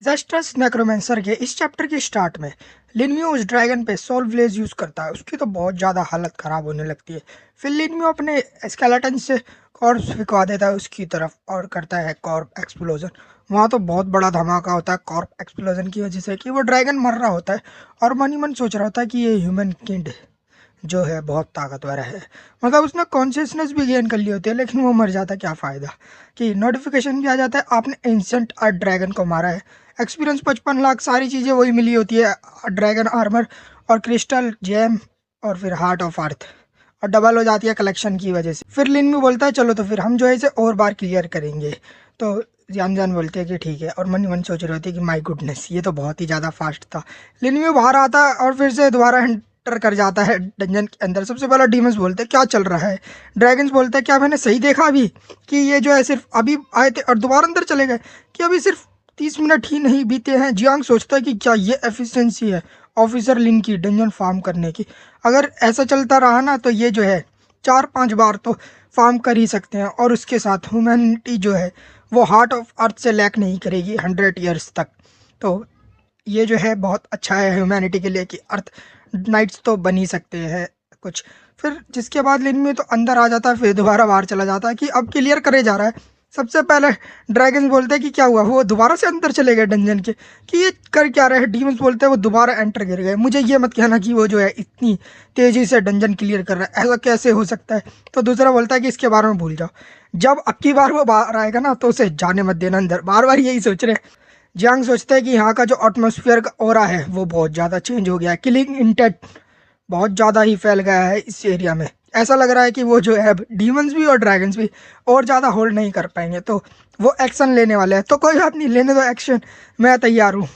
ज़ेस्टस necromancer के इस chapter के स्टार्ट में लिनम्यू उस ड्रैगन पे सोल ब्लेज यूज़ करता है। उसकी तो बहुत ज़्यादा हालत ख़राब होने लगती है। फिर लिनम्यू अपने स्केलेटन से कॉर्प्स फेंकवा देता है उसकी तरफ और करता है कॉर्प एक्सप्लोजन। वहाँ तो बहुत बड़ा धमाका होता है कॉर्प एक्सप्लोजन की वजह से कि वो ड्रैगन मर रहा होता है और मन ही मन सोच रहा होता है कि ये ह्यूमन किड जो है बहुत ताकतवर है। मतलब उसने कॉन्शियसनेस भी गेन कर ली होती है लेकिन वो मर जाता है, क्या फ़ायदा। कि नोटिफिकेशन भी आ जाता है आपने एंशिएंट अर्थ ड्रैगन को मारा है। एक्सपीरियंस 55 लाख, सारी चीज़ें वही मिली होती है, ड्रैगन आर्मर और क्रिस्टल जेम और फिर हार्ट ऑफ अर्थ, और डबल हो जाती है कलेक्शन की वजह से। फिर लिन भी बोलता है चलो तो फिर हम जो है इसे और बार क्लियर करेंगे। तो जान जान बोलते हैं कि ठीक है, और मन ही मन सोच रहे होते हैं कि माय गुडनेस ये तो बहुत ही ज़्यादा फास्ट था। लिन भी बाहर आता है और फिर से दोबारा एंटर कर जाता है डंजन के अंदर। सबसे पहला डीमंस बोलते हैं क्या चल रहा है। ड्रैगन्स बोलते हैं क्या मैंने सही देखा अभी कि ये जो है सिर्फ अभी आए थे और दोबारा अंदर चले गए, कि अभी सिर्फ 30 मिनट ही नहीं बीते हैं। जियांग सोचता है कि क्या ये एफिशिएंसी है ऑफिसर लिन की डंजन फार्म करने की। अगर ऐसा चलता रहा ना तो ये जो है 4-5 बार तो फार्म कर ही सकते हैं, और उसके साथ ह्यूमैनिटी जो है वो हार्ट ऑफ अर्थ से लैक नहीं करेगी 100 ईयर्स तक। तो ये जो है बहुत अच्छा है ह्यूमैनिटी के लिए कि अर्थ नाइट्स तो बन ही सकते हैं कुछ। फिर जिसके बाद लिन में तो अंदर आ जाता है, फिर दोबारा बाहर चला जाता है कि अब क्लियर करे जा रहा है। सबसे पहले ड्रैगन्स बोलते हैं कि क्या हुआ, वो दोबारा से अंदर चले गए डंजन के, कि ये कर क्या रहे हैं। डीमंस बोलते हैं वो दोबारा एंटर कर गए। मुझे ये मत कहना कि वो जो है इतनी तेज़ी से डंजन क्लियर कर रहा है, ऐसा कैसे हो सकता है। तो दूसरा बोलता है कि इसके बारे में भूल जाओ, जब अब की बार वो बाहर आएगा ना तो उसे जाने मत देना अंदर। बार बार यही सोच रहे हैं। जियांग सोचता है कि यहाँ का जो एटमॉस्फेयर का ऑरा है वो बहुत ज़्यादा चेंज हो गया है। किलिंग इंटेंट बहुत ज़्यादा ही फैल गया है इस एरिया में। ऐसा लग रहा है कि वो जो है डीमंस भी और ड्रैगन्स भी और ज़्यादा होल्ड नहीं कर पाएंगे, तो वो एक्शन लेने वाले हैं। तो कोई बात नहीं, लेने दो एक्शन, मैं तैयार हूँ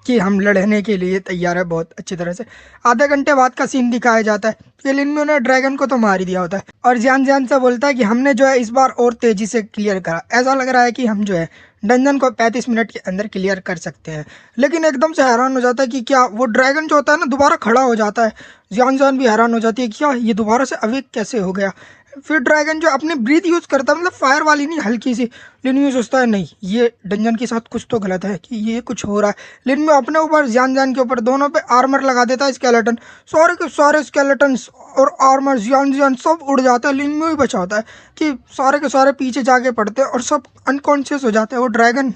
कि हम लड़ने के लिए तैयार है बहुत अच्छी तरह से। आधे घंटे बाद का सीन दिखाया जाता है कि लिन में उन्हें ड्रैगन को तो मार ही दिया होता है, और जान जान से बोलता है कि हमने जो है इस बार और तेज़ी से क्लियर करा। ऐसा लग रहा है कि हम जो है डंजन को 35 मिनट के अंदर क्लियर कर सकते हैं। लेकिन एकदम से हैरान हो जाता है कि क्या वो ड्रैगन जो होता है ना दोबारा खड़ा हो जाता है। जान जान भी हैरान हो जाती है कि क्या ये दोबारा से अवेक कैसे हो गया। फिर ड्रैगन जो अपनी ब्रीथ यूज़ करता है, मतलब फायर वाली नहीं, हल्की सी। लिन यूँ सोचता है नहीं ये डंजन के साथ कुछ तो गलत है, कि ये कुछ हो रहा है। लिन में अपने ऊपर जान जान के ऊपर दोनों पे आर्मर लगा देता है स्केलेटन। सारे के सारे स्केलेटन्स और आर्मर जान जान सब उड़ जाता है। लिन में ही बचा होता है कि सारे के सारे पीछे जाके पड़ते हैं और सब अनकॉन्शियस हो जाते हैं। वो ड्रैगन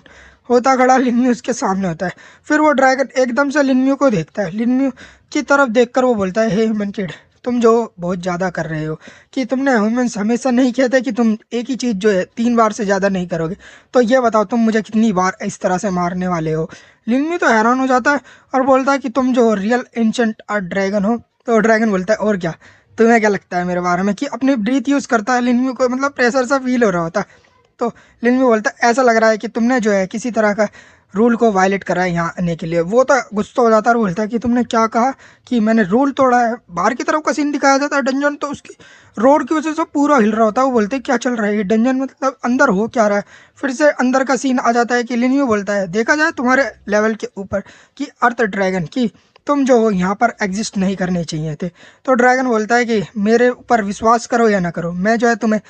होता खड़ा, लिन्यू उसके सामने होता है। फिर वो ड्रैगन एकदम से लिन्यू को देखता है। लिन्यू की तरफ देखकर वो बोलता है हे ह्यूमन किड, तुम जो बहुत ज़्यादा कर रहे हो, कि तुमने ह्यूमंस हमेशा नहीं कहते कि तुम एक ही चीज़ जो है 3 बार से ज़्यादा नहीं करोगे। तो ये बताओ तुम मुझे कितनी बार इस तरह से मारने वाले हो। लिन्यू तो हैरान हो जाता है और बोलता है कि तुम जो रियल एंशंट ड्रैगन हो। तो ड्रैगन बोलता है और क्या, तुम्हें क्या लगता है मेरे बारे में, कि अपनी ब्रीथ यूज़ करता है। लिन्यू को मतलब प्रेशर सा फील हो रहा होता है। तो लिन भी बोलता है ऐसा लग रहा है कि तुमने जो है किसी तरह का रूल को वायलेट करा है यहाँ आने के लिए। वो तो गुस्सा हो जाता है और बोलता है कि तुमने क्या कहा, कि मैंने रूल तोड़ा है। बाहर की तरफ का सीन दिखाया जाता है डंजन, तो उसकी रोड की वजह से पूरा हिल रहा होता है। वो बोलते हैं क्या चल रहा है ये डंजन, मतलब अंदर हो क्या रहा है। फिर से अंदर का सीन आ जाता है कि लिन भी बोलता है देखा जाए तुम्हारे लेवल के ऊपर कि अर्थ ड्रैगन की तुम जो हो यहाँ पर एग्जिस्ट नहीं करने चाहिए थे। तो ड्रैगन बोलता है कि मेरे ऊपर विश्वास करो या ना करो, मैं जो है तुम्हें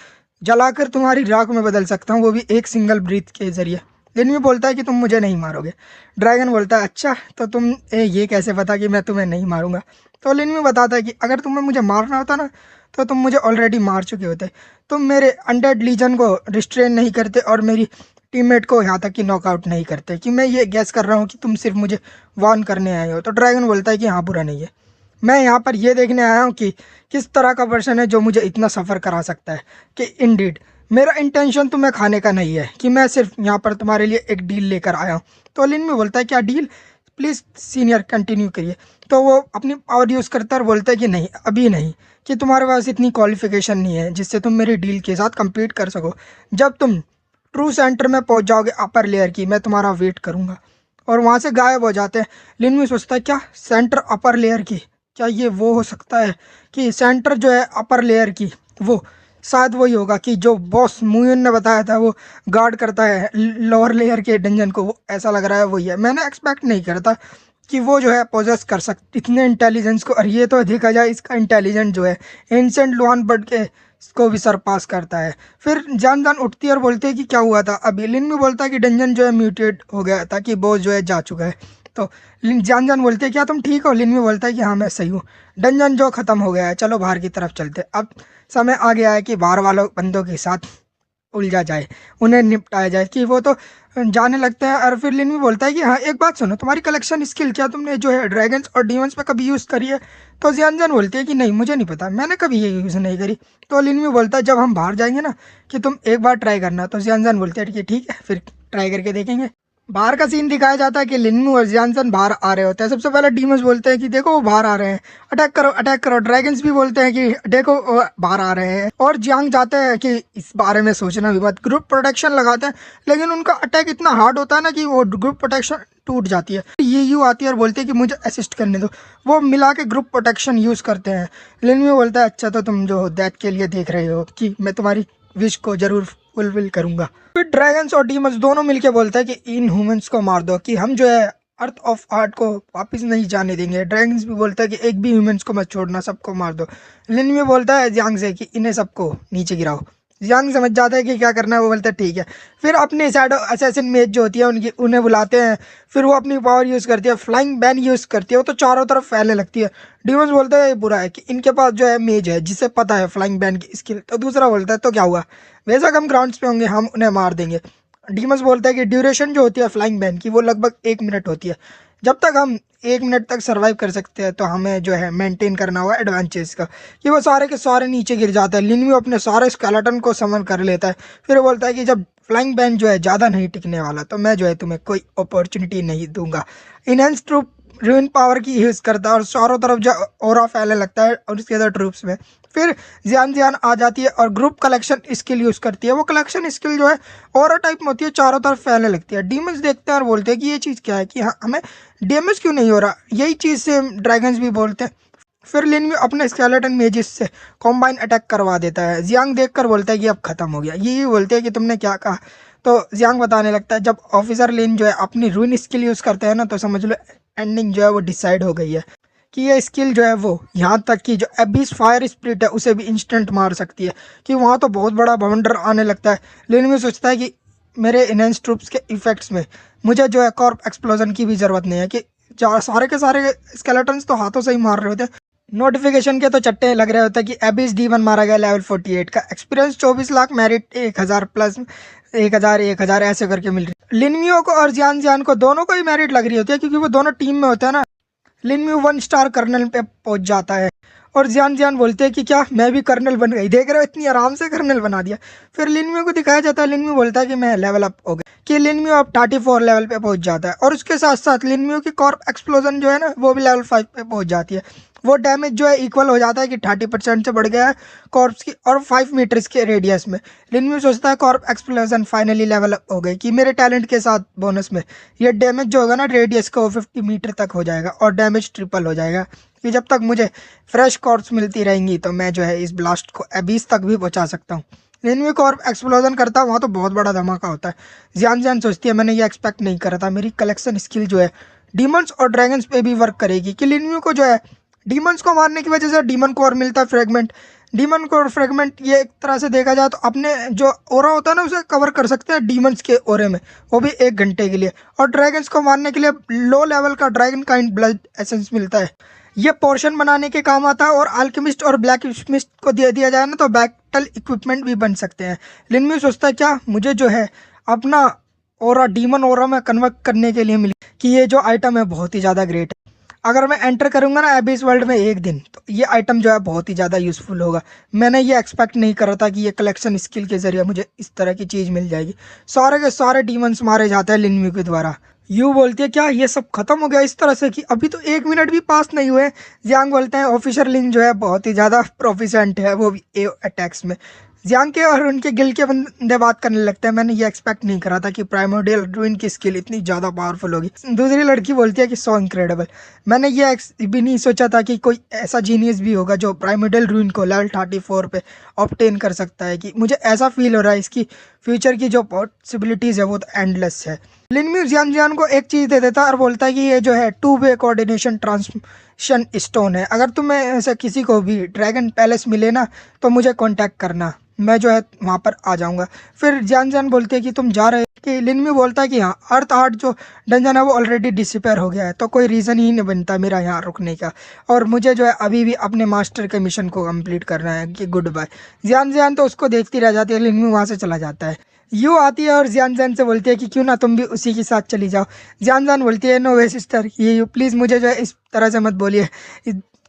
जलाकर तुम्हारी राख में बदल सकता हूँ, वो भी एक सिंगल ब्रीथ के जरिए। लिन बोलता है कि तुम मुझे नहीं मारोगे। ड्रैगन बोलता है अच्छा तो तुम ये कैसे पता कि मैं तुम्हें नहीं मारूंगा। तो लिन बताता है कि अगर तुम्हें मुझे मारना होता ना तो तुम मुझे ऑलरेडी मार चुके होते। तुम मेरे अनडेड लीजन को रिस्ट्रेन नहीं करते और मेरी टीममेट को यहाँ तक कि नॉकआउट नहीं करते, कि मैं ये गैस कर रहा हूँ कि तुम सिर्फ मुझे वार्न करने आए हो। तो ड्रैगन बोलता है कि हाँ बुरा नहीं है, मैं यहाँ पर ये देखने आया हूँ कि किस तरह का पर्सन है जो मुझे इतना सफ़र करा सकता है। कि इंडीड मेरा इंटेंशन तुम्हें खाने का नहीं है, कि मैं सिर्फ यहाँ पर तुम्हारे लिए एक डील लेकर आया हूँ। तो लिन में बोलता है क्या डील, प्लीज़ सीनियर कंटिन्यू करिए। तो वो अपनी पावर यूज़ करता है और बोलता है कि नहीं अभी नहीं, कि तुम्हारे पास इतनी क्वालिफिकेशन नहीं है जिससे तुम मेरी डील के साथ कम्पीट कर सको। जब तुम ट्रू सेंटर में पहुँच जाओगे अपर लेयर की, मैं तुम्हारा वेट करूँगा। और वहाँ से गायब हो जाते हैं। लिन में सोचता है क्या सेंटर अपर लेयर की, क्या ये वो हो सकता है कि सेंटर जो है अपर लेयर की वो शायद वही होगा कि जो बॉस मुयन ने बताया था वो गार्ड करता है लोअर लेयर के डंजन को। वो ऐसा लग रहा है वही है। मैंने एक्सपेक्ट नहीं करता कि वो जो है पोजेस कर सकते इतने इंटेलिजेंस को। और ये तो देखा जाए इसका इंटेलिजेंट जो है एंशंट लुआन बर्ड के को भी सरपास करता है। फिर जान जान उठती है और बोलती है कि क्या हुआ था अभी। लिनम्यू बोलता है कि डंजन जो है म्यूटेट हो गया था, कि बॉस जो है जा चुका है। तो जान जान बोलती है क्या तुम ठीक हो। लिनम्यू बोलता है कि हाँ मैं सही हूँ, डंजन जो ख़त्म हो गया है, चलो बाहर की तरफ चलते। अब समय आ गया है कि बाहर वालों बंदों के साथ उलझा जाए, उन्हें निपटाया जाए। कि वो तो जाने लगते हैं। और फिर लिन भी बोलता है कि हाँ एक बात सुनो, तुम्हारी कलेक्शन स्किल क्या तुमने जो है ड्रैगन्स और डीमंस पे कभी यूज़ करी है। तो जियानजन बोलती है कि नहीं मुझे नहीं पता, मैंने कभी ये यूज़ नहीं करी। तो लिन भी बोलता है जब हम बाहर जाएंगे ना कि तुम एक बार ट्राई करना। तो जियानजन बोलते हैं ठीक है फिर ट्राई करके देखेंगे। बाहर का सीन दिखाया जाता है कि लिन्नू और जियानसन बाहर आ रहे होते हैं। सबसे पहले डीमंस बोलते हैं कि देखो वो बाहर आ रहे हैं, अटैक करो अटैक करो। ड्रैगन्स भी बोलते हैं कि देखो वो बाहर आ रहे हैं। और जियांग जाते हैं कि इस बारे में सोचना भी मत, ग्रुप प्रोटेक्शन लगाते हैं। लेकिन उनका अटैक इतना हार्ड होता है ना कि वो ग्रुप प्रोटेक्शन टूट जाती है। ये यू आती है और बोलती है कि मुझे असिस्ट करने दो। वो मिला के ग्रुप प्रोटेक्शन यूज़ करते हैं। लिन्नू बोलता है अच्छा तो तुम जो डेथ के लिए देख रहे हो कि मैं तुम्हारी विश को जरूर फुलफिल करूंगा। फिर ड्रैगन्स और डीमंस दोनों मिलके बोलते हैं कि इन ह्यूमंस को मार दो, कि हम जो है अर्थ ऑफ आर्ट को वापस नहीं जाने देंगे। ड्रैगन्स भी बोलता है कि एक भी ह्यूमंस को मत छोड़ना, सबको मार दो। लिन भी बोलता है जियांग से कि इन्हें सबको नीचे गिराओ। जियांग समझ जाता है कि क्या करना है, वो बोलता है ठीक है। फिर अपनी शैडो असैसिन मेज जो होती है उनकी उन्हें बुलाते हैं। फिर वो अपनी पावर यूज़ करती है, फ्लाइंग बैन यूज़ करती है। वो तो चारों तरफ फैलने लगती है। डीमंस बोलता है ये बुरा है कि इनके पास जो है मेज है जिसे पता है फ्लाइंग बैन की स्किल। तो दूसरा बोलता है तो क्या हुआ, बेशक हम ग्राउंड्स पे होंगे, हम उन्हें मार देंगे। डीमस बोलता है कि ड्यूरेशन जो होती है फ्लाइंग बैन की वो लगभग 1 मिनट होती है। जब तक हम 1 मिनट तक सर्वाइव कर सकते हैं तो हमें जो है मेंटेन करना होगा एडवांटेज का। कि वो सारे के सारे नीचे गिर जाते हैं। लिन भी अपने सारे स्केलेटन को समन कर लेता है। फिर वो बोलता है कि जब फ्लाइंग बैन जो है ज़्यादा नहीं टिकने वाला तो मैं जो है तुम्हें कोई अपॉर्चुनिटी नहीं दूंगा। इनहेंस ट्रूप रूइन पावर की यूज़ करता है और चारों तरफ जो ओरा फैलने लगता है और उसके अंदर ट्रूप्स में। फिर जियान जियान आ जाती है और ग्रुप कलेक्शन स्किल यूज़ करती है। वो कलेक्शन स्किल जो है ऑरा टाइप में होती है, चारों तरफ फैलने लगती है। डीमंस देखते हैं और बोलते हैं कि ये चीज़ क्या है, कि हाँ हमें डैमेज क्यों नहीं हो रहा। यही चीज़ से ड्रैगन्स भी बोलते हैं। फिर लिन भी अपने स्केलेटन मेजिस से कॉम्बाइन अटैक करवा देता है। जियांग देखकर बोलता है कि अब खत्म हो गया। ये बोलते हैं कि तुमने क्या कहा। तो जियांग बताने लगता है जब ऑफिसर लिन जो है अपनी रूइन स्किल यूज़ करते हैं ना तो समझ लो एंडिंग जो है वो डिसाइड हो गई है। कि ये स्किल जो है वो यहाँ तक कि जो एबिस फायर स्पिरिट है उसे भी इंस्टेंट मार सकती है। कि वहाँ तो बहुत बड़ा बवंडर आने लगता है। लिन भी सोचता है कि मेरे इनहेंस ट्रूप्स के इफेक्ट्स में मुझे जो है कॉर्प एक्सप्लोजन की भी ज़रूरत नहीं है। कि सारे के सारे स्केलेटन्स तो हाथों से ही मार रहे होते हैं। नोटिफिकेशन के तो चट्टे लग रहे होते हैं कि एबिस डीमन मारा गया लेवल 48 का, एक्सपीरियंस 24 लाख, मेरिट 1000 प्लस 1000 ऐसे करके मिल रही है। लिनमियो को और जियान जियान को दोनों को ही मेरिट लग रही होती है क्योंकि वो दोनों टीम में होते हैं ना। लिनमियो 1 स्टार कर्नल पे पहुंच जाता है और जियान जियान बोलते हैं कि क्या मैं भी कर्नल बन गई, देख रहे हो इतनी आराम से कर्नल बना दिया। फिर लिनमियो को दिखाया जाता है, लिनमियो बोलता है कि मैं लेवल अप हो गया। कि लिनमियो अब 34 लेवल पे पहुंच जाता है और उसके साथ साथ लिनमियो की कॉर्प एक्सप्लोजन जो है ना वो भी लेवल 5 पे पहुंच जाती है। वो डैमेज जो है इक्वल हो जाता है कि 30% से बढ़ गया है कॉर्प्स की और 5 मीटर्स के रेडियस में। लिनम्यू सोचता है Corp explosion finally level up हो गई, कि मेरे टैलेंट के साथ बोनस में ये डैमेज जो होगा ना रेडियस का वो 50 मीटर तक हो जाएगा और डैमेज ट्रिपल हो जाएगा। कि जब तक मुझे फ्रेश कॉर्प्स मिलती रहेंगी तो मैं जो है इस ब्लास्ट को एबीस तक भी पहुंचा सकता हूँ। लिनम्यू कॉर्प एक्सप्लोजन करता है वहाँ तो बहुत बड़ा धमाका होता है। जियान जियान सोचती है मैंने ये एक्सपेक्ट नहीं करा था, मेरी कलेक्शन स्किल जो है डीमंस और ड्रैगन्स पे भी वर्क करेगी। कि लिनम्यू को जो है डीमंस को मारने की वजह से डीमन कोर मिलता है फ्रेगमेंट। डीमन कोर फ्रेगमेंट ये एक तरह से देखा जाए तो अपने जो ओरा होता है ना उसे कवर कर सकते हैं डीमंस के ओरे में, वो भी 1 घंटे के लिए। और ड्रैगन्स को मारने के लिए लो लेवल का ड्रैगन काइंड ब्लड एसेंस मिलता है। ये पोर्शन बनाने के काम आता है और अल्केमिस्ट और ब्लैक स्मिस्ट को दे दिया जाए ना तो बैटल इक्विपमेंट भी बन सकते हैं। लिनम्यू सोचता है क्या मुझे जो है अपना ओरा डीमन ओरा में कन्वर्ट करने के लिए मिली, कि ये जो आइटम है बहुत ही ज़्यादा ग्रेट है। अगर मैं एंटर करूंगा ना एबिस वर्ल्ड में एक दिन तो ये आइटम जो है बहुत ही ज़्यादा यूज़फुल होगा। मैंने ये एक्सपेक्ट नहीं करा था कि ये कलेक्शन स्किल के जरिए मुझे इस तरह की चीज़ मिल जाएगी। सारे के सारे डीमंस मारे जाते हैं लिनम्यू के द्वारा। यू बोलती है क्या ये सब खत्म हो गया इस तरह से, कि अभी तो 1 मिनट भी पास नहीं हुए। जियांग बोलते हैं ऑफिसर लिन जो है बहुत ही ज़्यादा प्रोफिशेंट है, वो भी ए अटैक्स में। जियांग के और उनके गिल के बंदे बात करने लगते हैं, मैंने ये एक्सपेक्ट नहीं करा था कि प्राइमोडियल रूइन की स्किल इतनी ज़्यादा पावरफुल होगी। दूसरी लड़की बोलती है कि सो इनक्रेडिबल, मैंने ये भी नहीं सोचा था कि कोई ऐसा जीनियस भी होगा जो प्राइमोडियल रूइन को लेवल 34 पे ऑब्टेन कर सकता है। कि मुझे ऐसा फील हो रहा है इसकी फ्यूचर की जो पॉसिबिलिटीज़ है वो तो एंडलेस है। लिन म्यू जियान जियान को एक चीज़ दे देता है और बोलता है कि ये जो है 2 वे कोऑर्डिनेशन ट्रांसमिशन स्टोन है, अगर तुम्हें ऐसे किसी को भी ड्रैगन पैलेस मिले ना तो मुझे कांटेक्ट करना, मैं जो है वहाँ पर आ जाऊँगा। फिर जियान जियान बोलते हैं कि तुम जा रहे हो, कि लिन म्यू बोलता है कि हाँ अर्थ हार्ट जो डंजन है वो ऑलरेडी डिसअपेयर हो गया है, तो कोई रीज़न ही नहीं बनता मेरा यहाँ रुकने का, और मुझे जो है अभी भी अपने मास्टर के मिशन को कंप्लीट करना है, कि गुड बाय। जियान जियान तो उसको देखती रह जाती है, लिन म्यू वहाँ से चला जाता है। यू आती है और जियान जियान से बोलती है कि क्यों ना तुम भी उसी के साथ चली जाओ। जियान जियान बोलती है नो वे सिस्टर, ये यू प्लीज़ मुझे जो है इस तरह से मत बोलिए।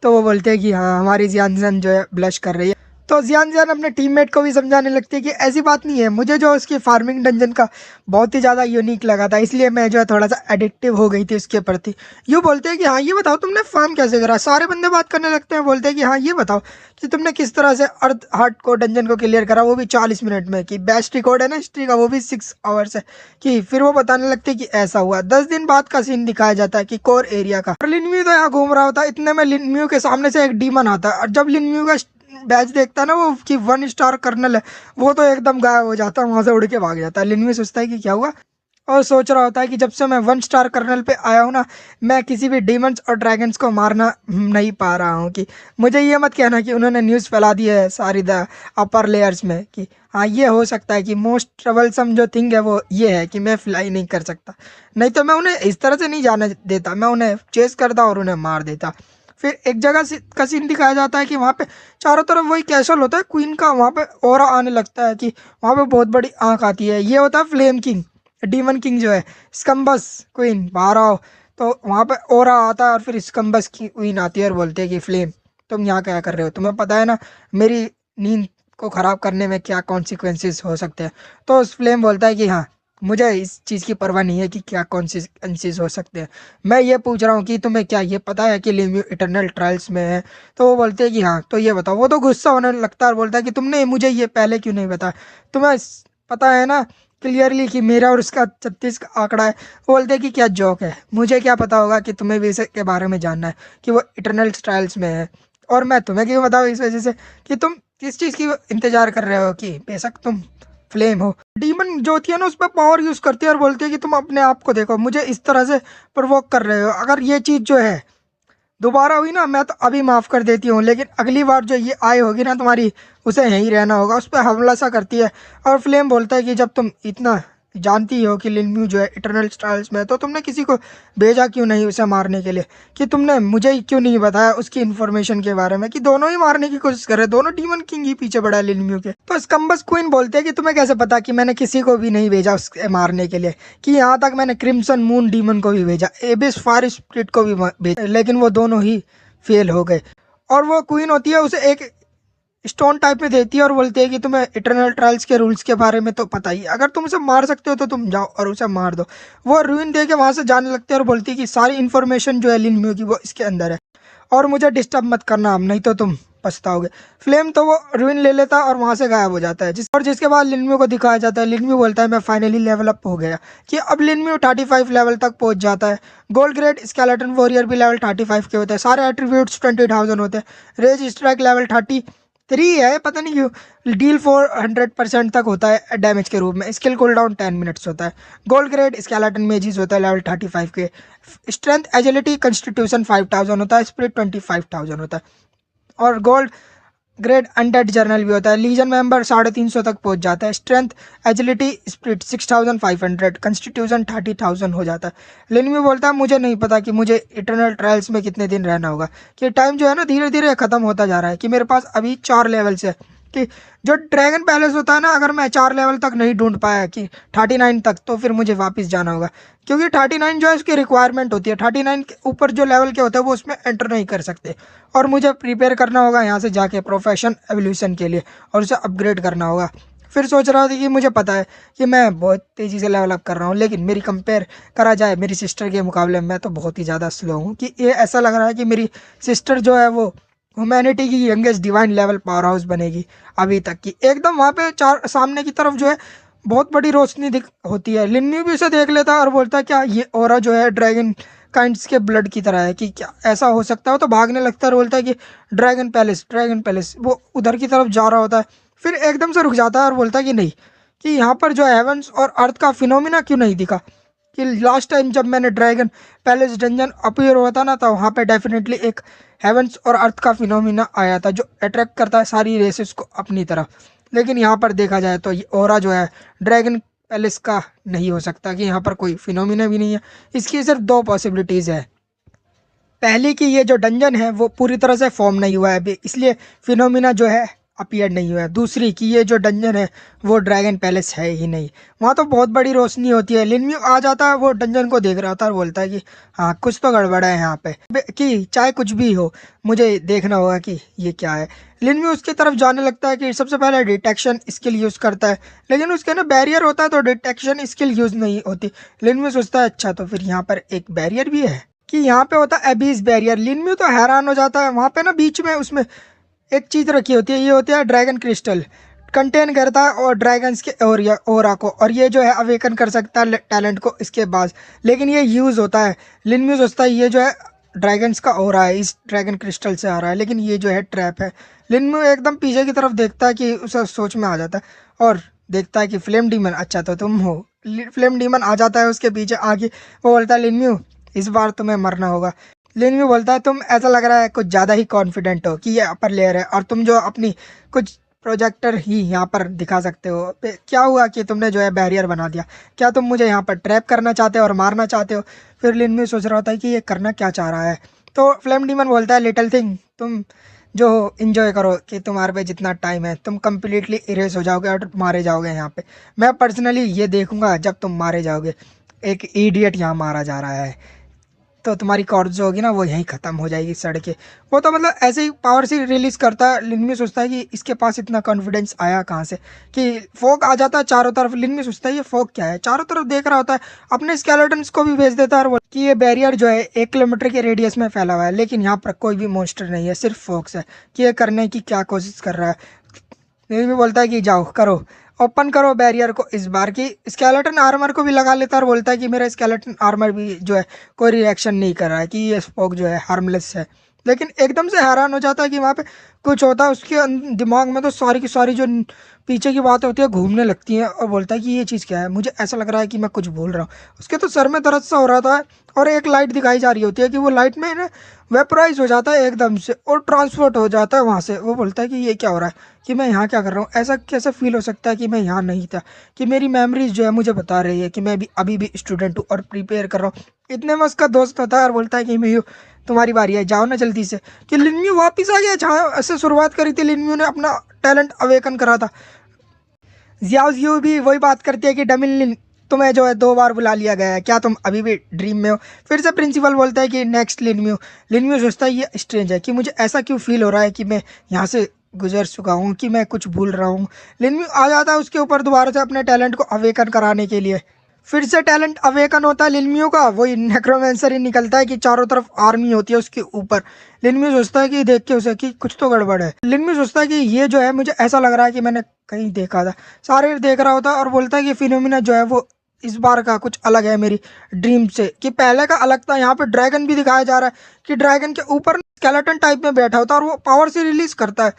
तो वो बोलते हैं कि हाँ हमारी जियान जियान जो है ब्लश कर रही है। तो जियान जियान अपने टीममेट को भी समझाने लगती है कि ऐसी बात नहीं है, मुझे जो उसकी फार्मिंग डंजन का बहुत ही ज़्यादा यूनिक लगा था, इसलिए मैं जो है थोड़ा सा एडिक्टिव हो गई थी उसके प्रति। यूँ बोलते हैं कि हाँ ये बताओ तुमने फार्म कैसे करा। सारे बंदे बात करने लगते हैं, बोलते हैं कि हाँ ये बताओ कि तुमने किस तरह से अर्थ हार्ट को डंजन को क्लियर करा, वो भी 40 मिनट में, कि बेस्ट रिकॉर्ड है ना हिस्ट्री का, वो भी 6 आवर्स है। कि फिर वो बताने लगते हैं कि ऐसा हुआ। 10 दिन बाद का सीन दिखाया जाता है कि कोर एरिया का, और लिन म्यू तो यहाँ घूम रहा होता है। इतने में लिन म्यू के सामने से एक डीमन आता है, और जब लिन म्यू का बैच देखता है ना वो कि 1 स्टार कर्नल है, वो तो एकदम गायब हो जाता है, वहां से उड़ के भाग जाता है। लिन म्यू सोचता है कि क्या हुआ, और सोच रहा होता है कि जब से मैं 1 स्टार कर्नल पे आया हूँ ना, मैं किसी भी डीमंस और ड्रैगन्स को मारना नहीं पा रहा हूँ। कि मुझे ये मत कहना कि उन्होंने न्यूज़ फैला दी है सारी द अपर लेयर्स में, कि हाँ ये हो सकता है कि मोस्ट ट्रबलसम जो थिंग है वो ये है कि मैं फ्लाई नहीं कर सकता, नहीं तो मैं उन्हें इस तरह से नहीं जाने देता, मैं उन्हें चेस करता और उन्हें मार देता। फिर एक जगह का सीन दिखाया जाता है कि वहाँ पे चारों तरफ वही कैसल होता है क्वीन का, वहाँ पे ऑरा आने लगता है, कि वहाँ पे बहुत बड़ी आंख आती है। ये होता है फ्लेम किंग, डीमन किंग जो है, स्कम्बस क्वीन बाहर आओ। तो वहाँ पे ऑरा आता है और फिर स्कम्बस की क्वीन आती है और बोलते हैं कि फ्लेम तुम यहाँ क्या कर रहे हो, तुम्हें पता है ना मेरी नींद को ख़राब करने में क्या कॉन्सिक्वेंसेस हो सकते हैं। तो उस फ्लेम बोलता है कि हाँ मुझे इस चीज़ की परवाह नहीं है कि क्या कॉन्सिक्वेंसेस हो सकते हैं, मैं ये पूछ रहा हूँ कि तुम्हें क्या ये पता है कि लिम्यू इटरनल ट्रायल्स में है। तो वो बोलते हैं कि हाँ तो ये बताओ। वो तो गुस्सा होने लगता है और बोलता है कि तुमने मुझे ये पहले क्यों नहीं बताया, तुम्हें पता है ना क्लियरली कि मेरा और उसका 36 का आंकड़ा है। वो बोलते हैं कि क्या जोक है, मुझे क्या पता होगा कि तुम्हें भी इसके बारे में जानना है कि वो इटरनल ट्रायल्स में है, और मैं तुम्हें क्यों बताऊँ इस वजह से कि तुम किस चीज़ की इंतजार कर रहे हो, कि बेशक तुम फ्लेम हो। डीमन जो होती है ना उस पर पावर यूज़ करती है और बोलती है कि तुम अपने आप को देखो, मुझे इस तरह से प्रवोक कर रहे हो, अगर ये चीज़ जो है दोबारा हुई ना मैं तो अभी माफ़ कर देती हूँ, लेकिन अगली बार जो ये आई होगी ना तुम्हारी, उसे यहीं रहना होगा। उस पर हमला सा करती है और फ्लेम बोलता है कि जब तुम इतना जानती हो कि लिनम्यू जो है इटरनल स्टाइल्स में है, तो तुमने किसी को भेजा क्यों नहीं उसे मारने के लिए, कि तुमने मुझे ही क्यों नहीं बताया उसकी इन्फॉर्मेशन के बारे में, कि दोनों ही मारने की कोशिश कर रहे, दोनों डीमन किंग ही पीछे पड़ा है लिनम्यू के। तो स्कम्बस क्वीन बोलते हैं कि तुम्हें कैसे पता कि मैंने किसी को भी नहीं भेजा उसके मारने के लिए, कि यहाँ तक मैंने क्रिम्सन मून डीमन को भी भेजा, एबिस फायर स्प्रिट को भी भेजा, लेकिन वो दोनों ही फेल हो गए। और वो क्वीन होती है उसे एक स्टोन टाइप में देती है और बोलती है कि तुम्हें इटरनल ट्रायल्स के रूल्स के बारे में तो पता ही है, अगर तुम उसे मार सकते हो तो तुम जाओ और उसे मार दो। वो रूइन दे के वहाँ से जाने लगती है और बोलती है कि सारी इन्फॉर्मेशन जो है लिन म्यू की वो इसके अंदर है, और मुझे डिस्टर्ब मत करना अब, नहीं तो तुम पछताओगे। फ्लेम तो वो रूइन ले लेता है और वहाँ से गायब हो जाता है। जिसके बाद लिनम्यू को दिखाया जाता है। लिनम्यू बोलता है मैं फाइनली लेवल अप हो गया, कि अब लिनम्यू 35 लेवल तक पहुँच जाता है। गोल्ड ग्रेड स्केलेटन वॉरियर भी लेवल 35 के होते हैं, सारे एट्रीब्यूट्स 20,000 होते हैं। रेज स्ट्राइक लेवल 33 है, पता नहीं क्यों। डील 400% तक होता है डैमेज के रूप में। स्किल कूल डाउन 10 मिनट्स होता है। गोल्ड ग्रेड स्केलेटन मेजिस होता है लेवल 35 के। स्ट्रेंथ एजिलिटी कंस्टिट्यूशन 5000 होता है। स्पिरिट 25,000 होता है। और गोल्ड ग्रेड अनडेड जर्नल भी होता है। लीजन मेंबर 350 तक पहुंच जाता है। स्ट्रेंथ एजिलिटी स्पिरिट 6500, कंस्टिट्यूशन 30,000 हो जाता है। लिन भी बोलता है मुझे नहीं पता कि मुझे इटरनल ट्रायल्स में कितने दिन रहना होगा, कि टाइम जो है ना धीरे धीरे ख़त्म होता जा रहा है, कि मेरे पास अभी 4 लेवल्स है, कि जो ड्रैगन पैलेस होता है ना, अगर मैं 4 लेवल तक नहीं ढूंढ पाया कि 39 तक, तो फिर मुझे वापस जाना होगा, क्योंकि 39 जो है उसकी रिक्वायरमेंट होती है। 39 के ऊपर जो लेवल के होते हैं वो उसमें एंटर नहीं कर सकते, और मुझे प्रिपेयर करना होगा यहाँ से जाके प्रोफेशन एवोल्यूशन के लिए, और उसे अपग्रेड करना होगा। फिर सोच रहा था कि मुझे पता है कि मैं बहुत तेज़ी से लेवल अप कर रहा हूँ, लेकिन मेरी कंपेयर करा जाए मेरी सिस्टर के मुकाबले में, मैं तो बहुत ही ज़्यादा स्लो हूँ, कि ये ऐसा लग रहा है कि मेरी सिस्टर जो है वो ह्यूमैनिटी की youngest divine level power house बनेगी अभी तक की। एकदम वहाँ पे चार सामने की तरफ जो है बहुत बड़ी रोशनी दिख होती है। लिन्नी भी उसे देख लेता है और बोलता है क्या ये ऑरा जो है ड्रैगन काइंड्स के ब्लड की तरह है, कि क्या ऐसा हो सकता है। तो भागने लगता है और बोलता है कि ड्रैगन पैलेस, ड्रैगन पैलेस। वो उधर की तरफ जा रहा होता है, फिर एकदम से रुक जाता है और बोलता है कि नहीं, कि यहाँ पर जो हेवंस और अर्थ का फिनोमिना क्यों नहीं दिखा, कि लास्ट टाइम जब मैंने ड्रैगन पैलेस डंजन अपीयर हुआ था ना, तो वहाँ पे डेफिनेटली एक हेवंस और अर्थ का फिनोमिना आया था जो अट्रैक्ट करता है सारी रेसेस को अपनी तरफ। लेकिन यहाँ पर देखा जाए तो ये ओरा जो है ड्रैगन पैलेस का नहीं हो सकता, कि यहाँ पर कोई फिनोमिना भी नहीं है। इसकी सिर्फ दो पॉसिबिलिटीज़ है। पहली कि ये जो डंजन है वो पूरी तरह से फॉर्म नहीं हुआ है अभी, इसलिए फिनोमिना जो है अपीयर नहीं हुआ है। दूसरी कि ये जो डंजन है वो ड्रैगन पैलेस है ही नहीं। वहाँ तो बहुत बड़ी रोशनी होती है। लिनम्यू आ जाता है, वो डंजन को देख रहा होता है और बोलता है कि हाँ कुछ तो गड़बड़ है यहाँ पे, कि चाहे कुछ भी हो मुझे देखना होगा कि ये क्या है। लिनम्यू उसकी तरफ जाने लगता है कि सबसे पहले डिटेक्शन स्किल यूज़ करता है, लेकिन उसके ना बैरियर होता है तो डिटेक्शन स्किल यूज़ नहीं होती। लिनम्यू सोचता है अच्छा तो फिर यहाँ पर एक बैरियर भी है, कि यहाँ पे होता है एबीज बैरियर। लिनम्यू तो हैरान हो जाता है। वहाँ पे ना बीच में उसमें एक चीज़ रखी होती है, ये होती है ड्रैगन क्रिस्टल, कंटेन करता है और ड्रैगन्स के ओरा को, और ये जो है अवेकन कर सकता है टैलेंट को इसके बाद। लेकिन ये यूज़ होता है, लिनम्यू सोचता है ये जो है ड्रैगन्स का ओरा है, इस ड्रैगन क्रिस्टल से आ रहा है, लेकिन ये जो है ट्रैप है। लिनम्यू एकदम पीछे की तरफ देखता है कि उसे सोच में आ जाता है और देखता है कि फ्लेम डीमन, अच्छा तो तुम हो। फ्लेम डीमन आ जाता है उसके पीछे आगे, वो बोलता है लिनम्यू इस बार तुम्हें मरना होगा। लिनम्यू बोलता है तुम ऐसा लग रहा है कुछ ज़्यादा ही कॉन्फिडेंट हो कि ये अपर लेयर है, और तुम जो अपनी कुछ प्रोजेक्टर ही यहाँ पर दिखा सकते हो। क्या हुआ कि तुमने जो है बैरियर बना दिया, क्या तुम मुझे यहाँ पर ट्रैप करना चाहते हो और मारना चाहते हो? फिर लिनम्यू सोच रहा होता है कि ये करना क्या चाह रहा है। तो फ्लेम डीमन बोलता है लिटिल थिंग, तुम जो इंजॉय करो कि तुम्हारे पे जितना टाइम है तुम कम्प्लीटली इरेज हो जाओगे और मारे जाओगे यहाँ पे। मैं पर्सनली ये देखूंगा जब तुम मारे जाओगे। एक इडियट यहाँ मारा जा रहा है, तो तुम्हारी कॉर्ड जो होगी ना वो यहीं ख़त्म हो जाएगी सड़ के। वो तो मतलब ऐसे ही पावर से रिलीज़ करता है। लिनम्यू सोचता है कि इसके पास इतना कॉन्फिडेंस आया कहाँ से, कि फोक आ जाता है चारों तरफ। लिनम्यू सोचता है ये फोक क्या है, चारों तरफ देख रहा होता है, अपने स्केलेटन्स को भी भेज देता है और वो कि ये बैरियर जो है 1 किलोमीटर के रेडियस में फैला हुआ है, लेकिन यहाँ पर कोई भी मॉन्स्टर नहीं है, सिर्फ फोक्स है। कि ये करने की क्या कोशिश कर रहा है। लिनम्यू बोलता है कि जाओ करो, ओपन करो बैरियर को इस बार। की स्केलेटन आर्मर को भी लगा लेता है और बोलता है कि मेरा स्केलेटन आर्मर भी जो है कोई रिएक्शन नहीं कर रहा है, कि ये स्पोक जो है हार्मलेस है। लेकिन एकदम से हैरान हो जाता है कि वहाँ पे कुछ होता है। उसके दिमाग में तो सारी की सारी जो पीछे की बातें होती है घूमने लगती हैं, और बोलता है कि ये चीज़ क्या है, मुझे ऐसा लग रहा है कि मैं कुछ भूल रहा हूँ। उसके तो सर में दर्द सा हो रहा था, और एक लाइट दिखाई जा रही होती है कि वो लाइट में ना वेपराइज हो जाता है एकदम से और ट्रांसपोर्ट हो जाता है वहाँ से। वो बोलता है कि ये क्या हो रहा है, कि मैं यहाँ क्या कर रहा हूँ, ऐसा कैसे फील हो सकता है कि मैं यहाँ नहीं था, कि मेरी मेमोरीज जो है मुझे बता रही है कि मैं अभी भी स्टूडेंट हूँ और प्रिपेयर कर रहा हूँ। इतने में उसका दोस्त होता है और बोलता है कि मैं तुम्हारी बारी है, जाओ ना जल्दी से। कि लिनम्यू वापस आ गया जहाँ ऐसे शुरुआत करी थी। लिनम्यू ने अपना टैलेंट अवेकन करा था। जियाओ भी वही बात करती है कि डमिन तुम्हें जो है 2 बार बुला लिया गया है, क्या तुम अभी भी ड्रीम में हो? फिर से प्रिंसिपल बोलता है कि नेक्स्ट लिनम्यू। लिनम्यू सोचता है ये स्ट्रेंज है, कि मुझे ऐसा क्यों फील हो रहा है कि मैं यहाँ से गुजर चुका हूँ, कि मैं कुछ भूल रहा हूँ। लिनम्यू आ जाता है उसके ऊपर दोबारा से अपने टैलेंट को अवेकन कराने के लिए। फिर से टैलेंट अवेकन होता है लिनम्यू का, वही नेक्रोमेंसर ही निकलता है कि चारों तरफ आर्मी होती है उसके ऊपर। लिनम्यू सोचता है कि देख के उसे कि कुछ तो गड़बड़ है। लिनम्यू सोचता है कि ये जो है मुझे ऐसा लग रहा है कि मैंने कहीं देखा था। सारे देख रहा होता है और बोलता है कि फिनोमिना जो है वो इस बार का कुछ अलग है मेरी ड्रीम से, कि पहले का अलग था। यहाँ पे ड्रैगन भी दिखाया जा रहा है कि ड्रैगन के ऊपर स्केलेटन टाइप में बैठा होता है और वो पावर से रिलीज करता है।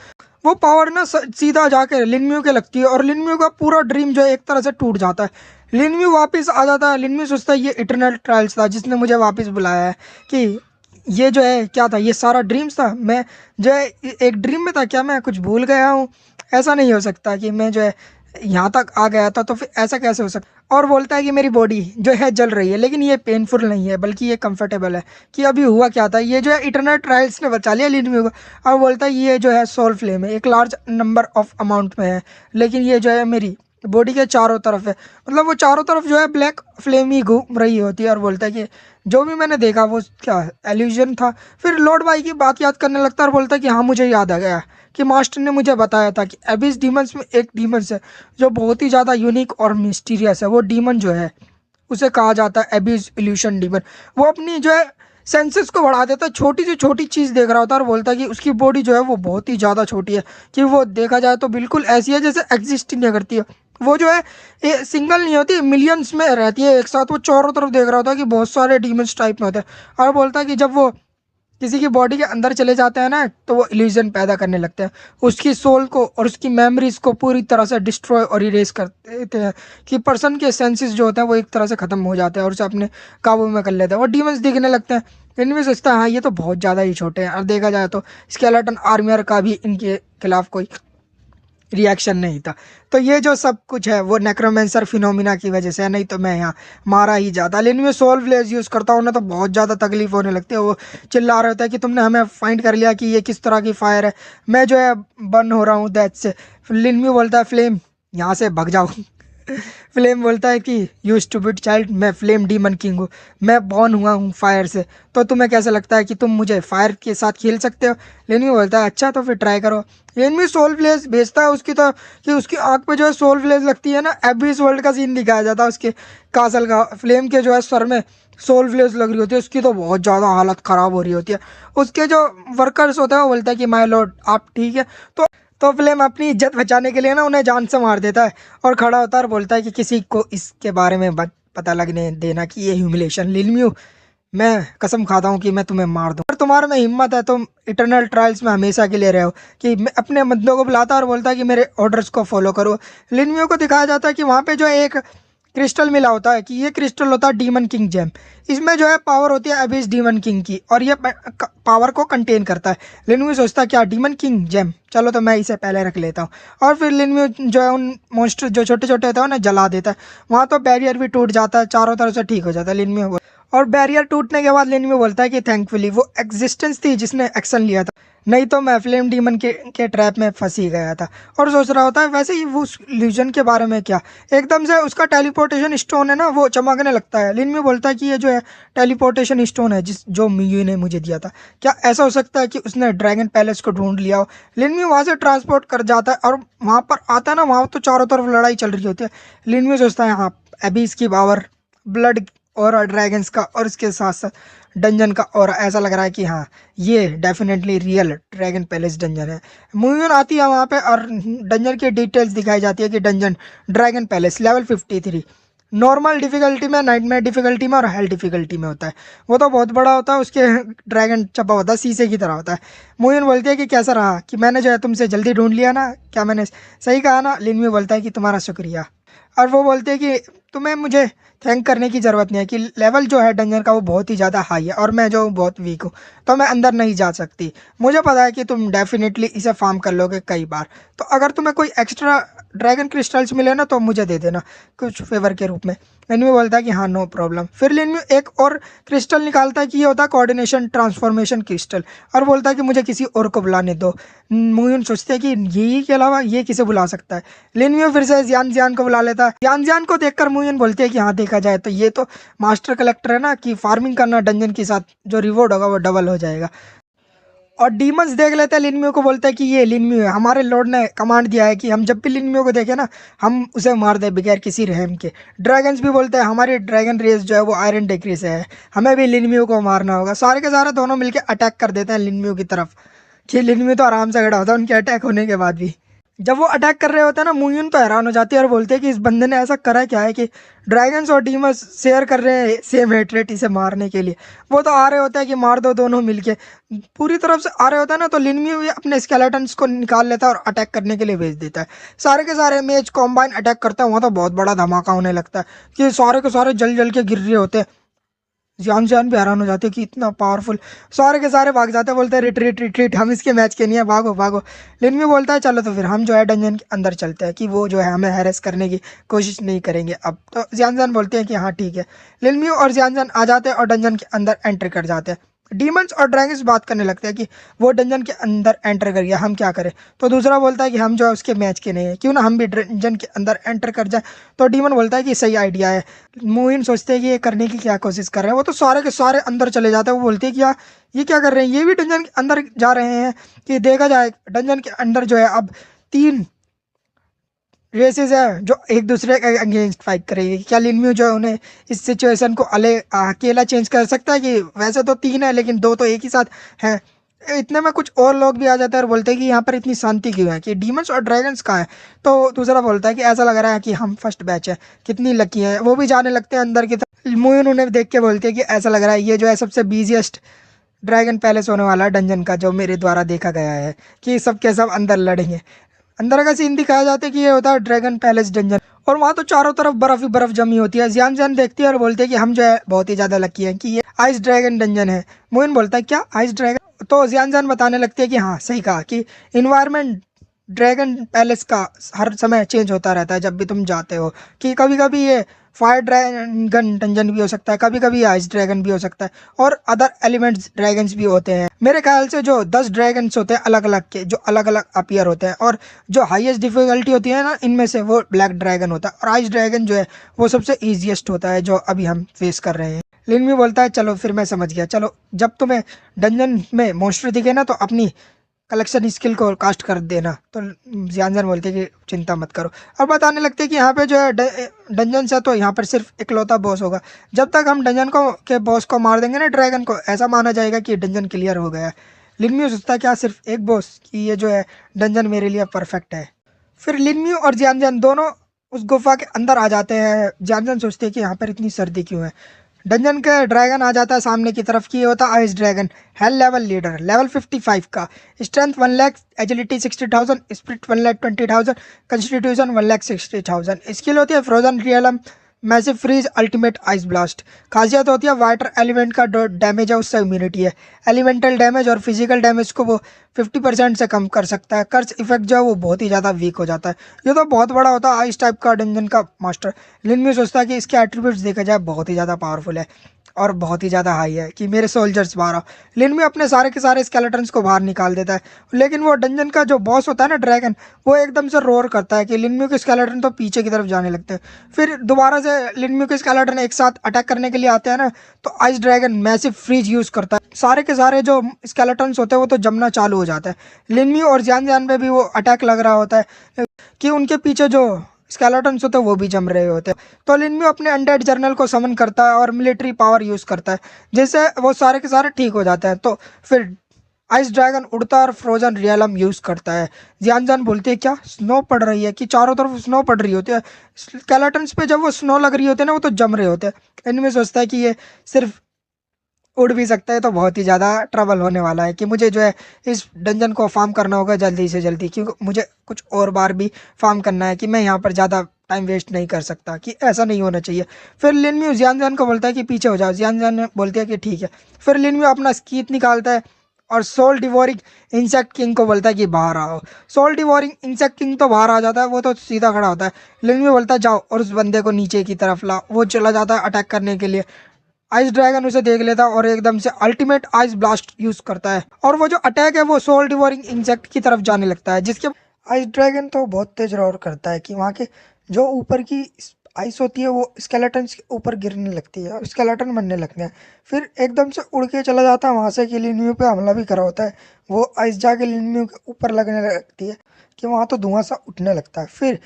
वो पावर ना सीधा जाके लिनम्यू के लगती है और लिनम्यू का पूरा ड्रीम जो है एक तरह से टूट जाता है। लिनम्यू वापस आ जाता है। लिनम्यू सोचता है ये इटरनल ट्रायल्स था जिसने मुझे वापस बुलाया है, कि ये जो है क्या था, ये सारा ड्रीम्स था, मैं जो है एक ड्रीम में था, क्या मैं कुछ भूल गया हूँ? ऐसा नहीं हो सकता कि मैं जो है यहाँ तक आ गया था, तो फिर ऐसा कैसे हो सकता? और बोलता है कि मेरी बॉडी जो है जल रही है, लेकिन ये पेनफुल नहीं है बल्कि ये कंफर्टेबल है। कि अभी हुआ क्या था, ये जो है इटरनल ट्रायल्स ने बचा लिया लिनम्यू को। और बोलता है ये जो है सोल फ्लेम है, एक लार्ज नंबर ऑफ अमाउंट में है, लेकिन ये जो है मेरी बॉडी के चारों तरफ है। मतलब वो चारों तरफ जो है ब्लैक फ्लेम ही घूम रही होती है। और बोलता है कि जो भी मैंने देखा वो क्या एल्यूजन था। फिर लॉर्ड भाई की बात याद करने लगता है और बोलता है कि हाँ मुझे याद आ गया कि मास्टर ने मुझे बताया था कि एबिस डीमंस में एक डीमंस है जो बहुत ही ज़्यादा यूनिक और मिस्टीरियस है। वो डीमन जो है उसे कहा जाता है एबिस इल्यूशन डीमन। वो अपनी जो है सेंसेस को बढ़ा देता है, छोटी से छोटी चीज़ देख रहा होता है और बोलता है कि उसकी बॉडी जो है वो बहुत ही ज़्यादा छोटी है, कि वो देखा जाए तो बिल्कुल ऐसी है जैसे एग्जिस्ट ही नहीं करती है। वो जो है ये सिंगल नहीं होती, मिलियंस में रहती है एक साथ। वो चारों तरफ देख रहा होता है कि बहुत सारे डीमंस टाइप में होते हैं। और बोलता है कि जब वो किसी की बॉडी के अंदर चले जाते हैं ना, तो वो इल्यूजन पैदा करने लगते हैं, उसकी सोल को और उसकी मेमोरीज को पूरी तरह से डिस्ट्रॉय और इरेज कर देते हैं, कि पर्सन के सेंसेस जो होते हैं वो एक तरह से ख़त्म हो जाते हैं और उसे अपने काबू में कर लेते हैं और डीमंस दिखने लगते हैं। इनमें सोचता है हाँ ये तो बहुत ज़्यादा ही छोटे हैं, और देखा जाए तो स्केलेटन आर्मियर का भी इनके खिलाफ कोई रिएक्शन नहीं था। तो ये जो सब कुछ है वो नेक्रोमेंसर फिनोमिना की वजह से है, नहीं तो मैं यहाँ मारा ही जाता। लेकिन मैं सोल फ्लेज यूज़ करता हूँ ना तो बहुत ज़्यादा तकलीफ होने लगती है। वो चिल्ला रहे होता है कि तुमने हमें फाइंड कर लिया कि ये किस तरह की फायर है, मैं जो है बर्न हो रहा हूँ दैट से। लिनम्यू बोलता है फ्लेम यहाँ से भग जाओ। फ्लेम बोलता है कि यू स्टूपिड चाइल्ड, मैं फ्लेम डीमन किंग हूँ, मैं बॉर्न हुआ हूँ फायर से, तो तुम्हें कैसे लगता है कि तुम मुझे फायर के साथ खेल सकते हो। लेनियो बोलता है अच्छा तो फिर ट्राई करो। लेनियो सोल फ्लेज भेजता है उसकी, तो कि उसकी आंख पे जो है सोल फ्लेज लगती है ना, एबिस वर्ल्ड का सीन दिखाया जाता है उसके कासल का। फ्लेम के जो है सर में सोल फ्लेज लग रही होती है, उसकी तो बहुत ज़्यादा हालत ख़राब हो रही होती है। उसके जो वर्कर्स होते हैं वो बोलते हैं कि माय लॉर्ड आप ठीक है। तो फ्लेम अपनी इज्जत बचाने के लिए ना उन्हें जान से मार देता है और खड़ा होता है और बोलता है कि किसी को इसके बारे में पता लगने देना कि ये ह्यूमिलेशन। लिनम्यू मैं कसम खाता हूँ कि मैं तुम्हें मार दूँ, अगर तुम्हारे में हिम्मत है तुम इटर्नल ट्रायल्स में हमेशा के लिए रहो। कि मैं अपने बंदों को बुलाता है और बोलता है कि मेरे ऑर्डर्स को फॉलो करो। लिनम्यू को दिखाया जाता है कि वहाँ पे जो है एक क्रिस्टल मिला होता है, कि ये क्रिस्टल होता है डीमन किंग जेम। इसमें जो है पावर होती है अबिस डीमन किंग की, और ये पावर को कंटेन करता है। लिनम्यू सोचता है क्या डीमन किंग जेम, चलो तो मैं इसे पहले रख लेता हूँ। और फिर लिनम्यू जो है उन मॉन्स्टर जो छोटे छोटे होते हैं उन्हें जला देता है। वहाँ तो बैरियर भी टूट जाता है, चारों तरफ से ठीक हो जाता है लिनम्यू। और बैरियर टूटने के बाद लिनम्यू बोलता है कि थैंकफुली वो एग्जिस्टेंस थी जिसने एक्शन लिया था, नहीं तो मैं फ्लेम डीमन के ट्रैप में फंस ही गया था। और सोच रहा होता है वैसे ही वो उस इल्यूजन के बारे में क्या, एकदम से उसका टेलीपोर्टेशन स्टोन है ना वो चमकने लगता है। लिनम्यू बोलता है कि ये जो है टेलीपोर्टेशन स्टोन है जो मियू ने मुझे दिया था। क्या ऐसा हो सकता है कि उसने ड्रैगन पैलेस को ढूंढ लिया हो। लिनम्यू वहाँ से ट्रांसपोर्ट कर जाता है और वहाँ पर आता है ना, वहाँ तो चारों तरफ लड़ाई चल रही होती है। लिनम्यू सोचता है हाँ अभी इसकी पावर ब्लड और ड्रैगन्स का और इसके साथ साथ डंजन का और ऐसा लग रहा है कि हाँ ये definitely real dragon palace dungeon है। मूवी आती है वहाँ पे और डंजन की डिटेल्स दिखाई जाती है कि dungeon dragon palace level 53 normal difficulty में, नाइटमेयर डिफिकल्टी में और हेल डिफिकल्टी में होता है। वो तो बहुत बड़ा होता है, उसके ड्रैगन चपा होता है, शीशे की तरह होता है। मोइन बोलती है कि कैसा रहा, कि मैंने जो है तुमसे जल्दी ढूंढ लिया ना, क्या मैंने सही कहा ना। लिनमी बोलता है कि तुम्हारा शुक्रिया। और वो बोलते हैं कि तुम्हें मुझे थैंक करने की ज़रूरत नहीं है, कि लेवल जो है डंजन का वो बहुत ही ज़्यादा हाई है और मैं जो हूँ बहुत वीक हूँ, तो मैं अंदर नहीं जा सकती। मुझे पता है कि तुम डेफिनेटली इसे फार्म कर लोगे कई बार, तो अगर तुम्हें कोई एक्स्ट्रा ड्रैगन क्रिस्टल्स मिले ना तो मुझे दे देना कुछ फेवर के रूप में। लिनम्यू बोलता है कि हाँ नो प्रॉब्लम। फिर लिनम्यू एक और क्रिस्टल निकालता है कि ये होता है कोऑर्डिनेशन ट्रांसफॉर्मेशन क्रिस्टल, और बोलता है कि मुझे किसी और को बुलाने दो। मोयन सोचते हैं कि यही के अलावा ये किसे बुला सकता है। लिनम्यू फिर से जियान जियान को बुला लेता है। जियान जियान को देखकर मोयन बोलते हैं कि हाँ देखा जाए तो ये तो मास्टर कलेक्टर है ना, कि फार्मिंग करना डंजन के साथ जो रिवॉर्ड होगा वो डबल हो जाएगा। और डीमंस देख लेते हैं लिनम्यू को, बोलता है कि ये लिनम्यू है, हमारे लॉर्ड ने कमांड दिया है कि हम जब भी लिनम्यू को देखें ना हम उसे मार दें बगैर किसी रहम के। ड्रैगन्स भी बोलते हैं हमारी ड्रैगन रेस जो है वो आयरन डिग्री से है, हमें भी लिनम्यू को मारना होगा। सारे के सारे दोनों मिलकर अटैक कर देते हैं लिनम्यू की तरफ, कि लिनम्यू तो आराम से खड़ा होता है उनके अटैक होने के बाद भी। जब वो अटैक कर रहे होते हैं ना, मूयून तो हैरान हो जाती है और बोलते हैं कि इस बंदे ने ऐसा करा क्या है कि ड्रैगन्स और डीमंस शेयर कर रहे हैं सेम हेट्रेट इसे मारने के लिए। वो तो आ रहे होते हैं कि मार दो दोनों मिलके, पूरी तरफ से आ रहे होते हैं ना, तो लिनम्यू भी अपने स्केलेटन्स को निकाल लेता है और अटैक करने के लिए भेज देता है। सारे के सारे मेज कॉम्बाइन अटैक करते हैं, वहाँ तो बहुत बड़ा धमाका होने लगता है कि सारे के सारे जल जल के गिर रहे होते हैं। जान जान भी हैरान हो जाते हैं कि इतना पावरफुल। सारे के सारे भाग जाते हैं, बोलते हैं रिट्रीट रिट्रीट, हम इसके मैच के नहीं है, भागो भागो। लिनमी बोलता है चलो तो फिर हम जो है डंजन के अंदर चलते हैं, कि वो जो है हमें हैरेस करने की कोशिश नहीं करेंगे अब। तो जियान बोलते हैं कि हाँ ठीक है। लिनमी और जियान आ जाते हैं और डंजन के अंदर एंटर कर जाते हैं। डीमंस और ड्रैगन्स बात करने लगते हैं कि वो डंजन के अंदर एंटर कर गया, हम क्या करें। तो दूसरा बोलता है कि हम जो है उसके मैच के नहीं है, क्यों ना हम भी डंजन के अंदर एंटर कर जाए। तो डीमन बोलता है कि सही आइडिया है। मोइन सोचते हैं कि ये करने की क्या कोशिश कर रहे हैं, वो तो सारे के सारे अंदर चले जाते हैं। वो बोलते हैं कि यार ये क्या कर रहे हैं, ये भी डंजन के अंदर जा रहे हैं। कि देखा जाए डंजन के अंदर जो है अब 3 रेसेस है जो एक दूसरे के अगेंस्ट फाइट करेगी। क्या लिनम्यू जो है उन्हें इस सिचुएशन को अकेला चेंज कर सकता है, कि वैसे तो 3 है लेकिन 2 तो एक ही साथ हैं। इतने में कुछ और लोग भी आ जाते हैं और बोलते हैं कि यहाँ पर इतनी शांति क्यों है, कि डीमंस और ड्रैगन्स कहाँ हैं। तो दूसरा बोलता है कि ऐसा लग रहा है कि हम फर्स्ट बैच है, कितनी लकी है। वो भी जाने लगते हैं अंदर की तरफ। मोइन उन्हें देख के बोलते हैं कि ऐसा लग रहा है ये जो है सबसे बिजिएस्ट ड्रैगन पैलेस होने वाला है डंजन का, जो मेरे द्वारा देखा गया है कि सब के सब अंदर लड़ेंगे। अंदर का सीन दिखाया जाता है कि ये होता है ड्रैगन पैलेस डंजन, और वहाँ तो चारों तरफ बर्फ ही बर्फ जमी होती है। जियान जियान देखती है और बोलती है कि हम जो है बहुत ही ज़्यादा लकी हैं कि ये आइस ड्रैगन डंजन है। मोइन बोलता है क्या आइस ड्रैगन, तो जियान जियान बताने लगती है कि हाँ सही कहा कि इन्वायरमेंट ड्रैगन पैलेस का हर समय चेंज होता रहता है जब भी तुम जाते हो, कि कभी कभी ये फायर ड्रैगन डंजन भी हो सकता है, कभी कभी आइस ड्रैगन भी हो सकता है, और अदर एलिमेंट्स ड्रैगन्स भी होते हैं। मेरे ख्याल से जो 10 ड्रैगन्स होते हैं अलग अलग के, जो अलग अलग अपीयर होते हैं, और जो हाईएस्ट डिफिकल्टी होती है ना इनमें से, वो ब्लैक ड्रैगन होता है, और आइस ड्रैगन जो है वो सबसे ईजिएस्ट होता है जो अभी हम फेस कर रहे हैं। लिनमी बोलता है चलो फिर मैं समझ गया, चलो जब तुम्हें डंजन में मॉन्स्टर दिखे ना तो अपनी कलेक्शन स्किल को कास्ट कर देना। तो जियानजन बोलते हैं कि चिंता मत करो, और बताने लगते हैं कि यहाँ पे जो है डंजन है तो यहाँ पर सिर्फ इकलौता बॉस होगा। जब तक हम डंजन को के बॉस को मार देंगे ना ड्रैगन को, ऐसा माना जाएगा कि डंजन क्लियर हो गया है। लिनम्यू सोचता है क्या सिर्फ एक बॉस, कि ये जो है डंजन मेरे लिए परफेक्ट है। फिर लिनम्यू और जियानजन दोनों उस गुफा के अंदर आ जाते हैं। जियानजन सोचते हैं कि यहाँ पर इतनी सर्दी क्यों है। डंजन का ड्रैगन आ जाता है सामने की तरफ, की होता है ice dragon, hell level leader, level 55 का, strength 1 lakh, agility 60,000, spirit 1 lakh 20,000, constitution 1 lakh 60,000। Skill होती है frozen realm, massive freeze, ultimate ice blast. खासियत होती है वाटर एलिमेंट का डैमेज है उससे इम्यूनिटी है। एलिमेंटल डैमेज और फिजिकल डैमेज को वो 50% से कम कर सकता है। कर्स इफेक्ट जो है वो बहुत ही ज़्यादा वीक हो जाता है। ये तो बहुत बड़ा होता है आइस टाइप का डंजन का मास्टर। लिनम्यू सोचता है कि इसके एट्रीब्यूट्स देखा जाए बहुत ही ज़्यादा पावरफुल है और बहुत ही ज़्यादा हाई है, कि मेरे सोल्जर्स बाहर आओ। लिनम्यू अपने सारे के सारे स्केलेटन्स को बाहर निकाल देता है, लेकिन वो डंजन का जो बॉस होता है ना ड्रैगन, वो एकदम से रोर करता है कि लिनम्यू के स्केलेटन तो पीछे की तरफ जाने लगते हैं। फिर दोबारा से लिनम्यू के स्केलेटन एक साथ अटैक करने के लिए आते हैं ना, तो ice dragon massive freeze use करता है। सारे के सारे जो स्केलेटन्स होते हैं वो तो जमना चालू हो जाता है। लिनम्यू और जियान जियान पे भी वो अटैक लग रहा होता है कि उनके पीछे जो स्केलेटन्स होते हैं वो भी जम रहे होते हैं। तो लिनम्यू अपने अनडेड जर्नल को समन करता है और मिलिट्री पावर यूज़ करता है, जिससे वो सारे के सारे ठीक हो जाते हैं। तो फिर आइस ड्रैगन उड़ता है और फ्रोजन रियलम यूज़ करता है। जियान जान बोलती है क्या स्नो पड़ रही है, कि चारों तरफ स्नो पड़ रही होती है। स्केलेटन्स पे जब वो स्नो लग रही होती है ना वो तो जम रहे होते हैं। इनमें सोचता है कि ये सिर्फ उड़ भी सकता है तो बहुत ही ज़्यादा ट्रबल होने वाला है, कि मुझे जो है इस डंजन को फार्म करना होगा जल्दी से जल्दी, क्योंकि मुझे कुछ और बार भी फार्म करना है, कि मैं यहाँ पर ज़्यादा टाइम वेस्ट नहीं कर सकता, कि ऐसा नहीं होना चाहिए। फिर लिनम्यू जियान जान को बोलता है कि पीछे हो जाओ। जियान जान बोलती है कि ठीक है। फिर लिनम्यू अपना स्कीट निकालता है और सोल डिवोरिंग इंसेक्ट किंग को बोलता है कि बाहर आओ। सोल डिवोरिंग इंसेक्ट किंग तो बाहर आ जाता है, वो तो सीधा खड़ा होता है। लिनम्यू बोलता है जाओ और उस बंदे को नीचे की तरफ लाओ। वो चला जाता है अटैक करने के लिए। आइस ड्रैगन उसे देख लेता है और एकदम से अल्टीमेट आइस ब्लास्ट यूज करता है, और वो जो अटैक है वो सोल डिवोरिंग इंसेक्ट की तरफ जाने लगता है, जिसके आइस ड्रैगन तो बहुत तेज रोर करता है कि वहाँ के जो ऊपर की आइस होती है वो स्केलेटन के ऊपर गिरने लगती है और स्केलेटन बनने लगते हैं। फिर एकदम से उड़ के चला जाता है वहाँ से, कि लिनम्यू पे हमला भी करा होता है। वो आइस जाके लिनम्यू के ऊपर लगने लगती है, कि वहाँ तो धुआं सा उठने लगता है। फिर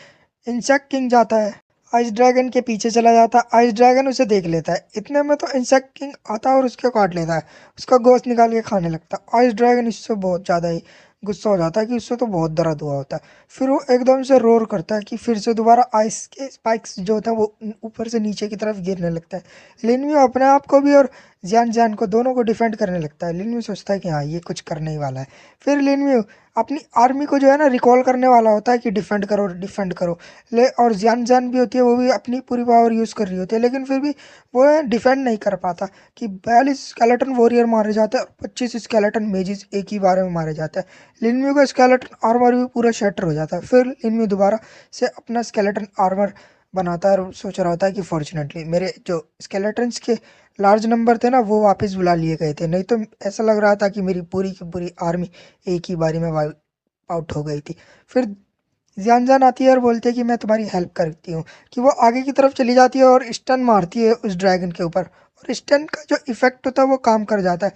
इंसेक्ट किंग जाता है, आइस ड्रैगन के पीछे चला जाता है। आइस ड्रैगन उसे देख लेता है, इतने में तो इंसेक्ट किंग आता है और उसको काट लेता है, उसका गोश्त निकाल के खाने लगता है। आइस ड्रैगन इससे बहुत ज़्यादा ही गुस्सा हो जाता है कि उससे तो बहुत दर्द हुआ होता है। फिर वो एकदम से रोर करता है कि फिर से दोबारा आइस के स्पाइक्स जो होता है वो ऊपर से नीचे की तरफ गिरने लगता है। लिनम्यू अपने आप को भी और जियान जियान को दोनों को डिफेंड करने लगता है। लिनम्यू सोचता है कि हाँ ये कुछ करने ही वाला है। फिर लिनम्यू अपनी आर्मी को जो है ना रिकॉल करने वाला होता है कि डिफेंड करो डिफेंड करो। ले और जियान जियान भी होती है, वो भी अपनी पूरी पावर यूज़ कर रही होती है, लेकिन फिर भी वो डिफेंड नहीं कर पाता, कि 42 स्केलेटन वॉरियर मारे जाते हैं और 25 स्केलेटन मेजिस एक ही बारे में मारे जाते हैं। लिनम्यू का स्केलेटन आर्मर भी पूरा शटर हो जाता है। फिर लिनम्यू दोबारा से अपना स्केलेटन आर्मर बनाता है और सोच रहा होता है कि फॉर्चुनेटली मेरे जो स्केलेटन्स के लार्ज नंबर थे ना वो वापस बुला लिए गए थे, नहीं तो ऐसा लग रहा था कि मेरी पूरी की पूरी आर्मी एक ही बारी में वाइप आउट हो गई थी। फिर जियान जान आती है और बोलती है कि मैं तुम्हारी हेल्प करती हूँ, कि वो आगे की तरफ चली जाती है और स्टन मारती है उस ड्रैगन के ऊपर, और स्टन का जो इफेक्ट होता है वो काम कर जाता है।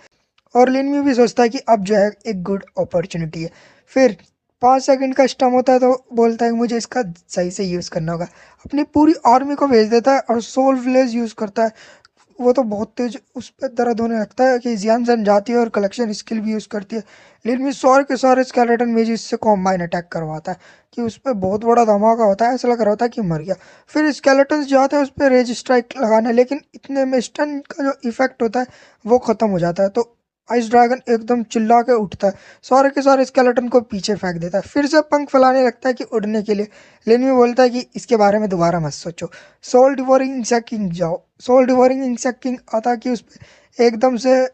और लिनम्यू भी सोचता है कि अब जो है एक गुड अपॉर्चुनिटी है। फिर 5 सेकंड का स्टम होता है तो बोलता है कि मुझे इसका सही से यूज़ करना होगा। अपनी पूरी आर्मी को भेज देता है और सोल विलेज यूज़ करता है। वो तो बहुत तेज उस पर दर्द होने लगता है, कि जियान जन जाती है और कलेक्शन स्किल भी यूज़ करती है। लेकिन सारे के सारे स्केलेटन में इससे कॉम्बाइन अटैक करवाता है, कि उस पर बहुत बड़ा धमाका होता है, ऐसा लग रहा होता है कि मर गया। फिर स्केलेटन जाते हैं उस पर रेज स्ट्राइक लगाने, लेकिन इतने में स्टन का जो इफेक्ट होता है वो ख़त्म हो जाता है। तो आइस ड्रैगन एकदम चिल्ला के उठता है, सारे के सारे स्केलेटन को पीछे फेंक देता है, फिर से पंख फैलाने लगता है कि उड़ने के लिए। लेनवी बोलता है कि इसके बारे में दोबारा मत सोचो। सोल डिवोरिंग इंसेक्ट किंग जाओ। सोल डिवोरिंग इंसेक्ट किंग आता है कि उस पे एकदम से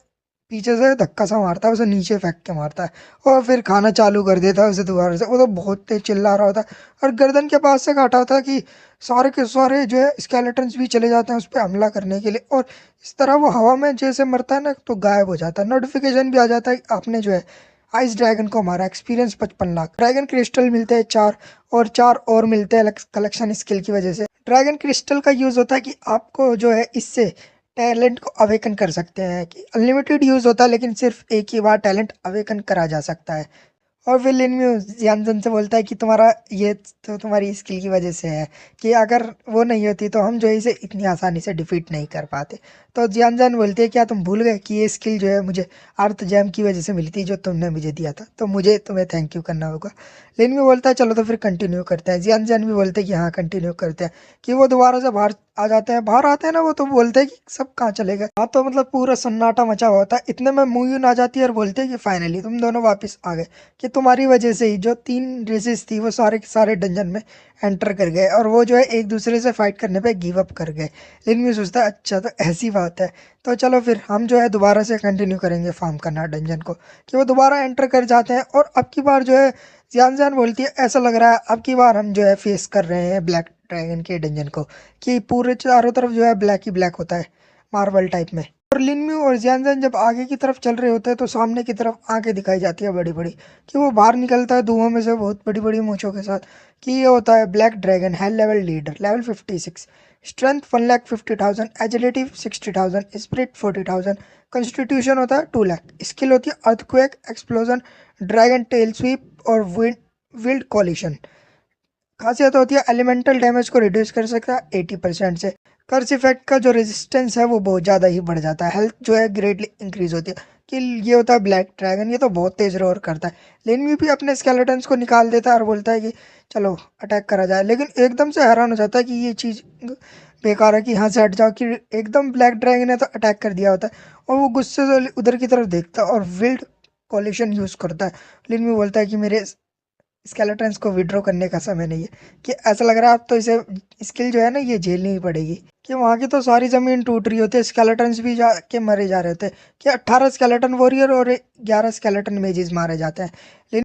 पीछे से धक्का सा मारता है, उसे नीचे फेंक के मारता है और फिर खाना चालू कर देता है उसे दोबारा से। वो तो बहुत तेज चिल्ला रहा होता है और गर्दन के पास से काटा होता है कि सारे के सारे जो है स्केलेटन्स भी चले जाते हैं उस पर हमला करने के लिए, और इस तरह वो हवा में जैसे मरता है ना तो गायब हो जाता है। नोटिफिकेशन भी आ जाता है कि आपने जो है आइस ड्रैगन को मारा। एक्सपीरियंस 55 लाख। ड्रैगन क्रिस्टल मिलते हैं 4, और 4 और मिलते हैं कलेक्शन स्किल की वजह से। ड्रैगन क्रिस्टल का यूज़ होता है कि आपको जो है इससे टैलेंट को अवेकन कर सकते हैं, कि अनलिमिटेड यूज़ होता है लेकिन सिर्फ एक ही बार टैलेंट अवेकन करा जा सकता है। और फिर लिन जियानजन से बोलता है कि तुम्हारा ये तो तुम्हारी स्किल की वजह से है, कि अगर वो नहीं होती तो हम जो है इसे इतनी आसानी से डिफीट नहीं कर पाते। तो जियानजन बोलते हैं क्या तुम भूल गए कि ये स्किल जो है मुझे अर्थ जैम की वजह से मिली थी जो तुमने मुझे दिया था, तो मुझे तुम्हें थैंक यू करना होगा। लिन भी बोलता है चलो तो फिर कंटिन्यू करते हैं। जियानजन भी बोलते हैं कि हाँ कंटिन्यू करते हैं। कि वो दोबारा से बाहर आ जाते हैं, बाहर आते हैं ना वो तो बोलते हैं कि सब कहाँ चले गए। हाँ तो मतलब पूरा सन्नाटा मचा हुआ था, इतने में मुयून आ जाती है और बोलते हैं कि फाइनली तुम दोनों वापस आ गए, कि तुम्हारी वजह से ही जो 3 रेसेस थी वो सारे के सारे डंजन में एंटर कर गए और वो जो है एक दूसरे से फाइट करने पे गिव अप कर गए। लेकिन मैं सोचता अच्छा तो ऐसी बात है, तो चलो फिर हम जो है दोबारा से कंटिन्यू करेंगे फार्म करना डंजन को। कि वो दोबारा एंटर कर जाते हैं और अब की बार जो है जियान जियान बोलती है ऐसा लग रहा है अब की बार हम जो है फेस कर रहे हैं ब्लैक ड्रैगन के डंजन को, कि पूरे चारों तरफ जो है ब्लैक ही ब्लैक होता है मार्बल टाइप में। और लिनम्यू और जियानजन जब आगे की तरफ चल रहे होते हैं तो सामने की तरफ आंखें दिखाई जाती है बड़ी बड़ी, कि वो बाहर निकलता है धुआं में से बहुत बड़ी बड़ी मूंछों के साथ। कि ये होता है black dragon hell level leader level 56, strength 1,50,000, agility 60,000, spirit 40,000, constitution होता है 2 लाख। स्किल होती है earthquake, explosion, dragon tail sweep और विल्ड कॉलिशन। खासियत होती है एलिमेंटल डैमेज को रिड्यूस कर सकता है 80% से। कर्स इफेक्ट का जो रेजिस्टेंस है वो बहुत ज़्यादा ही बढ़ जाता है। हेल्थ जो है ग्रेटली इंक्रीज होती है। कि ये होता है ब्लैक ड्रैगन, ये तो बहुत तेज रोर करता है। लेनवी भी अपने स्केलेटन्स को निकाल देता है और बोलता है कि चलो अटैक करा जाए, लेकिन एकदम से हैरान हो जाता है कि ये चीज़ बेकार है, कि यहाँ से हट जाओ। कि एकदम ब्लैक ड्रैगन है तो अटैक कर दिया होता है, और वो गुस्से से उधर की तरफ देखता है और विल्ड कॉलिशन यूज़ करता है। लेनवी बोलता है कि मेरे स्केलेटन्स को विड्रॉ करने का समय नहीं है, कि ऐसा लग रहा है अब तो इसे स्किल जो है ना ये झेलनी ही पड़ेगी। कि वहाँ की तो सारी ज़मीन टूट रही होती है, स्केलेटन्स भी जा के मरे जा रहे थे। कि 18 स्केलेटन वॉरियर और 11 स्केलेटन मेजिस मारे जाते हैं। लेकिन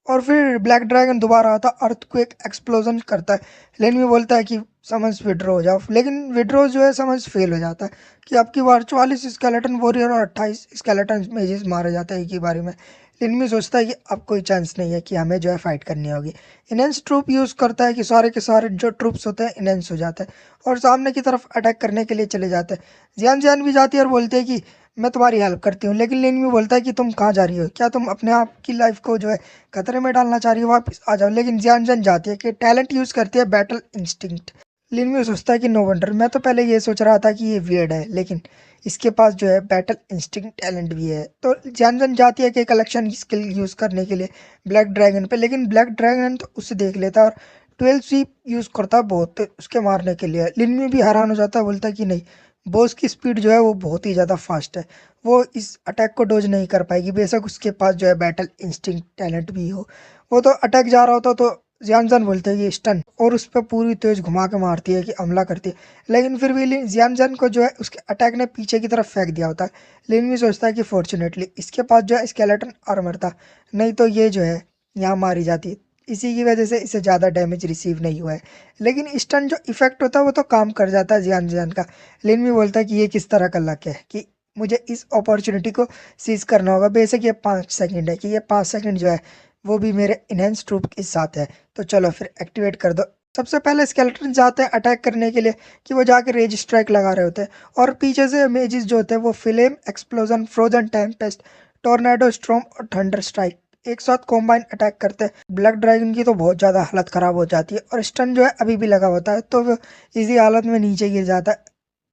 और फिर ब्लैक ड्रैगन दोबारा आता है, अर्थक्वेक एक्सप्लोजन करता है। लेकिन भी बोलता है कि समझ विड्रॉ हो जाओ, लेकिन विड्रॉ जो है समझ फेल हो जाता है। कि अब की बार 44 स्केलेटन वॉरियर और 28 स्केलेटन मेजिस मारे जाते हैं एक ही बारी में। लेकिन भी सोचता है कि अब कोई चांस नहीं है, कि हमें जो है फाइट करनी होगी। इनेंस ट्रूप यूज़ करता है, कि सारे के सारे जो ट्रूप्स होते हैं इनेंस हो जाते हैं और सामने की तरफ अटैक करने के लिए चले जाते हैं। जियान जियान भी जाती है और बोलते हैं कि मैं तुम्हारी हेल्प करती हूँ, लेकिन लेन भी बोलता है कि तुम कहाँ जा रही हो, क्या तुम अपने आप की लाइफ को जो है खतरे में डालना चाह रही हो, वापस आ जाओ। लेकिन जियान जियान जाती है, कि टैलेंट यूज़ करती है बैटल इंस्टिंक्ट। लिन भी सोचता है कि नो वंडर, मैं तो पहले ये सोच रहा था कि ये वियर्ड है, लेकिन इसके पास जो है बैटल इंस्टिंक्ट टैलेंट भी है। तो जानजन जाती है कि कलेक्शन स्किल यूज़ करने के लिए ब्लैक ड्रैगन पे, लेकिन ब्लैक ड्रैगन तो उसे देख लेता है और 12 स्वीप यूज़ करता है बहुत उसके मारने के लिए। लिन में भी हैरान हो जाता है, बोलता है कि नहीं, बॉस की स्पीड जो है वो बहुत ही ज़्यादा फास्ट है, वो इस अटैक को डोज नहीं कर पाएगी, बेशक उसके पास जो है बैटल इंस्टिंक्ट टैलेंट भी हो। वो तो अटैक जा रहा होता तो जियानजन बोलते हैं कि स्टन, और उस पर पूरी तेज घुमा के मारती है, कि हमला करती है। लेकिन फिर भी जियानजन को जो है उसके अटैक ने पीछे की तरफ फेंक दिया होता है। लेकिन भी सोचता है कि फॉर्चुनेटली इसके पास जो है स्केलेटन आर्मर था, नहीं तो ये जो है यहाँ मारी जाती। इसी की वजह से इसे ज़्यादा डैमेज रिसीव नहीं हुआ है। लेकिन स्टन जो इफेक्ट होता है वो तो काम कर जाता है जियानजन का। लेकिन भी बोलता है कि ये किस तरह का लक है, कि मुझे इस अपॉर्चुनिटी को सीज करना होगा। बेशक ये 5 सेकंड है, कि ये 5 सेकंड जो है वो भी मेरे इनहेंस ट्रूप के साथ है। तो चलो फिर एक्टिवेट कर दो। सबसे पहले स्केलेटन जाते हैं अटैक करने के लिए, कि वो जाके रेज स्ट्राइक लगा रहे होते हैं, और पीछे से मेजिस जो होते हैं वो flame, explosion, frozen Tempest, tornado storm और थंडर स्ट्राइक एक साथ कॉम्बाइन अटैक करते हैं। ब्लैक ड्रैगन की तो बहुत ज़्यादा हालत ख़राब हो जाती है, और स्टन जो है अभी भी लगा होता है, तो वो इसी हालत में नीचे गिर जाता है।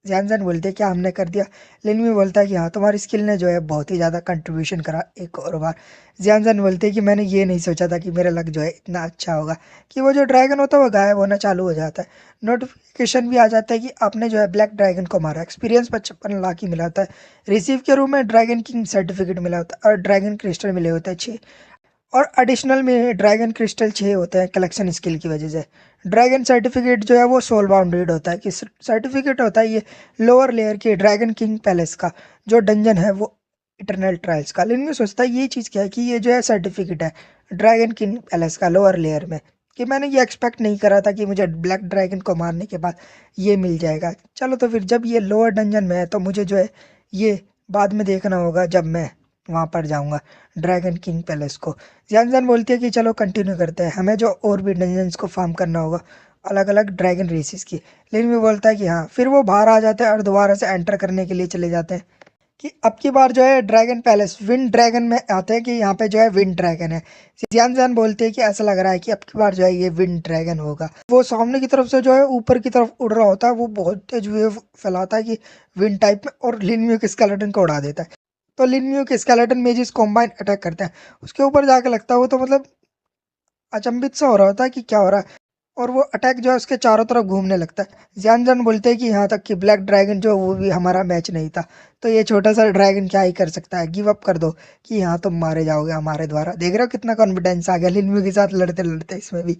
जियानजन बोलती है क्या हमने कर दिया। लिनमी बोलता है कि हाँ तुम्हारी स्किल ने जो है बहुत ही ज़्यादा कंट्रीब्यूशन करा एक और बार। जियानजन बोलते हैं कि मैंने ये नहीं सोचा था कि मेरा लक जो है इतना अच्छा होगा कि वो जो ड्रैगन होता है वो गायब होना चालू हो जाता है। नोटिफिकेशन भी आ जाता है कि आपने जो है ब्लैक ड्रैगन को मारा। एक्सपीरियंस 55 लाख ही मिला होता है। रिसीव के रूम में ड्रैगन किंग सर्टिफिकेट मिला होता है और ड्रैगन क्रिस्टल मिले होते हैं 6। और एडिशनल में ड्रैगन क्रिस्टल 6 होते हैं कलेक्शन स्किल की वजह से। ड्रैगन सर्टिफिकेट जो है वो सोल बाउंडेड होता है कि सर्टिफिकेट होता है ये लोअर लेयर के ड्रैगन किंग पैलेस का जो डंजन है वो इटरनल ट्रायल्स का। लेकिन मैं सोचता है ये चीज़ क्या है कि ये जो है सर्टिफिकेट है ड्रैगन किंग पैलेस का लोअर लेयर में, कि मैंने ये एक्सपेक्ट नहीं करा था कि मुझे ब्लैक ड्रैगन को मारने के बाद ये मिल जाएगा। चलो तो फिर जब ये लोअर डंजन में है तो मुझे जो है ये बाद में देखना होगा जब मैं वहाँ पर जाऊँगा ड्रैगन किंग पैलेस को। जियानजन बोलती है कि चलो कंटिन्यू करते हैं, हमें जो और भी डंजन्स को फार्म करना होगा अलग अलग ड्रैगन रेसेस की। लेकिन वो बोलता है कि हाँ, फिर वो बाहर आ जाते हैं और दोबारा से एंटर करने के लिए चले जाते हैं कि अब की बार जो है ड्रैगन पैलेस विंड ड्रैगन में आते हैं कि यहाँ पे जो है विंड ड्रैगन है। जियानजन बोलते हैं कि ऐसा लग रहा है कि अब की बार जो है ये विंड ड्रैगन होगा। वो सामने की तरफ से जो है ऊपर की तरफ उड़ रहा होता है, वो बहुत तेज वेव फैलाता है कि विंड टाइप में, और लिनम्यू के स्केलेटन को उड़ा देता है। तो लिनम्यू के स्केलेटन मेजिस कॉम्बाइन अटैक करते हैं उसके ऊपर जाके लगता है वो तो मतलब अचंभित सा हो रहा होता है कि क्या हो रहा है, और वो अटैक जो है उसके चारों तरफ घूमने लगता है। जियानजन बोलते हैं कि यहाँ तक कि ब्लैक ड्रैगन जो वो भी हमारा मैच नहीं था, तो ये छोटा सा ड्रैगन क्या ही कर सकता है, गिव अप कर दो कि यहाँ तुम मारे जाओगे हमारे द्वारा। देख रहे हो कितना कॉन्फिडेंस आ गया लिनम्यू के साथ लड़ते लड़ते इसमें भी।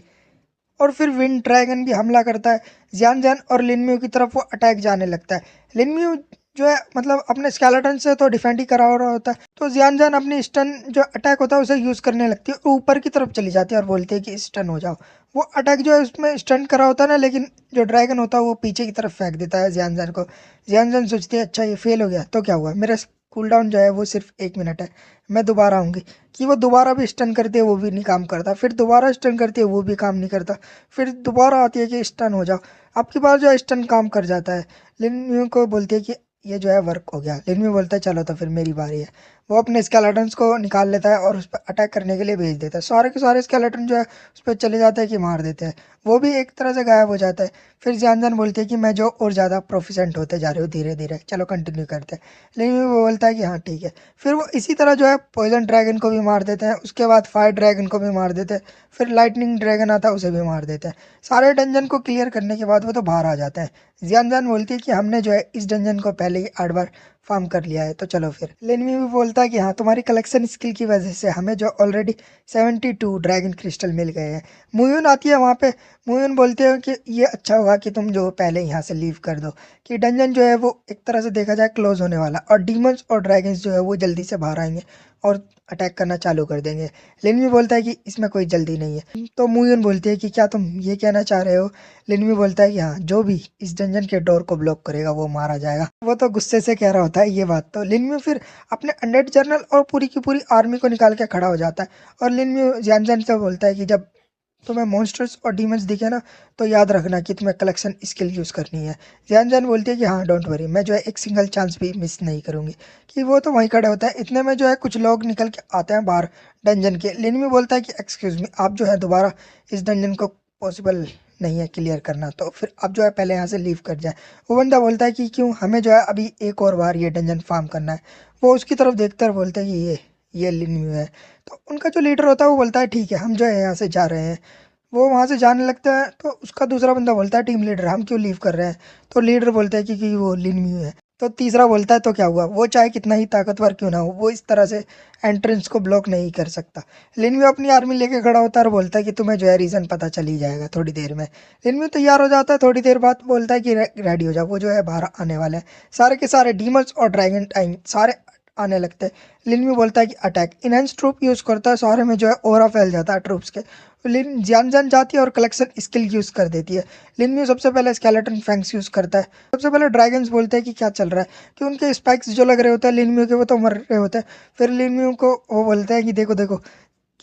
और फिर विंड ड्रैगन भी हमला करता है जियानजन और लिनम्यू की तरफ वो अटैक जाने लगता है। लिनम्यू जो है मतलब अपने स्केलेटन से तो डिफेंड ही करा हो रहा होता है, तो जियानजन अपनी स्टन जो अटैक होता है उसे यूज़ करने लगती है, ऊपर की तरफ चली जाती है और बोलती है कि स्टन हो जाओ। वो अटैक जो है उसमें स्टन करा होता है ना, लेकिन जो ड्रैगन होता है वो पीछे की तरफ फेंक देता है जियानजन को। जियानजन सोचती है अच्छा ये फेल हो गया तो क्या हुआ, मेरा कूल डाउन जो है वो सिर्फ 1 मिनट है, मैं दोबारा आऊँगी। कि वो दोबारा भी स्टन करती है वो भी नहीं काम करता, फिर दोबारा स्टन करती है वो भी काम नहीं करता, फिर दोबारा आती है कि स्टन हो जाओ। अब की बार जो है स्टन काम कर जाता है। लिनम्यू को बोलती है कि ये जो है वर्क हो गया। लिनम्यू बोलता है चलो तो फिर मेरी बारी है। वो अपने स्केलेटन्स को निकाल लेता है और उस पर अटैक करने के लिए भेज देता है। सारे के सारे स्केलेटन जो है उस पर चले जाते हैं कि मार देते हैं, वो भी एक तरह से गायब हो जाता है। फिर जियानजन बोलती है कि मैं जो और ज़्यादा प्रोफिशेंट होते जा रही हूँ धीरे धीरे, चलो कंटिन्यू करते हैं। लेकिन वो बोलता है कि हाँ ठीक है। फिर वो इसी तरह जो है पॉइजन ड्रैगन को भी मार देते हैं, उसके बाद फायर ड्रैगन को भी मार देते हैं, फिर लाइटनिंग ड्रैगन आता है उसे भी मार देते हैं। सारे डंजन को क्लियर करने के बाद वो तो बाहर आ जाते हैं। जियानजन बोलती है कि हमने जो है इस डंजन को पहले ही 8 बार फार्म कर लिया है, तो चलो फिर। लेनमी भी बोलता है कि हाँ तुम्हारी कलेक्शन स्किल की वजह से हमें जो ऑलरेडी 72 ड्रैगन क्रिस्टल मिल गए हैं। मुयून आती है वहाँ पे। मुयून बोलते हैं कि ये अच्छा होगा कि तुम जो पहले यहाँ से लीव कर दो, कि डंजन जो है वो एक तरह से देखा जाए क्लोज होने वाला, और डीमंस और ड्रैगन्स जो है वो जल्दी से बाहर आएंगे और अटैक करना चालू कर देंगे। लिनमी बोलता है कि इसमें कोई जल्दी नहीं है। तो मुयून बोलती है कि क्या तुम ये कहना चाह रहे हो। लिनमी बोलता है कि हाँ जो भी इस डंजन के डोर को ब्लॉक करेगा वो मारा जाएगा। वो तो गुस्से से कह रहा होता है ये बात। तो लिनमी फिर अपने अनडेड जर्नल और पूरी की पूरी आर्मी को निकाल के खड़ा हो जाता है, और लिनमी जियानजन से बोलता है कि जब तुम्हें मॉन्स्टर्स और डीमंस दिखे ना तो याद रखना कि तुम्हें कलेक्शन स्किल यूज़ करनी है। जियानजन बोलती है कि हाँ डोंट वरी, मैं जो है एक सिंगल चांस भी मिस नहीं करूँगी। कि वो तो वहीं खड़े होता है, इतने में जो है कुछ लोग निकल के आते हैं बाहर डंजन के। लिनमी बोलता है कि एक्सक्यूज़ मी, आप जो है दोबारा इस डंजन को पॉसिबल नहीं है क्लियर करना, तो फिर आप जो है पहले यहाँ से लीव कर जाए। वो बंदा बोलता है कि क्यों, हमें जो है अभी एक और बार ये डंजन फार्म करना है। वो उसकी तरफ देखते और बोलते हैं कि ये लिनम्यू है। तो उनका जो लीडर होता है वो बोलता है ठीक है हम जो है यहाँ से जा रहे हैं। वो वहाँ से जाने लगता है तो उसका दूसरा बंदा बोलता है टीम लीडर हम क्यों लीव कर रहे हैं। तो लीडर बोलता है कि वो लिनम्यू है। तो तीसरा बोलता है तो क्या हुआ, वो चाहे कितना ही ताकतवर क्यों ना हो वो इस तरह से एंट्रेंस को ब्लॉक नहीं कर सकता। लिनम्यू अपनी आर्मी लेके खड़ा होता है और बोलता है कि तुम्हें जो है रीज़न पता चल ही जाएगा थोड़ी देर में। लिनम्यू तैयार हो जाता है, थोड़ी देर बाद बोलता है कि रेडी हो जाओ, वो जो है बाहर आने वाले हैं। सारे के सारे डीमंस और ड्रैगन टाइम सारे आने लगते हैं। लिनम्यू बोलता है कि अटैक इनहेंस ट्रूप यूज़ करता है, सारे में जो है ओरा फैल जाता है ट्रूप्स के। लिन जियानजन जाती है और कलेक्शन स्किल यूज़ कर देती है। लिनम्यू सबसे पहले स्केलेटन फैंक्स यूज़ करता है। सबसे पहले ड्रैगन्स बोलते हैं कि क्या चल रहा है, कि उनके स्पाइक्स जो लग रहे होते हैं लिनम्यू के वो तो मर रहे होते हैं। फिर लिनम्यू को वो बोलते हैं कि देखो देखो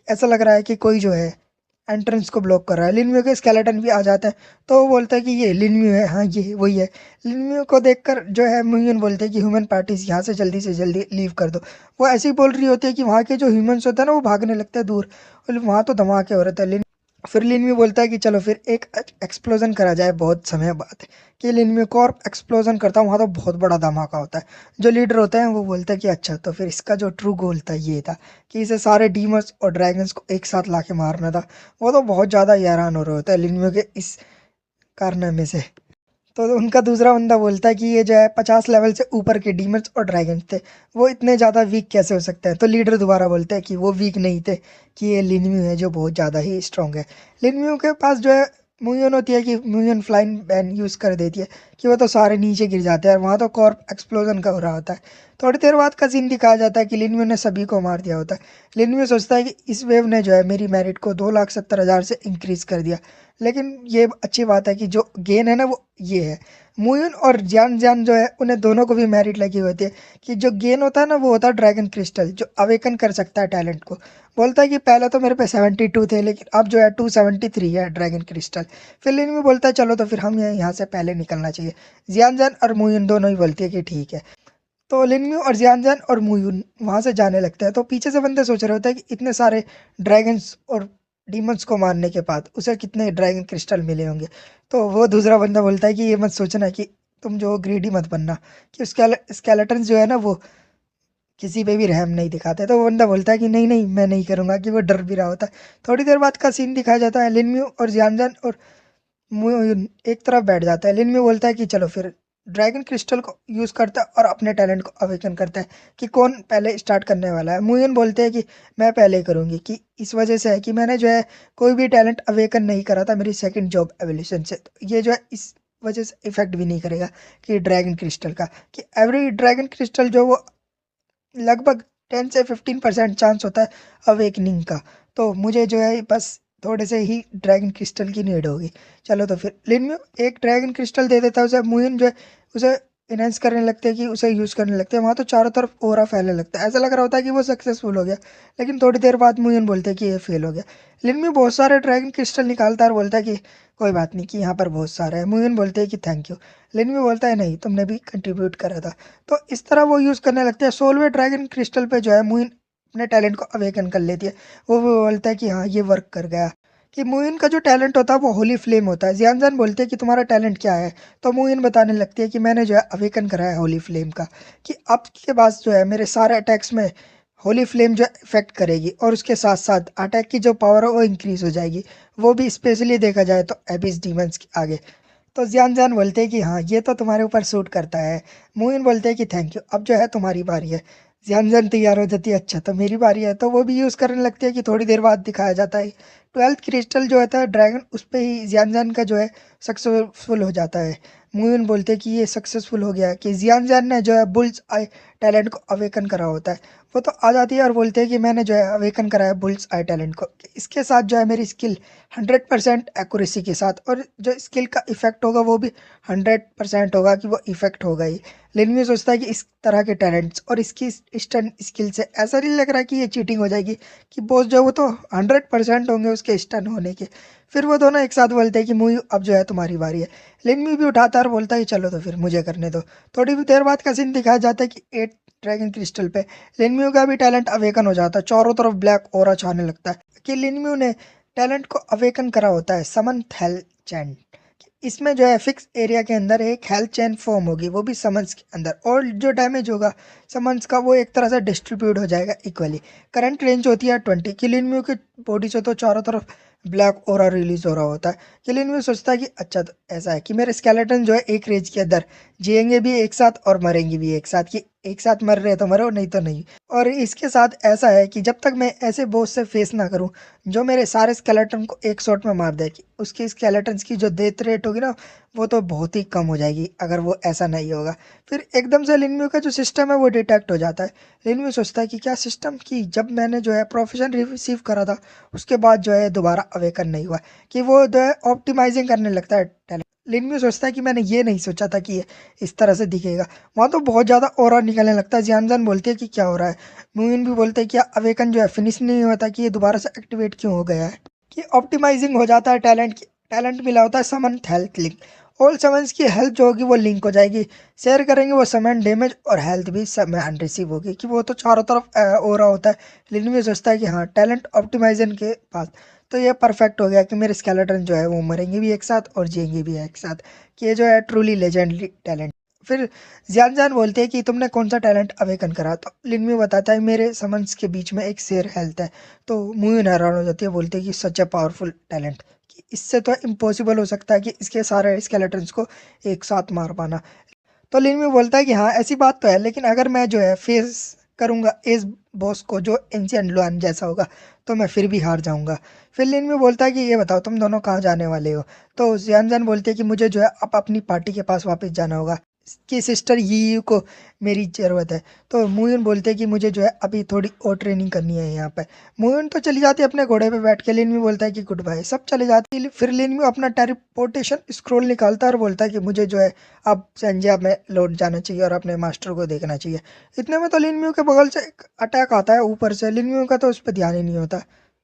ऐसा लग रहा है कि कोई जो है एंट्रेंस को ब्लॉक कर रहा है। लिनम्यू के स्केलेटन भी आ जाता है, तो वो बोलता है कि ये लिनम्यू है, हाँ ये वही है। लिनम्यू को देखकर जो है म्यून बोलते हैं कि ह्यूमन पार्टीज यहाँ से जल्दी लीव कर दो। वो ऐसे ही बोल रही होती है कि वहाँ के जो ह्यूमंस होते हैं ना वो भागने लगते हैं दूर, और वहाँ तो धमाके हो रहे थे। फिर लिनम्यू बोलता है कि चलो फिर एक एक्सप्लोजन करा जाए बहुत समय बाद। कि लिनम्यू को और एक्सप्लोजन करता है, वहाँ तो बहुत बड़ा धमाका होता है। जो लीडर होता है वो बोलता है कि अच्छा, तो फिर इसका जो ट्रू गोल था ये था कि इसे सारे डीमर्स और ड्रैगन्स को एक साथ लाके मारना था। वो तो बहुत ज़्यादा हैरान हो रहे होता है लिनम्यू के इस कारनामे से। तो उनका दूसरा बंदा बोलता है कि ये जो है 50 लेवल से ऊपर के डीमंस और ड्रैगन्स थे, वो इतने ज़्यादा वीक कैसे हो सकते हैं। तो लीडर दोबारा बोलते हैं कि वो वीक नहीं थे, कि ये लिनम्यू है जो बहुत ज़्यादा ही स्ट्रांग है। लिनम्यू के पास जो है मुयन होती है, कि मुयन फ्लाइंग बैन यूज़ कर देती है कि वो तो सारे नीचे गिर जाते हैं, और वहाँ तो कॉर्प एक्सप्लोजन का हो रहा होता है। थोड़ी देर बाद का सीन दिखाया जाता है कि लिनम्यू ने सभी को मार दिया होता है। लिनम्यू सोचता है कि इस वेव ने जो है मेरी मेरिट को 2,70,000 से इंक्रीज़ कर दिया। लेकिन ये अच्छी बात है कि जो गेन है ना वो ये है। मुयुन और जियान जियान जो है उन्हें दोनों को भी मेरिट लगी होती है, कि जो गेन होता है ना वो होता है ड्रैगन क्रिस्टल, जो अवेकन कर सकता है टैलेंट को। बोलता है कि पहले तो मेरे पे 72 थे, लेकिन अब जो है 273 है ड्रैगन क्रिस्टल। फिर लिन में बोलता है चलो तो फिर हम यहाँ से पहले निकलना चाहिए। जियान जियान और मुयुन दोनों ही बोलती है कि ठीक है। तो लिनम्यू और जियानजान और मुयुन वहाँ से जाने लगते हैं। तो पीछे से बंदे सोच रहे होते हैं कि इतने सारे ड्रैगन्स और डीमंस को मारने के बाद उसे कितने ड्रैगन क्रिस्टल मिले होंगे। तो वो दूसरा बंदा बोलता है कि ये मत सोचना कि तुम जो ग्रीडी मत बनना, कि स्केलेटन जो है ना वो किसी पे भी रहम नहीं दिखाते। तो वो बंदा बोलता है कि नहीं नहीं मैं नहीं करूँगा, कि वो डर भी रहा होता है। थोड़ी देर बाद का सीन दिखाया जाता है, लिनम्यू और जियानजान और मुयुन एक तरफ बैठ जाता है। लिनम्यू बोलता है कि चलो फिर ड्रैगन क्रिस्टल को यूज़ करता है और अपने टैलेंट को अवेकन करता है, कि कौन पहले स्टार्ट करने वाला है। मुयुन बोलते हैं कि मैं पहले करूँगी, कि इस वजह से है कि मैंने जो है कोई भी टैलेंट अवेकन नहीं करा था मेरी सेकंड जॉब एवोल्यूशन से। तो ये जो है इस वजह से इफेक्ट भी नहीं करेगा कि ड्रैगन क्रिस्टल का, कि एवरी ड्रैगन क्रिस्टल जो वो लगभग 10 से 15% चांस होता है अवेकनिंग का। तो मुझे जो है बस थोड़े से ही ड्रैगन क्रिस्टल की नीड होगी। चलो तो फिर लिन एक ड्रैगन क्रिस्टल दे देता है उसे। मुइन जो है उसे इनहेंस करने लगते हैं, कि उसे यूज़ करने लगते हैं। वहाँ तो चारों तरफ ओरा फैलने लगता है, ऐसा लग रहा होता है कि वो सक्सेसफुल हो गया। लेकिन थोड़ी देर बाद मुइन बोलते हैं कि ये फेल हो गया। लिन बहुत सारे ड्रैगन क्रिस्टल निकालता है और बोलता है कि कोई बात नहीं, कि यहाँ पर बहुत सारे हैं। मुइन बोलते हैं कि थैंक यू। लिन बोलता है नहीं, तुमने भी कंट्रीब्यूट करा था। तो इस तरह वो यूज़ करने लगते हैं। 16वें ड्रैगन क्रिस्टल पे जो है मुइन अपने टैलेंट को अवेकन कर लेती है। वो बोलता है कि हाँ ये वर्क कर गया। कि मुइन का जो टैलेंट होता है वो होली फ्लेम होता है। जियान बोलते हैं कि तुम्हारा टैलेंट क्या है। तो मुइन बताने लगती है कि मैंने जो है अवेकन करा है होली फ्लेम का, कि अब के बाद जो है मेरे सारे अटैक्स में होली फ्लेम जो इफेक्ट करेगी, और उसके साथ साथ अटैक की जो पावर है वो इंक्रीज हो जाएगी। वो भी स्पेशली देखा जाए तो एबिस डीमंस के आगे। तो जियान जान बोलते हैं कि हाँ ये तो तुम्हारे ऊपर सूट करता है। मुइन बोलते हैं कि थैंक यू, अब जो है तुम्हारी बारी है। जियान जान तैयार हो जाती है, अच्छा तो मेरी बारी है। तो वो भी यूज़ करने लगती है। कि थोड़ी देर बाद दिखाया जाता है 12th क्रिस्टल जो होता है ड्रैगन, उस पर ही जियान जान का जो है सक्सेसफुल हो जाता है। मुइन बोलते हैं कि ये सक्सेसफुल हो गया, कि जियान जान ने जो है बुल्स आई टैलेंट को अवेकन करा होता है। वो तो आ जाती है और बोलते हैं कि मैंने जो है अवेकन करा है बुल्स आई टैलेंट को, इसके साथ जो है मेरी स्किल 100% एक्यूरेसी के साथ, और जो स्किल का इफेक्ट होगा वो भी 100% होगा, कि वो इफेक्ट होगा ही। लिनमी सोचता है कि इस तरह के टैलेंट्स और इसकी स्टन स्किल से ऐसा नहीं लग रहा कि ये चीटिंग हो जाएगी, कि बॉस जो है वो तो 100% होंगे उसके स्टन होने के। फिर वो दोनों एक साथ बोलते हैं कि मुई अब जो है तुम्हारी बारी है। लिनमी भी उठाता है और बोलता है कि चलो तो फिर मुझे करने दो। थोड़ी भी देर बाद का सीन दिखाया जाता है कि 8 ड्रैगन क्रिस्टल पे लिनम्यू का भी टैलेंट अवेकन हो जाता है। चारों तरफ ब्लैक ऑरा छाने लगता है, कि लिनम्यू ने टैलेंट को अवेकन करा होता है समन हेल चैन। इसमें जो है फिक्स एरिया के अंदर एक हेल्थ चैन फॉर्म होगी, वो भी समन्स के अंदर, और जो डैमेज होगा समन्स का वो एक तरह से डिस्ट्रीब्यूट हो जाएगा इक्वली। करंट रेंज होती है 20। किलिनम्यू की बॉडी से तो चारों तरफ ब्लैक ओरा रिलीज हो रहा होता है। किलिनम्यू सोचता है कि अच्छा तो ऐसा है कि मेरे स्केलेटन जो है एक रेंज के अंदर जिएंगे भी एक साथ और मरेंगे भी एक साथ, कि एक साथ मर रहे तो मरो नहीं तो नहीं। और इसके साथ ऐसा है कि जब तक मैं ऐसे बॉस से फेस ना करूं जो मेरे सारे स्केलेटन को एक शॉट में मार दे, कि उसकी स्केलेटन्स की जो डेथ रेट होगी ना वो तो बहुत ही कम हो जाएगी अगर वो ऐसा नहीं होगा। फिर एकदम से लिनम्यू का जो सिस्टम है वो डिटेक्ट हो जाता है। लिनम्यू सोचता है कि क्या सिस्टम, कि जब मैंने जो है प्रोफेशन रिसीव करा था उसके बाद जो है दोबारा अवेकन नहीं हुआ, कि वो जो है ऑप्टिमाइजिंग करने लगता है टैलेंट। लिनम्यू सोचता है कि मैंने ये नहीं सोचा था कि ये इस तरह से दिखेगा। वहाँ तो बहुत ज़्यादा ऑरा निकलने लगता है। जियान बोलती है कि क्या हो रहा है। मूविन भी बोलते हैं कि अवेकन जो है फिनिश नहीं हुआ था, कि ये दोबारा से एक्टिवेट क्यों हो गया है। कि ऑप्टिमाइजिंग हो जाता है टैलेंट मिला होता है समन हेल्थ लिंक, ऑल समन्स की हेल्थ जो होगी वो लिंक हो जाएगी, शेयर करेंगे वो समन डैमेज और हेल्थ भी समन रिसीव होगी, कि वो तो चारों तरफ हो रहा होता है। लेकिन भी सोचता है कि हाँ टैलेंट ऑप्टिमाइजन के पास तो ये परफेक्ट हो गया कि मेरे स्केलेटन जो है वो मरेंगे भी एक साथ और जिएंगे भी एक साथ, कि ये जो है ट्रूली लेजेंडरी टैलेंट। फिर जियान जान बोलते हैं कि तुमने कौन सा टैलेंट अवेकन करा, तो लिनम्यू बताता है मेरे समन्स के बीच में एक शेयर हेल्थ है। तो मुयू हैरान हो जाती है, बोलते हैं कि सच ए पावरफुल टैलेंट, कि इससे तो इम्पॉसिबल हो सकता है कि इसके सारे स्केलेटन्स को एक साथ मार पाना। तो लिनम्यू बोलता है कि हाँ ऐसी बात तो है, लेकिन अगर मैं जो है फेस करूंगा इस बॉस को जो एंशिएंट लुआन जैसा होगा तो मैं फिर भी हार जाऊंगा। फिर लिनम्यू बोलता है कि ये बताओ तुम दोनों कहाँ जाने वाले हो। तो जियान जान बोलते हैं कि मुझे जो है अब अपनी पार्टी के पास वापस जाना होगा, कि सिस्टर यी को मेरी ज़रूरत है। तो मुयन बोलते हैं कि मुझे जो है अभी थोड़ी और ट्रेनिंग करनी है यहाँ पे। मुयन तो चली जाती है अपने घोड़े पे बैठ के, लिनम्यू बोलता है कि गुड बाय, सब चले जाते हैं। फिर लिनम्यू अपना टेलीपोर्टेशन स्क्रोल निकालता है और बोलता है कि मुझे जो है अब संजय में लौट जाना चाहिए और अपने मास्टर को देखना चाहिए। इतने में तो लिनम्यू के बगल से एक अटैक आता है ऊपर से, लिनम्यू का तो उस पर ध्यान ही नहीं होता।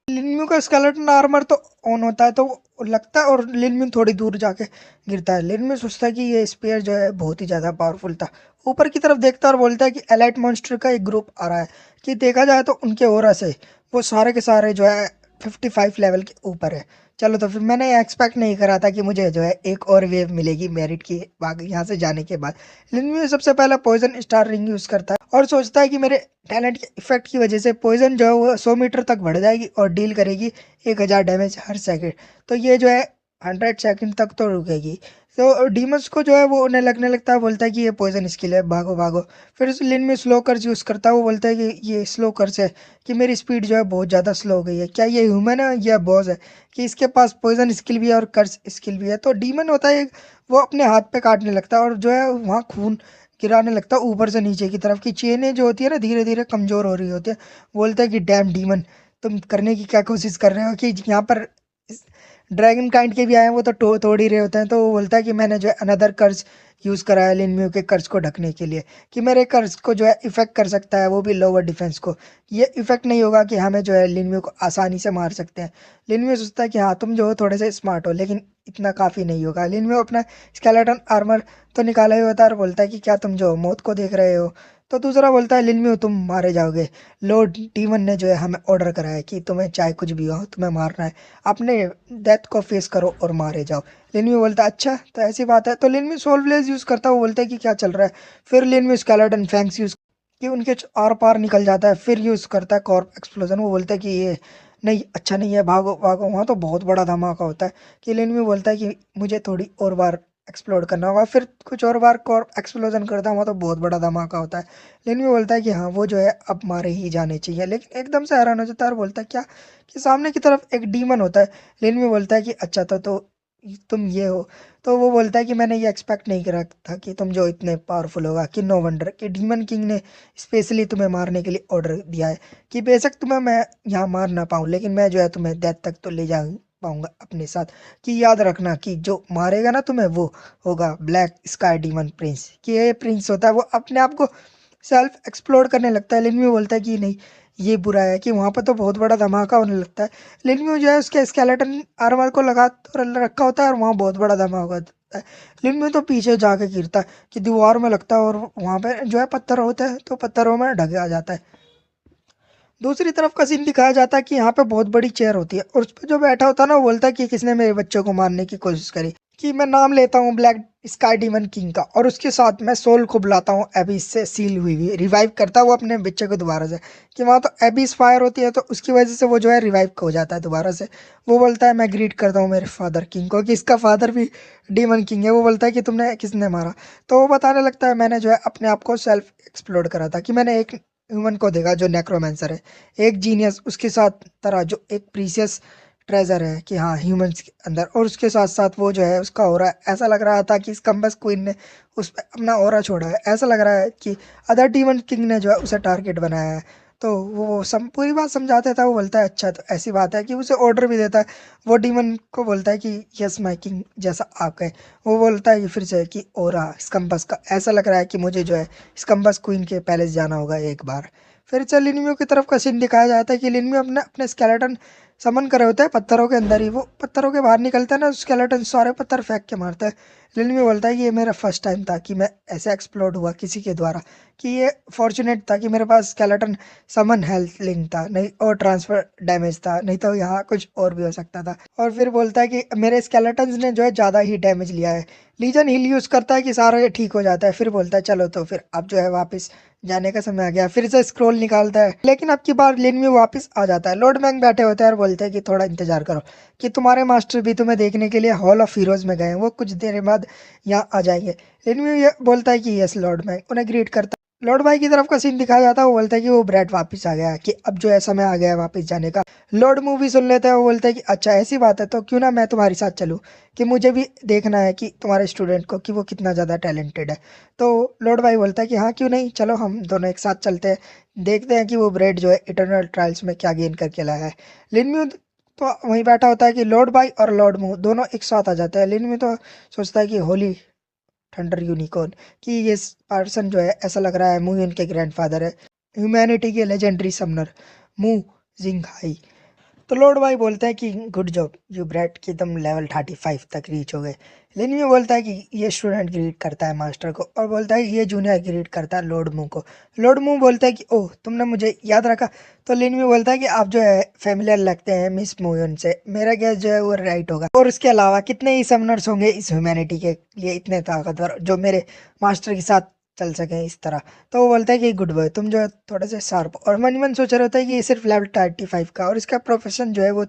लिनम्यू का स्केलेटन आर्मर तो ऑन होता है तो वो लगता है और लिनम्यू थोड़ी दूर जाके गिरता है। लिनम्यू सोचता है कि ये स्पेयर जो है बहुत ही ज़्यादा पावरफुल था। ऊपर की तरफ देखता है और बोलता है कि एलाइट मॉन्स्टर का एक ग्रुप आ रहा है, कि देखा जाए तो उनके ओरा से वो सारे के सारे जो है 55 लेवल के ऊपर है। चलो तो फिर मैंने एक्सपेक्ट नहीं करा था कि मुझे जो है एक और वेव मिलेगी मेरिट की बाग यहाँ से जाने के बाद। लिनम्यू सबसे पहला पॉइजन स्टार रिंग यूज़ करता है और सोचता है कि मेरे टैलेंट के इफेक्ट की वजह से पॉइजन जो है वो 100 मीटर तक बढ़ जाएगी और डील करेगी 1000 डैमेज हर सेकंड। तो ये जो है 100 सेकंड तक तो रुकेगी। तो डीमंस को जो है वो उन्हें लगने लगता है, बोलता है कि ये पॉइजन स्किल है, भागो भागो। फिर उस लिन में स्लो कर्ज यूज़ करता है, वो बोलता है कि ये स्लो कर्ज है, कि मेरी स्पीड जो है बहुत ज़्यादा स्लो हो गई है, क्या ये ह्यूमन है या बॉस है, कि इसके पास पॉइजन स्किल भी है और कर्ज स्किल भी है। तो डीमन होता है वो अपने हाथ पे काटने लगता है और जो है वहाँ खून गिराने लगता है ऊपर से नीचे की तरफ, की चेनें जो होती है ना धीरे धीरे कमज़ोर हो रही होती है। बोलता है कि डैम डीमन, तुम करने की क्या कोशिश कर रहे हो, कि यहाँ पर ड्रैगन काइंड के भी आए हैं वो तो तोड़ ही रहे होते हैं। तो वो बोलता है कि मैंने जो है अनदर कर्ज यूज़ करा है लिनम्यू के कर्ज को ढकने के लिए, कि मेरे कर्ज को जो है इफेक्ट कर सकता है, वो भी लोअर डिफेंस को। ये इफेक्ट नहीं होगा कि हमें जो है लिनम्यू को आसानी से मार सकते हैं। लिनम्यू सोचता है कि हाँ तुम जो हो थोड़े से स्मार्ट हो, लेकिन इतना काफ़ी नहीं होगा। लिनम्यू अपना स्केलेटन आर्मर तो निकाला ही होता है और बोलता है कि क्या तुम जो मौत को देख रहे हो। तो दूसरा बोलता है लिनम्यू तुम मारे जाओगे, लॉर्ड डीमन ने जो है हमें ऑर्डर करा है कि तुम्हें चाहे कुछ भी हो तुम्हें मारना है, अपने डेथ को फेस करो और मारे जाओ। लिनम्यू बोलता है अच्छा तो ऐसी बात है। तो लिनम्यू सोल ब्लेज यूज़ करता है, वो बोलता है कि क्या चल रहा है। फिर लिनम्यू स्केलेटन फैंक्स यूज़ कि उनके आर पार निकल जाता है। फिर यूज़ करता है कॉर्प एक्सप्लोजन, वो बोलता है कि ये नहीं अच्छा नहीं है, भागो भागो, वहाँ तो बहुत बड़ा धमाका होता है। कि लिनम्यू बोलता है कि मुझे थोड़ी और बार एक्सप्लोर करना होगा, फिर कुछ और बार कॉर्प एक्सप्लोजन करता है, वहाँ तो बहुत बड़ा धमाका होता है। लिनम्यू बोलता है कि हाँ वो जो है अब मारे ही जाने चाहिए, लेकिन एकदम से हैरान हो जाता है और बोलता है क्या, कि सामने की तरफ एक डीमन होता है। लिनम्यू बोलता है कि अच्छा तो तुम ये हो। तो वो बोलता है कि मैंने ये एक्सपेक्ट नहीं करा था कि तुम जो इतने पावरफुल होगा, कि नो वंडर कि डीमन किंग ने स्पेशली तुम्हें मारने के लिए ऑर्डर दिया है, कि बेशक तुम्हें मैं यहाँ मार ना पाऊँ लेकिन मैं जो है तुम्हें डेथ तक तो ले जा पाऊंगा अपने साथ। कि याद रखना कि जो मारेगा ना तुम्हें वो होगा ब्लैक स्काई डीमन प्रिंस, कि ये प्रिंस होता है वो अपने आप को सेल्फ एक्सप्लोर करने लगता है। लिनम्यू बोलता है कि नहीं ये बुरा है, कि वहाँ पर तो बहुत बड़ा धमाका होने लगता है। लिनम्यू जो है उसके स्केलेटन आर्मर को लगा तो रखा होता है और वहाँ बहुत बड़ा धमाका होता है। लिनम्यू तो पीछे जाके गिरता है, कि दीवार में लगता है और वहाँ पे जो है पत्थर होते हैं तो पत्थरों में ढक जाता है। दूसरी तरफ का सीन दिखाया जाता है कि यहाँ पे बहुत बड़ी चेयर होती है और उस पर जो बैठा होता है ना वो बोलता है कि किसने मेरे बच्चे को मारने की कोशिश करी, कि मैं नाम लेता हूँ ब्लैक स्काई डीमन किंग का और उसके साथ मैं सोल को बुलाता हूँ एबिस से सील हुई हुई, रिवाइव करता है वो अपने बच्चे को दोबारा से। कि वहाँ तो एबिस फायर होती है तो उसकी वजह से वो जो है रिवाइव हो जाता है दोबारा से। वो बोलता है मैं ग्रीट करता हूँ मेरे फादर किंग को, कि इसका फादर भी डीमन किंग है। वो बोलता है कि तुमने किसने मारा। तो वो बताने लगता है मैंने जो है अपने आप को सेल्फ एक्सप्लोर करा था, कि मैंने एक ह्यूमन को देखा जो नेक्रोमेंसर है, एक जीनियस उसके साथ तरह जो एक प्रीसियस ट्रेजर है कि हाँ ह्यूमंस के अंदर, और उसके साथ साथ वो जो है उसका ऑरा ऐसा लग रहा था कि स्कम्बस क्वीन ने उस पर अपना ऑरा छोड़ा है, ऐसा लग रहा है कि अदर डीमन किंग ने जो है उसे टारगेट बनाया है। तो वो पूरी बात समझाता था। वो बोलता है अच्छा तो ऐसी बात है, कि उसे ऑर्डर भी देता है। वो डीमन को बोलता है कि यस माई किंग जैसा आप कहे। वो बोलता है कि फिर से कि ओरा स्कम्बस का ऐसा लग रहा है कि मुझे जो है स्कम्बस क्वीन के पैलेस जाना होगा एक बार। फिर से लिनम्यू की तरफ का सीन दिखाया जाता है कि लिनम्यू अपने अपने स्केलेटन समन करे होते हैं पत्थरों के अंदर ही। वो पत्थरों के बाहर निकलते हैं ना, स्केलेटन सारे पत्थर फेंक के मारते हैं। लिनम्यू बोलता है कि ये मेरा फर्स्ट टाइम था कि मैं ऐसे एक्सप्लोड हुआ किसी के द्वारा, कि ये फॉर्चुनेट था कि मेरे पास स्केलेटन समन हेल्थ लिंक था, नहीं और ट्रांसफर डैमेज था, नहीं तो यहाँ कुछ और भी हो सकता था। और फिर बोलता है कि मेरे स्केलेटन्स ने जो है ज़्यादा ही डैमेज लिया है। लीजन हील यूज़ करता है कि सारा ये ठीक हो जाता है। फिर बोलता है चलो तो फिर अब जो है वापस जाने का समय आ गया। फिर से स्क्रोल निकालता है, लेकिन अब की बार लिन में वापस आ जाता है। लॉर्ड मैंग बैठे होते हैं और बोलते हैं कि थोड़ा इंतजार करो, कि तुम्हारे मास्टर भी तुम्हें देखने के लिए हॉल ऑफ हीरोज में गए हैं, वो कुछ देर बाद यहाँ आ जाएंगे। लिन में ये बोलता है कि यस लॉर्ड मैंग, उन्हें ग्रीट करता है। लॉर्ड भाई की तरफ का सीन दिखाया जाता है। वो बोलता है कि वो ब्रैड वापस आ गया है, कि अब जो है समय आ गया है वापस जाने का। लॉर्ड मूवी सुन लेते हैं। वो बोलता है कि अच्छा ऐसी बात है तो क्यों ना मैं तुम्हारे साथ चलूँ, कि मुझे भी देखना है कि तुम्हारे स्टूडेंट को कि वो कितना ज़्यादा टैलेंटेड है। तो लॉर्ड भाई बोलता है कि हाँ क्यों नहीं, चलो हम दोनों एक साथ चलते हैं, देखते हैं कि वो ब्रेड जो है इटर्नल ट्रायल्स में क्या गेन करके लाया है। लिनम्यू तो वहीं बैठा होता है कि लॉर्ड भाई और लॉर्ड मू दोनों एक साथ आ जाते हैं। लिनम्यू तो सोचता है कि होली थंडर यूनिकॉर्न, कि ये पर्सन जो है ऐसा लग रहा है मू इनके ग्रैंडफादर है, ह्यूमैनिटी के लेजेंडरी समनर मू जिंग हाई। तो लॉर्ड भाई बोलते हैं कि गुड जॉब यू ब्रेड, कि तुम लेवल 35 तक रीच हो गए। लिनम्यू बोलता है कि ये स्टूडेंट ग्रीट करता है मास्टर को, और बोलता है ये जूनियर ग्रीट करता है लॉर्ड मू को। लॉर्ड मू बोलता है कि ओह तुमने मुझे याद रखा। तो लिनम्यू बोलता है कि आप जो है फेमिलियर लगते हैं मिस मोयन से, मेरा गैस जो है वो राइट होगा। और उसके अलावा कितने ही समनर्स होंगे इस ह्यूमैनिटी के लिए इतने ताकतवर, जो मेरे मास्टर के साथ चल सके इस तरह। तो वो बोलता है कि गुड बॉय, तुम जो है थोड़ा सा शार्प। और मन ही मन सोच रहा होता है कि ये सिर्फ लेवल 35 का, और इसका प्रोफेशन जो है वो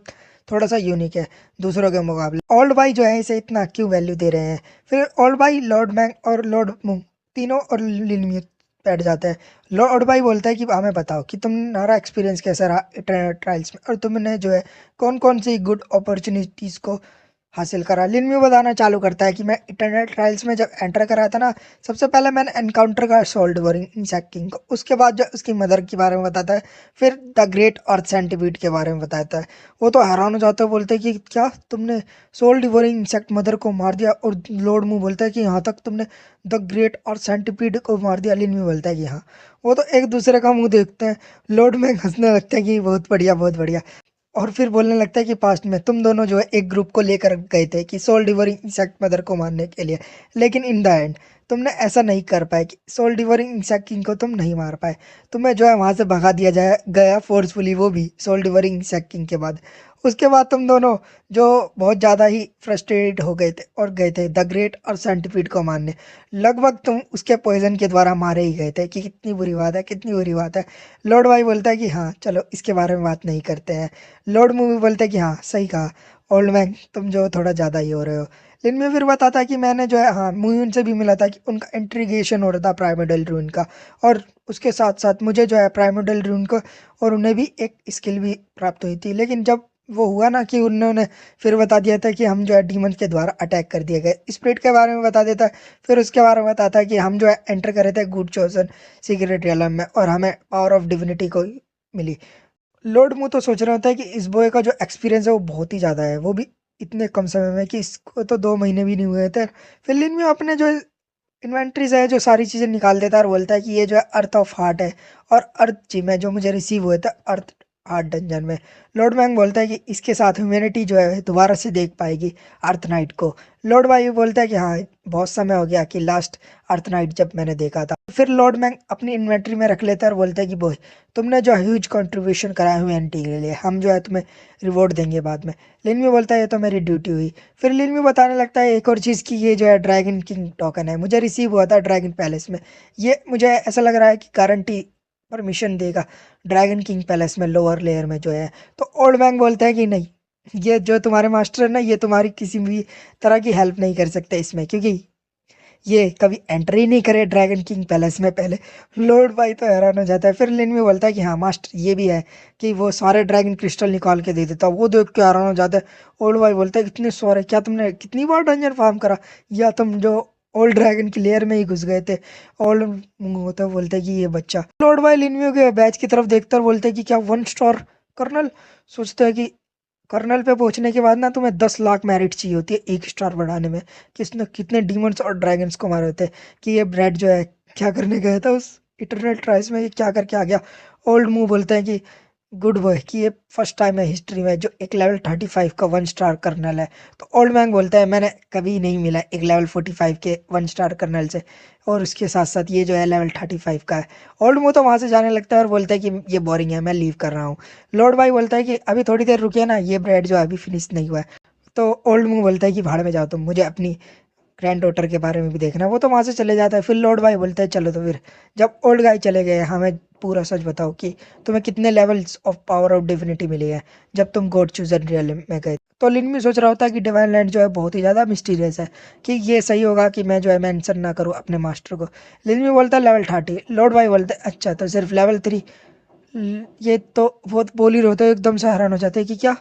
थोड़ा सा यूनिक है दूसरों के मुकाबले। ओल्ड भाई जो है इसे इतना क्यों वैल्यू दे रहे हैं। फिर ओल्ड भाई, लॉर्ड मैंग और लॉर्ड मू तीनों और लिनम्यू बैठ जाते हैं। लॉर्ड भाई बोलता है कि हमें बताओ कि तुम्हारा एक्सपीरियंस कैसा रहा इटर्नल ट्रायल्स में, और तुमने जो है कौन कौन सी गुड अपॉर्चुनिटीज़ को हासिल करा। लिनम्यू बताना चालू करता है कि मैं इटरनल ट्रायल्स में जब एंटर करा था ना, सबसे पहले मैंने एनकाउंटर का सोल्ड वरिंग इंसेक्ट किंग को, उसके बाद जो उसकी मदर के बारे में बताता है, फिर द ग्रेट अर्थ सेंटीपीड के बारे में बताता है। वो तो हैरान हो जाता है, बोलते हैं कि क्या तुमने सोल डिवोरिंग इंसेक्ट मदर को मार दिया। और लॉर्ड मू बोलता है कि यहाँ तक तुमने द ग्रेट अर्थ सेंटीपीड को मार दिया। लिनम्यू बोलता है कि हाँ। वो तो एक दूसरे का मुंह देखते हैं। लॉर्ड में हंसने लगता है कि बहुत बढ़िया बहुत बढ़िया। और फिर बोलने लगता है कि पास्ट में तुम दोनों जो है एक ग्रुप को लेकर गए थे कि सोल डिवोरिंग इंसेक्ट मदर को मारने के लिए, लेकिन इन द एंड तुमने ऐसा नहीं कर पाए, कि सोल डिवोरिंग इंसेक्ट किंग को तुम नहीं मार पाए। तुम्हें जो है वहां से भगा दिया जाए गया फोर्सफुली, वो भी सोल डिवोरिंग इंसेक्ट किंग के बाद। उसके बाद तुम दोनों जो बहुत ज़्यादा ही फ्रस्ट्रेटेड हो गए थे और गए थे द ग्रेट और सेंटिपीड को मारने। लगभग तुम उसके पॉइजन के द्वारा मारे ही गए थे, कि कितनी बुरी बात है कितनी बुरी बात है। लॉर्ड भाई बोलता है कि हाँ चलो इसके बारे में बात नहीं करते हैं। लॉर्ड मूवी बोलता है कि हाँ सही कहा ओल्ड मैन, तुम जो थोड़ा ज़्यादा ही हो रहे हो। लिन में फिर बताता है कि मैंने जो है हाँ मूवी उनसे भी मिला था, कि उनका इंट्रीगेशन हो रहा था प्राइमोडल रून का, और उसके साथ साथ मुझे जो है प्राइमोडल रून को और उन्हें भी एक स्किल भी प्राप्त हुई थी। लेकिन जब वो हुआ ना कि उन्होंने फिर बता दिया था कि हम जो है डीमन के द्वारा अटैक कर दिए गए, स्पिरिट के बारे में बता देता है। फिर उसके बारे में बताता है कि हम जो है एंटर करे थे गुड चोजन सीक्रेट रियलम में, और हमें पावर ऑफ डिविनिटी को मिली। लॉर्ड मू तो सोच रहा होता है कि इस बॉय का जो एक्सपीरियंस है वो बहुत ही ज़्यादा है, वो भी इतने कम समय में, कि इसको तो 2 महीने भी नहीं हुए थे। फिर लिन में अपने जो इन्वेंट्रीज है जो सारी चीज़ें निकाल देता है और बोलता है कि ये जो है अर्थ ऑफ हार्ट है, और अर्थ जिम है जो मुझे रिसीव हुए थे अर्थ हार्ट डंजन में। लॉर्ड मैंग बोलता है कि इसके साथ ह्यूमैनिटी जो है दोबारा से देख पाएगी अर्थ नाइट को। लॉर्ड भाई बोलता है कि हाँ बहुत समय हो गया कि लास्ट अर्थ नाइट जब मैंने देखा था। फिर लॉर्ड मैंग अपनी इन्वेंट्री में रख लेता है और बोलता है कि बॉय तुमने जो ह्यूज कंट्रीब्यूशन करा है ह्यूमैनिटी के लिए, हम जो है तुम्हें रिवॉर्ड देंगे बाद में। लिन में बोलता है ये तो मेरी ड्यूटी हुई। फिर लिन में बताने लगता है एक और चीज़, की ये जो है ड्रैगन किंग टोकन है, मुझे रिसीव हुआ था ड्रैगन पैलेस में। ये मुझे ऐसा लग रहा है कि गारंटी परमिशन देगा ड्रैगन किंग पैलेस में लोअर लेयर में जो है। तो ओल्ड मैंग बोलता है कि नहीं, ये जो तुम्हारे मास्टर है ना, ये तुम्हारी किसी भी तरह की हेल्प नहीं कर सकते इसमें, क्योंकि ये कभी एंट्री नहीं करे ड्रैगन किंग पैलेस में पहले। लॉर्ड भाई तो हैरान हो जाता है। फिर लिन में बोलता है कि हाँ मास्टर ये भी है कि वो सारे ड्रैगन क्रिस्टल निकाल के दे देता, वो देख के हैरान हो जाता है। ओल्ड भाई बोलता है कितने सारे, क्या तुमने कितनी बार डंजन फार्म करा, या तुम जो ओल्ड ड्रैगन की लेयर में ही घुस गए थे। ओल्ड होता बोलता है कि ये बच्चा। लॉर्ड भाई लिनम्यू के बैच की तरफ देखता और बोलते हैं कि क्या 1 स्टार कर्नल। सोचता है कि कर्नल पे पहुंचने के बाद ना तुम्हें 10 लाख मेरिट चाहिए होती है 1 स्टार बढ़ाने में। किसने कितने डीमंस और ड्रैगन्स को मारे होते हैं, कि ये ब्रेड जो है क्या करने गया था उस इटरनल ट्राइस में, ये क्या करके आ गया। ओल्ड मूव बोलते हैं कि गुड बॉय कि ये फर्स्ट टाइम है हिस्ट्री में जो एक लेवल 35 का 1 स्टार कर्नल है। तो ओल्ड मैन बोलता है मैंने कभी नहीं मिला एक लेवल 45 के 1 स्टार कर्नल से, और उसके साथ साथ ये जो है लेवल 35 का है। ओल्ड मूव तो वहाँ से जाने लगता है और बोलता है कि ये बोरिंग है, मैं लीव कर रहा हूँ। लॉर्ड भाई बोलता है कि अभी थोड़ी देर रुकिए ना, ये ब्रेड जो है अभी फिनिश नहीं हुआ है। तो ओल्ड मूव बोलता है कि भाड़ में जाओ तुम, मुझे अपनी ग्रैंड डॉटर के बारे में भी देखना है। वो तो वहाँ से चले जाता है। फिर लॉर्ड भाई बोलते हैं चलो, तो फिर जब ओल्ड गाय चले गए, हमें पूरा सच बताओ कि तुम्हें कितने levels of power of divinity मिली है जब तुम गॉड चूजर रियल में गए। तो लिन भी सोच रहा होता है कि डिवाइन लैंड जो है बहुत ही ज़्यादा मिस्टीरियस है, कि ये सही होगा कि मैं जो है मेंशन ना करूँ अपने मास्टर को। लिन भी बोलता है लेवल 30। लॉर्ड भाई बोलते हैं अच्छा तो सिर्फ लेवल 3। ये तो बहुत बोल ही रहे हो, एकदम से हैरान हो जाते हैं कि क्या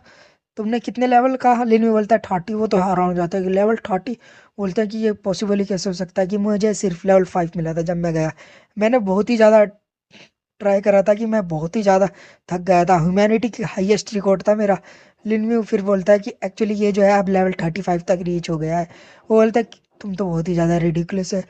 तुमने कितने लेवल कहा। लिन भी बोलता है 30। वो तो हैरान हो जाता है कि लेवल 30। बोलता है कि ये पॉसिबल ही कैसे हो सकता है कि मुझे सिर्फ लेवल 5 मिला था जब मैं गया। मैंने बहुत ही ज़्यादा ट्राई करा था कि मैं बहुत ही ज़्यादा थक गया था, ह्यूमैनिटी की हाईएस्ट रिकॉर्ड था मेरा। लिनम्यू फिर बोलता है कि एक्चुअली ये जो है अब लेवल 35 तक रीच हो गया है। वो बोलता है कि तुम तो बहुत ही ज़्यादा रिडिकुलस है।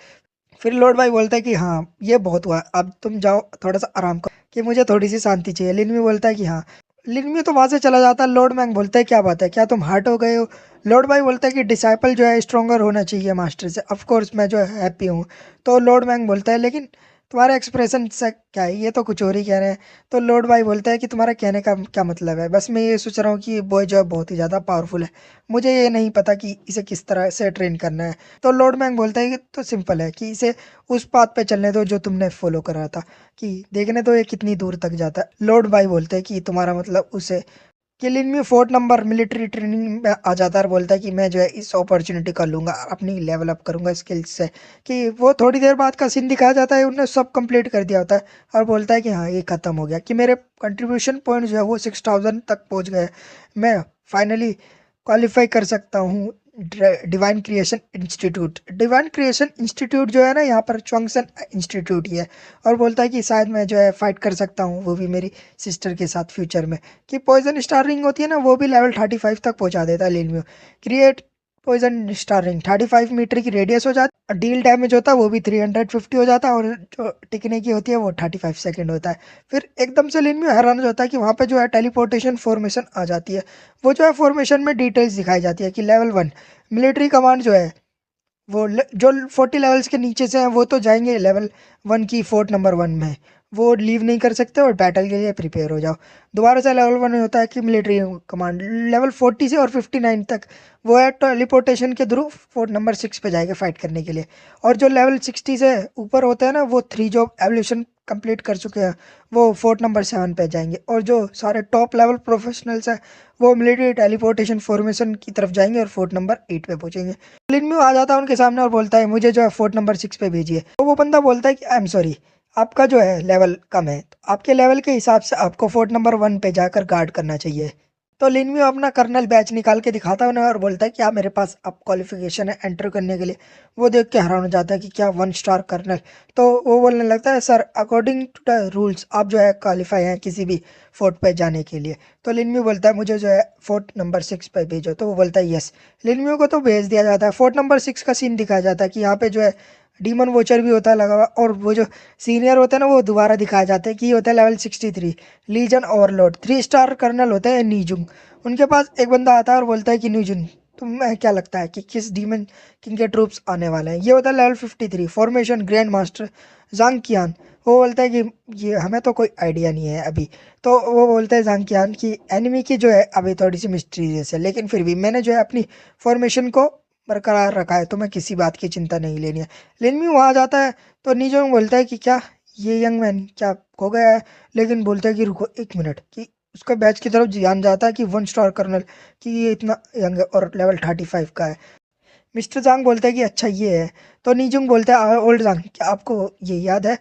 फिर लॉर्ड भाई बोलता है कि हाँ ये बहुत हुआ, अब तुम जाओ थोड़ा सा आराम करो कि मुझे थोड़ी सी शांति चाहिए। लिनम्यू बोलता है कि हाँ। लिनम्यू तो वहाँ से चला जाता है। लॉर्ड मैंग बोलता है क्या बात है, क्या तुम हर्ट हो गए हो। लॉर्ड भाई बोलता है कि डिसाइपल जो है स्ट्रोंगर होना चाहिए मास्टर से। ऑफ कोर्स मैं जो है हैप्पी हूँ। तो लॉर्ड मैंग बोलता है लेकिन तुम्हारा एक्सप्रेशन से क्या है, ये तो कुछ और ही कह रहे हैं। तो लॉर्ड भाई बोलता है कि तुम्हारा कहने का क्या मतलब है, बस मैं ये सोच रहा हूँ कि बॉय जो है बहुत ही ज़्यादा पावरफुल है, मुझे ये नहीं पता कि इसे किस तरह से ट्रेन करना है। तो लॉर्ड मैंग बोलता है कि तो सिंपल है कि इसे उस पाथ पे चलने दो जो तुमने फॉलो करा था, कि देखने दो ये कितनी दूर तक जाता है। लॉर्ड भाई बोलते हैं कि तुम्हारा मतलब उसे किलिन में 4 नंबर मिलिट्री ट्रेनिंग में आ जाता है और बोलता है कि मैं जो है इस अपॉर्चुनिटी का लूंगा, अपनी लेवल अप करूंगा स्किल्स से। कि वो थोड़ी देर बाद का सीन दिखाया जाता है, उन्होंने सब कंप्लीट कर दिया होता है और बोलता है कि हाँ ये खत्म हो गया, कि मेरे कंट्रीब्यूशन पॉइंट जो है वो 6000 तक पहुंच गए। मैं फाइनली क्वालिफाई कर सकता हूँ divine creation institute. Divine creation institute जो है ना यहाँ पर चोंगसन इंस्टीट्यूट ही है। और बोलता है कि शायद मैं जो है फाइट कर सकता हूँ, वो भी मेरी सिस्टर के साथ फ्यूचर में। कि पॉइजन स्टार रिंग होती है ना, वो भी लेवल 35 तक पहुंचा देता है लिन में। Create poison star ring 35 meter की रेडियस हो जाती है, डील डैमेज होता है वो भी 350 हो जाता है, और जो टिकने की होती है वो 35 सेकेंड होता है। फिर एकदम से लिन में हैरान हो जाता है कि वहाँ पे जो है टेलीपोर्टेशन फॉर्मेशन आ जाती है। वो जो है फॉर्मेशन में डिटेल्स दिखाई जाती है कि लेवल 1 मिलिट्री कमांड जो है वो जो 40 लेवल्स के नीचे से हैं वो तो जाएंगे लेवल 1 की फोर्ट नंबर 1 में। वो लीव नहीं कर सकते और बैटल के लिए प्रिपेयर हो जाओ। दोबारा से लेवल 1 में होता है कि मिलिट्री कमांड लेवल 40 से और 59 तक वो है टेलीपोर्टेशन के थ्रू फोर्ट नंबर 6 पे जाएंगे फाइट करने के लिए। और जो लेवल 60 से ऊपर होते हैं ना, वो 3 जो एवोल्यूशन कंप्लीट कर चुके हैं वो फोर्ट नंबर 7 पे जाएंगे। और जो सारे टॉप लेवल प्रोफेशनल्स हैं वो मिलिट्री टेलीपोर्टेशन फॉर्मेशन की तरफ जाएंगे और फोर्ट नंबर 8 पे पहुंचेंगे। लिन आ जाता है उनके सामने और बोलता है मुझे जो है फोर्ट नंबर 6 पे भेजिए। तो वो बंदा बोलता है कि आई एम सॉरी, आपका जो है लेवल कम है, तो आपके लेवल के हिसाब से आपको फोर्ट नंबर 1 पे जाकर गार्ड करना चाहिए। तो लिनवी अपना कर्नल बैच निकाल के दिखाता है उन्हें और बोलता है क्या मेरे पास अब क्वालिफिकेशन है एंटर करने के लिए। वो देख के हैरान हो जाता है कि क्या 1 स्टार कर्नल। तो वो बोलने लगता है sir according to the rules आप जो है क्वालिफाई हैं किसी भी फोर्ट पे जाने के लिए। तो लिनम्यू बोलता है मुझे जो है फोर्ट नंबर 6 पे भेजो। तो वो बोलता है यस। लिनम्यू को तो भेज दिया जाता है। फोर्ट नंबर 6 का सीन दिखाया जाता है कि यहाँ पे जो है डीमन वोचर भी होता है लगा हुआ, और वो जो सीनियर होते हैं ना वो दोबारा दिखाया जाता है कि ये होता है level 63 legion overlord 3 star colonel होते हैं नीजुंग। उनके पास एक बंदा आता है और बोलता है कि नीजुंग तुम्हें क्या लगता है कि किस डीमन किंग के ट्रूप्स आने वाले हैं। ये होता है लेवल 53 फॉर्मेशन ग्रैंड मास्टर जांग कियान। वो बोलता है कि ये हमें तो कोई आइडिया नहीं है अभी। तो वो बोलते हैं जांग कियान की एनिमी की जो है अभी थोड़ी सी मिस्टीरियस है, लेकिन फिर भी मैंने जो है अपनी फॉर्मेशन को बरकरार रखा है, तो मैं किसी बात की चिंता नहीं लेनी है। लिनमी वहाँ जाता है तो नीजोंग बोलता है कि क्या ये यंग मैन क्या खो गया है, लेकिन बोलता है कि रुको 1 मिनट, कि उसका बैच की तरफ ध्यान जाता है कि 1 स्टार कर्नल, कि ये इतना यंग है और लेवल 35 का है। मिस्टर जांग बोलता है कि अच्छा ये है। तो नीजुंग बोलता है ओल्ड जांग क्या आपको ये याद है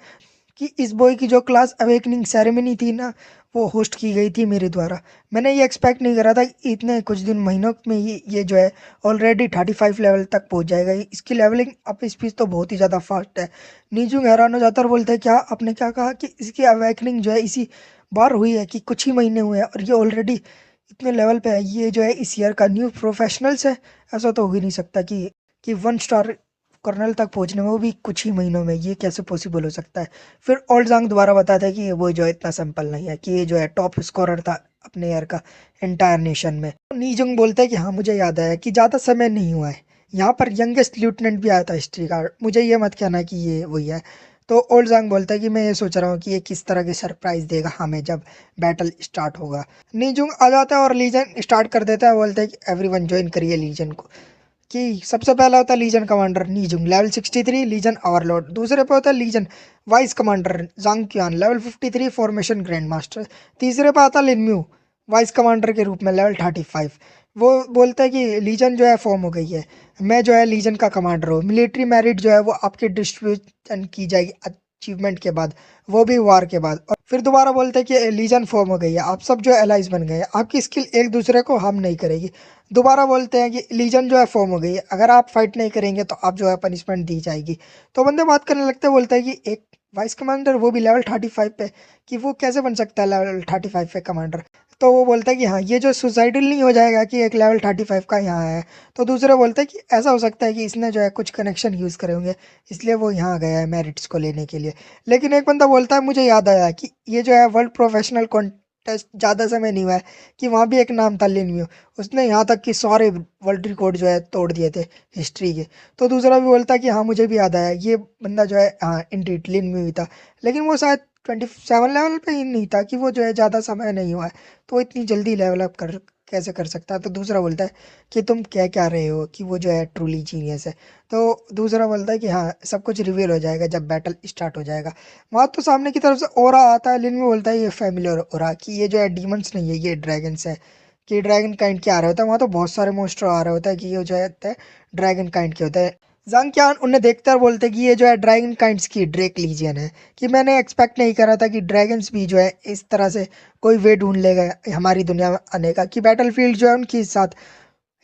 कि इस बॉय की जो क्लास अवेकनिंग सेरेमनी थी ना, वो होस्ट की गई थी मेरे द्वारा। मैंने ये एक्सपेक्ट नहीं करा था कि इतने कुछ दिन महीनों में ही ये जो है ऑलरेडी 35 लेवल तक पहुंच जाएगा। इसकी लेवलिंग अप स्पीड तो बहुत ही ज़्यादा फास्ट है। नीजुंग हैरान हो जाता है और बोलता है क्या आपने क्या कहा कि इसकी अवेकनिंग जो है इसी बार हुई है, कि कुछ ही महीने हुए हैं और ये ऑलरेडी इतने लेवल पे है, ये जो है इस ईयर का न्यू प्रोफेशनल्स है। ऐसा तो हो ही नहीं सकता कि 1 स्टार कर्नल तक पहुंचने में, वो भी कुछ ही महीनों में, ये कैसे पॉसिबल हो सकता है। फिर ओल्ड जांग दोबारा बताता है कि वो जो है इतना सिंपल नहीं है, कि ये जो है टॉप स्कोरर था अपने ईयर का एंटायर नेशन में। नीजुंग बोलता है कि हाँ मुझे याद आया कि ज़्यादा समय नहीं हुआ है, यहाँ पर यंगेस्ट लेफ्टिनेंट भी आया था हिस्ट्री का, मुझे ये मत कहना कि ये वही है। तो ओल्ड जांग बोलता है कि मैं ये सोच रहा हूँ कि ये किस तरह के सरप्राइज देगा हमें जब बैटल स्टार्ट होगा। नीजुंग आ जाता है और लीजन स्टार्ट कर देता है, बोलता है कि एवरीवन ज्वाइन करिए लीजन को। कि सबसे पहला होता है लीजन कमांडर नीजुंग लेवल 63 लीजन ओवरलॉर्ड, दूसरे पे होता है legion vice commander Zhang Qian level 53 formation grand master, तीसरे पे आता है लिनम्यू वाइस कमांडर के रूप में लेवल 35। वो बोलता है कि लीजन जो है फॉर्म हो गई है, मैं जो है लीजन का कमांडर हूँ, मिलिट्री मेरिट जो है वो आपके डिस्ट्रीब्यूशन की जाएगी अचीवमेंट के बाद, वो भी वार के बाद। और फिर दोबारा बोलते हैं कि लीजन फॉर्म हो गई है, आप सब जो है एलाइज बन गए हैं, आपकी स्किल एक दूसरे को हार्म नहीं करेगी। दोबारा बोलते हैं कि लीजन जो है फॉर्म हो गई है, अगर आप फाइट नहीं करेंगे तो आप जो है पनिशमेंट दी जाएगी। तो बंदे बात करने लगते हैं, बोलता है कि एक वाइस कमांडर वो भी लेवल 35 पे, कि वो कैसे बन सकता है लेवल 35 पे कमांडर। तो वो बोलता है कि हाँ ये जो सुसाइडल नहीं हो जाएगा कि एक लेवल 35 का यहाँ है। तो दूसरे बोलते हैं कि ऐसा हो सकता है कि इसने जो है कुछ कनेक्शन यूज़ करे होंगे, इसलिए वो यहाँ गया है मेरिट्स को लेने के लिए। लेकिन एक बंदा बोलता है मुझे याद आया कि ये जो है वर्ल्ड प्रोफेशनल कॉन्टेस्ट ज़्यादा समय नहीं हुआ है, कि वहाँ भी एक नाम था लिनम्यू, उसने यहाँ तक कि सारे वर्ल्ड रिकॉर्ड जो है तोड़ दिए थे हिस्ट्री के। तो दूसरा भी बोलता है कि हाँ मुझे भी याद आया, ये बंदा जो है हाँ इंडीड लिनम्यू ही था, लेकिन वो शायद 27 लेवल पे ही नहीं था, कि वो जो है ज़्यादा समय नहीं हुआ है, तो वो इतनी जल्दी लेवल अप कर कैसे कर सकता है। तो दूसरा बोलता है कि तुम क्या क्या रहे हो, कि वो जो है ट्रूली जीनियस है। तो दूसरा बोलता है कि हाँ सब कुछ रिवील हो जाएगा जब बैटल स्टार्ट हो जाएगा। वहाँ तो सामने की तरफ से ओरा आता है, लिन में बोलता है ये फैमिलियर ओरा, कि ये जो है डीमंस नहीं है ये ड्रैगन्स है, कि ड्रैगन काइंड के आ रहे होता है। वहाँ तो बहुत सारे मोस्टर आ रहे होता है, कि ये जो है ड्रैगन काइंड के होता है। जांग उन्हें देखते और बोलते कि ये जो है ड्रैगन काइंड्स की ड्रेक लीजियन है, कि मैंने एक्सपेक्ट नहीं करा था कि ड्रैगन्स भी जो है इस तरह से कोई वे ढूंढ लेगा हमारी दुनिया में आने का, कि बैटलफील्ड जो है उनके साथ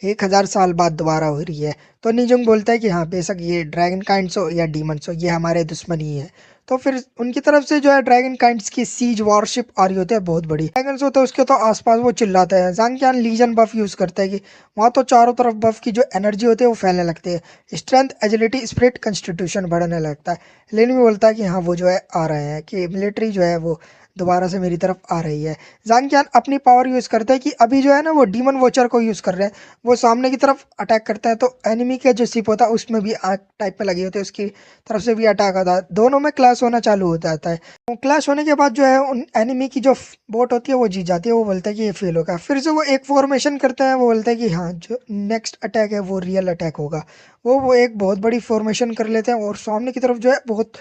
1000 साल बाद दोबारा हो रही है। तो निजुंग बोलता है कि हाँ बेशक ये ड्रैगन काइंड्स हो या डीमंस हो, ये हमारे दुश्मन ही है। तो फिर उनकी तरफ से जो है ड्रैगन काइंड्स की सीज वॉरशिप आ रही होती है बहुत बड़ी, ड्रैगन्स होते हैं उसके तो आसपास वो चिल्लाते हैं। जांग लीजन बफ यूज करता है, कि वहाँ तो चारों तरफ बफ की जो एनर्जी होती है वो फैलने लगती है, स्ट्रेंथ एजिलिटी स्पिरिट कंस्टिट्यूशन बढ़ने लगता है। लेकिन भी बोलता है कि हाँ वो जो है आ रहे हैं, कि मिलिट्री जो है वो दोबारा से मेरी तरफ आ रही है। जांग अपनी पावर यूज करता है, कि अभी जो है ना वो डीमन वॉचर को यूज कर रहे हैं, वो सामने की तरफ अटैक करता है तो एनिमी का जो शिप होता है उसमें भी आग टाइप में लगी होती है, उसकी तरफ से भी अटैक आता है, दोनों में क्लैश होना चालू हो जाता है। तो क्लैश होने के बाद जो है उन एनिमी की जो बोट होती है वो जीत जाती है, वो बोलता है कि ये फेल होगा। फिर से वो एक फॉर्मेशन करता है, वो बोलता है कि हाँ जो नेक्स्ट अटैक है वो रियल अटैक होगा। वो एक बहुत बड़ी फॉर्मेशन कर लेते हैं और सामने की तरफ जो है बहुत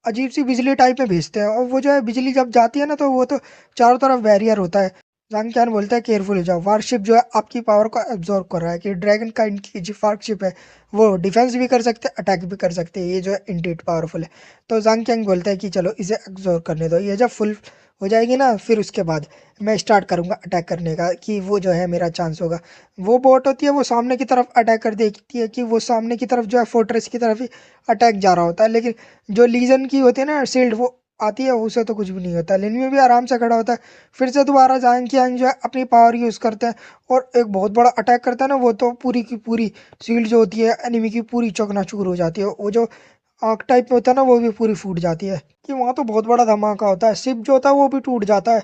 अजीब सी बिजली टाइप में भेजते हैं, और वो जो है बिजली जब जाती है ना तो वो तो चारों तरफ बैरियर होता है। जांग बोलता है केयरफुल हो जाओ, वारशिप जो है आपकी पावर को एब्जॉर्ब कर रहा है, कि ड्रैगन काइंड की जो वारशिप है वो डिफेंस भी कर सकते हैं अटैक भी कर सकते हैं, ये जो है इंडीड पावरफुल है। तो जांग बोलता है कि चलो इसे एब्जॉर्ब करने दो, ये जब फुल हो जाएगी ना फिर उसके बाद मैं स्टार्ट करूंगा अटैक करने का, कि वो जो है मेरा चांस होगा। वो बोट होती है वो सामने की तरफ अटैक कर देती है, कि वो सामने की तरफ जो है फोर्ट्रेस की तरफ ही अटैक जा रहा होता है, लेकिन जो लीजन की होती है ना शील्ड वो आती है, उसे तो कुछ भी नहीं होता। लिन में भी आराम से खड़ा होता है। फिर से दोबारा जांग जो है अपनी पावर यूज़ करते हैं और एक बहुत बड़ा अटैक करता है ना, वो तो पूरी की पूरी शील्ड जो होती है एनिमी की पूरी चकनाचूर हो जाती है, वो जो आग टाइप में होता है ना वो भी पूरी फूट जाती है, कि वहाँ तो बहुत बड़ा धमाका होता है, शिप जो होता है वो भी टूट जाता है।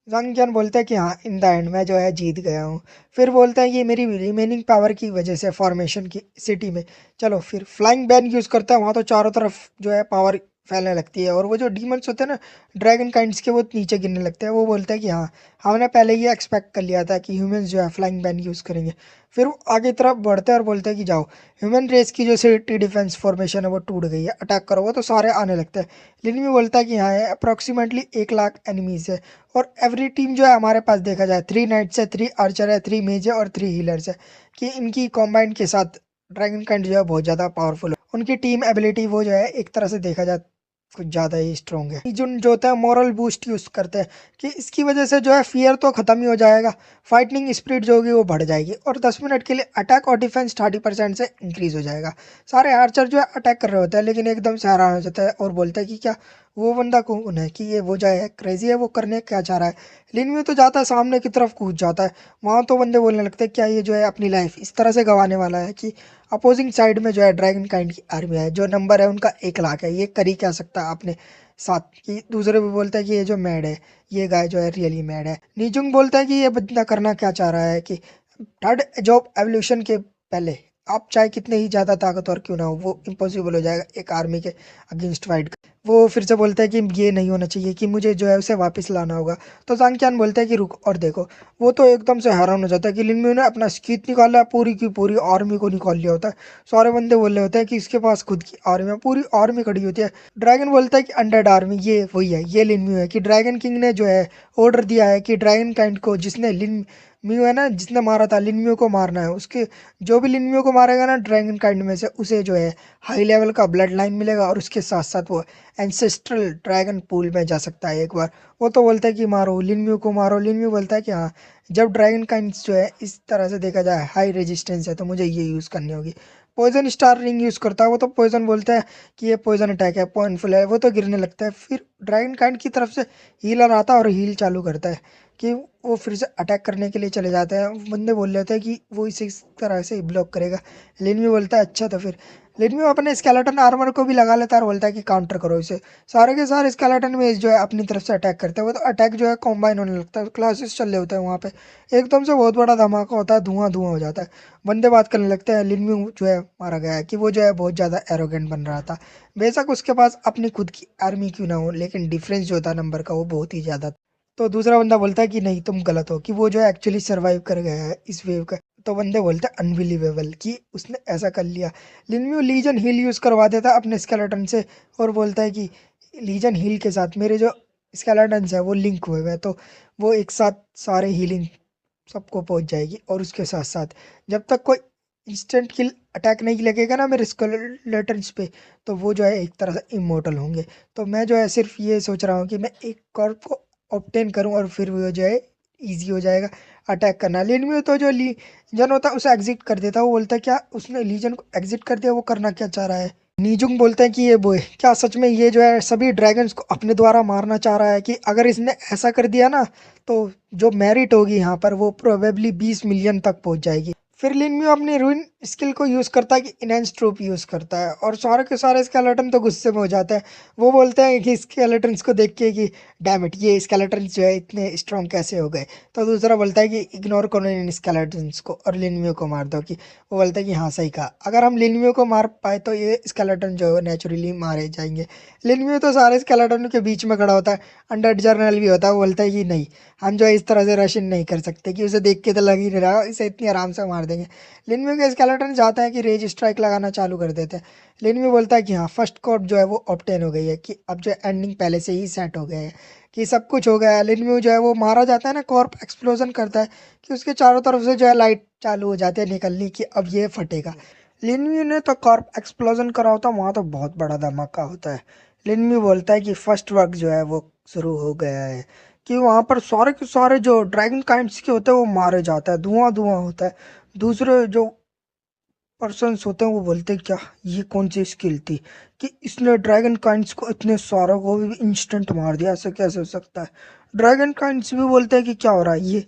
जांग बोलता है कि हाँ इन द एंड मैं जो है जीत गया हूँ। फिर बोलता है कि मेरी रिमेनिंग पावर की वजह से फॉर्मेशन की सिटी में, चलो फिर फ्लाइंग बैन यूज़ करता है, वहाँ तो चारों तरफ जो है पावर फैलने लगती है, और वो जो डीमंस होते हैं ना ड्रैगन काइंड्स के वो नीचे गिरने लगते हैं। वो बोलता है कि हाँ हमने पहले ही एक्सपेक्ट कर लिया था कि ह्यूमंस जो है फ्लाइंग बैन यूज़ करेंगे। फिर वो आगे तरफ बढ़ते हैं और बोलते हैं कि जाओ ह्यूमन रेस की जो सिटी डिफेंस फॉर्मेशन है वो टूट गई है, अटैक करो। वो तो सारे आने लगते हैं। लेकिन भी बोलता है कि हाँ अप्रॉक्सीमेटली 1 लाख एनिमीज है, और एवरी टीम जो है हमारे पास देखा जाए 3 नाइट्स है, 3 आर्चर है, 3 मेज है और 3 हीलर्स है, कि इनकी कॉम्बाइंड के साथ ड्रैगन काइंड जो है बहुत ज़्यादा पावरफुल है। उनकी टीम एबिलिटी वो जो है एक तरह से देखा जाए कुछ ज़्यादा ही स्ट्रॉन्ग है। जो होता है मॉरल बूस्ट यूज़ करते हैं, कि इसकी वजह से जो है फियर तो ख़त्म ही हो जाएगा, फाइटिंग स्पिरिट जो होगी वो बढ़ जाएगी, और 10 मिनट के लिए अटैक और डिफेंस 30% से इंक्रीज हो जाएगा। सारे आर्चर जो है अटैक कर रहे होते हैं, लेकिन एकदम से हैरान हो जाता है और बोलता है कि क्या वो बंदा कौन है कि ये वो जो है क्रेजी है, वो करने क्या चाह रहा है। लिन में तो जाता है सामने की तरफ कूद जाता है। वहाँ तो बंदे बोलने लगते हैं क्या ये जो है अपनी लाइफ इस तरह से गंवाने वाला है कि अपोजिंग साइड में जो है ड्रैगन काइंड की आर्मी है, जो नंबर है उनका 1 लाख है, ये कर ही क्या सकता है अपने साथ। कि दूसरे भी बोलता है कि ये जो मैड है, ये गाय जो है रियली मैड है। नीजुंग बोलता है कि ये बंदा करना क्या चाह रहा है कि थर्ड जॉब एवोल्यूशन के पहले आप चाहे कितने ही ज़्यादा ताकतवर क्यों ना हो, वो इम्पॉसिबल हो जाएगा एक आर्मी के अगेंस्ट फाइट। वो फिर से बोलता है कि ये नहीं होना चाहिए, कि मुझे जो है उसे वापस लाना होगा। तो जानकियान बोलता है कि रुक और देखो। वो तो एकदम से हैरान हो जाता है कि लिन म्यू ने अपना स्कीट निकाला, पूरी की पूरी आर्मी को निकाल लिया होता है। सारे बंदे बोल रहे होते हैं कि इसके पास खुद की आर्मी है, पूरी आर्मी खड़ी होती है। ड्रैगन बोलता है कि अनडेड आर्मी ये वही है, ये लिन म्यू है। कि ड्रैगन किंग ने जो है ऑर्डर दिया है कि ड्रैगन काइंड को, जिसने लिन म्यू है ना, जिसने मारा था लिन म्यू को मारना है। उसके जो भी लिन म्यू को मारेगा ना ड्रैगन काइंड में से, उसे जो है हाई लेवल का ब्लड लाइन मिलेगा, और उसके साथ साथ वो एंसेस्ट्रल ड्रैगन पूल में जा सकता है एक बार। वो तो बोलता है कि मारो लिन म्यू को मारो। लिन म्यू बोलता है कि हाँ, जब ड्रैगन काइंड्स जो है इस तरह से देखा जाए हाई रेजिस्टेंस है, तो मुझे ये यूज़ करनी होगी। पॉइजन स्टार रिंग यूज़ करता है वो। तो पॉइजन बोलता है कि ये पॉइजन अटैक है, पॉइंटफुल है। वो तो गिरने लगता है। फिर ड्रैगन काइंड की तरफ से हीलर आता है और हील चालू करता है कि वो फिर से अटैक करने के लिए चले जाते हैं। बंदे बोल रहे थे कि वो इसे इस तरह से ब्लॉक करेगा। लिन बोलता है अच्छा, तो फिर लिन अपने स्केलेटन आर्मर को भी लगा लेता है और बोलता है कि काउंटर करो इसे। सारे के सारे स्केलेटन में जो है अपनी तरफ से अटैक करते हैं। वो तो अटैक जो है कॉम्बाइन होने लगता है, क्लासेस चल रहे होते हैं वहाँ पे। एकदम से बहुत बड़ा धमाका होता है, धुआं धुआं हो जाता है। बंदे बात करने लगते हैं लिन जो है मारा गया है, कि वो जो है बहुत ज़्यादा एरोगेंट बन रहा था। बेशक उसके पास अपनी खुद की आर्मी क्यों ना हो, लेकिन डिफरेंस जो था नंबर का वो बहुत ही ज़्यादा। तो दूसरा बंदा बोलता है कि नहीं तुम गलत हो, कि वो जो है एक्चुअली सरवाइव कर गया है इस वेव का। तो बंदे बोलते हैं अनबिलीवेबल कि उसने ऐसा कर लिया। लिनम्यू लीजन हील यूज़ करवा देता है अपने स्केलेटन से, और बोलता है कि लीजन हील के साथ मेरे जो स्केलेटन्स है वो लिंक हुए हुए हैं, तो वो एक साथ सारे हीलिंग सबको पहुंच जाएगी। और उसके साथ साथ जब तक कोई इंस्टेंट किल अटैक नहीं लगेगा ना मेरे स्केलेटन्स पे, तो वो जो है एक तरह से इमोर्टल होंगे। तो मैं जो है सिर्फ ये सोच रहा हूँ कि मैं एक कॉर्प को ऑब्टेन करूँ, और फिर वो जो है ईजी हो जाएगा अटैक करना। लेन में तो जो लीजन होता है उसे एग्जिट कर देता है। वो बोलता है क्या उसने लीजन को एग्जिट कर दिया, वो करना क्या चाह रहा है। नीजुंग बोलते हैं कि ये बोए क्या सच में ये जो है सभी ड्रैगन्स को अपने द्वारा मारना चाह रहा है, कि अगर इसने ऐसा कर दिया ना, तो जो मेरिट होगी यहाँ पर वो प्रोबेबली 20 मिलियन तक पहुंच जाएगी। फिर लिनम्यू अपनी रूइन स्किल को यूज़ करता है कि इनहेंस ट्रूप यूज़ करता है, और सारे के सारे स्केलेटन तो गुस्से में हो जाते हैं। वो बोलते हैं कि स्केलेटन्स को देख के कि डैम इट, ये स्केलेटन्स जो है इतने स्ट्रॉन्ग कैसे हो गए। तो दूसरा बोलता है कि इग्नोर करो इन स्केलेटन्स को और लिनम्यू को मार दो। कि वो बोलता है कि हाँ सही कहा, अगर हम लिनम्यू को मार पाए तो ये स्केलेटन जो है नेचुरली मारे जाएंगे। लिनम्यू तो सारे स्केलेटन के बीच में खड़ा होता है। अंडर जर्नल भी होता है। वो बोलता है कि नहीं, हम जो है इस तरह से रशियन नहीं कर सकते, कि उसे देख के तो लग ही नहीं रहा इसे इतनी आराम से मार देंगे। लिनम्यू के स्केलेटन चाहते हैं कि रेज स्ट्राइक लगाना चालू कर देते हैं। लिनम्यू बोलता है कि हाँ फर्स्ट कॉर्प जो है वो ऑब्टेन हो गई है, कि अब जो एंडिंग पहले से ही सेट हो गया है, कि सब कुछ हो गया है। लिनम्यू जो है वो मारा जाता है ना, कॉर्प एक्सप्लोजन करता है, कि उसके चारों तरफ से जो है लाइट चालू हो जाती है निकलनी, कि अब ये फटेगा। लिनम्यू ने तो कॉर्प एक्सप्लोजन करा होता, वहाँ तो बहुत बड़ा धमाका होता है। लिनम्यू बोलता है कि फर्स्ट वर्क जो है वो शुरू हो गया है, कि वहाँ पर सारे के सारे जो ड्रैगन काइंड्स के होते हैं वो मारे जाता है, धुआं धुआं होता है। दूसरे जो पर्सन्स होते हैं वो बोलते हैं क्या ये कौन सी स्किल थी, कि इसने ड्रैगन काइंड्स को इतने सारों को भी इंस्टेंट मार दिया, ऐसा कैसे हो सकता है। ड्रैगन काइंड्स भी बोलते हैं कि क्या हो रहा है, ये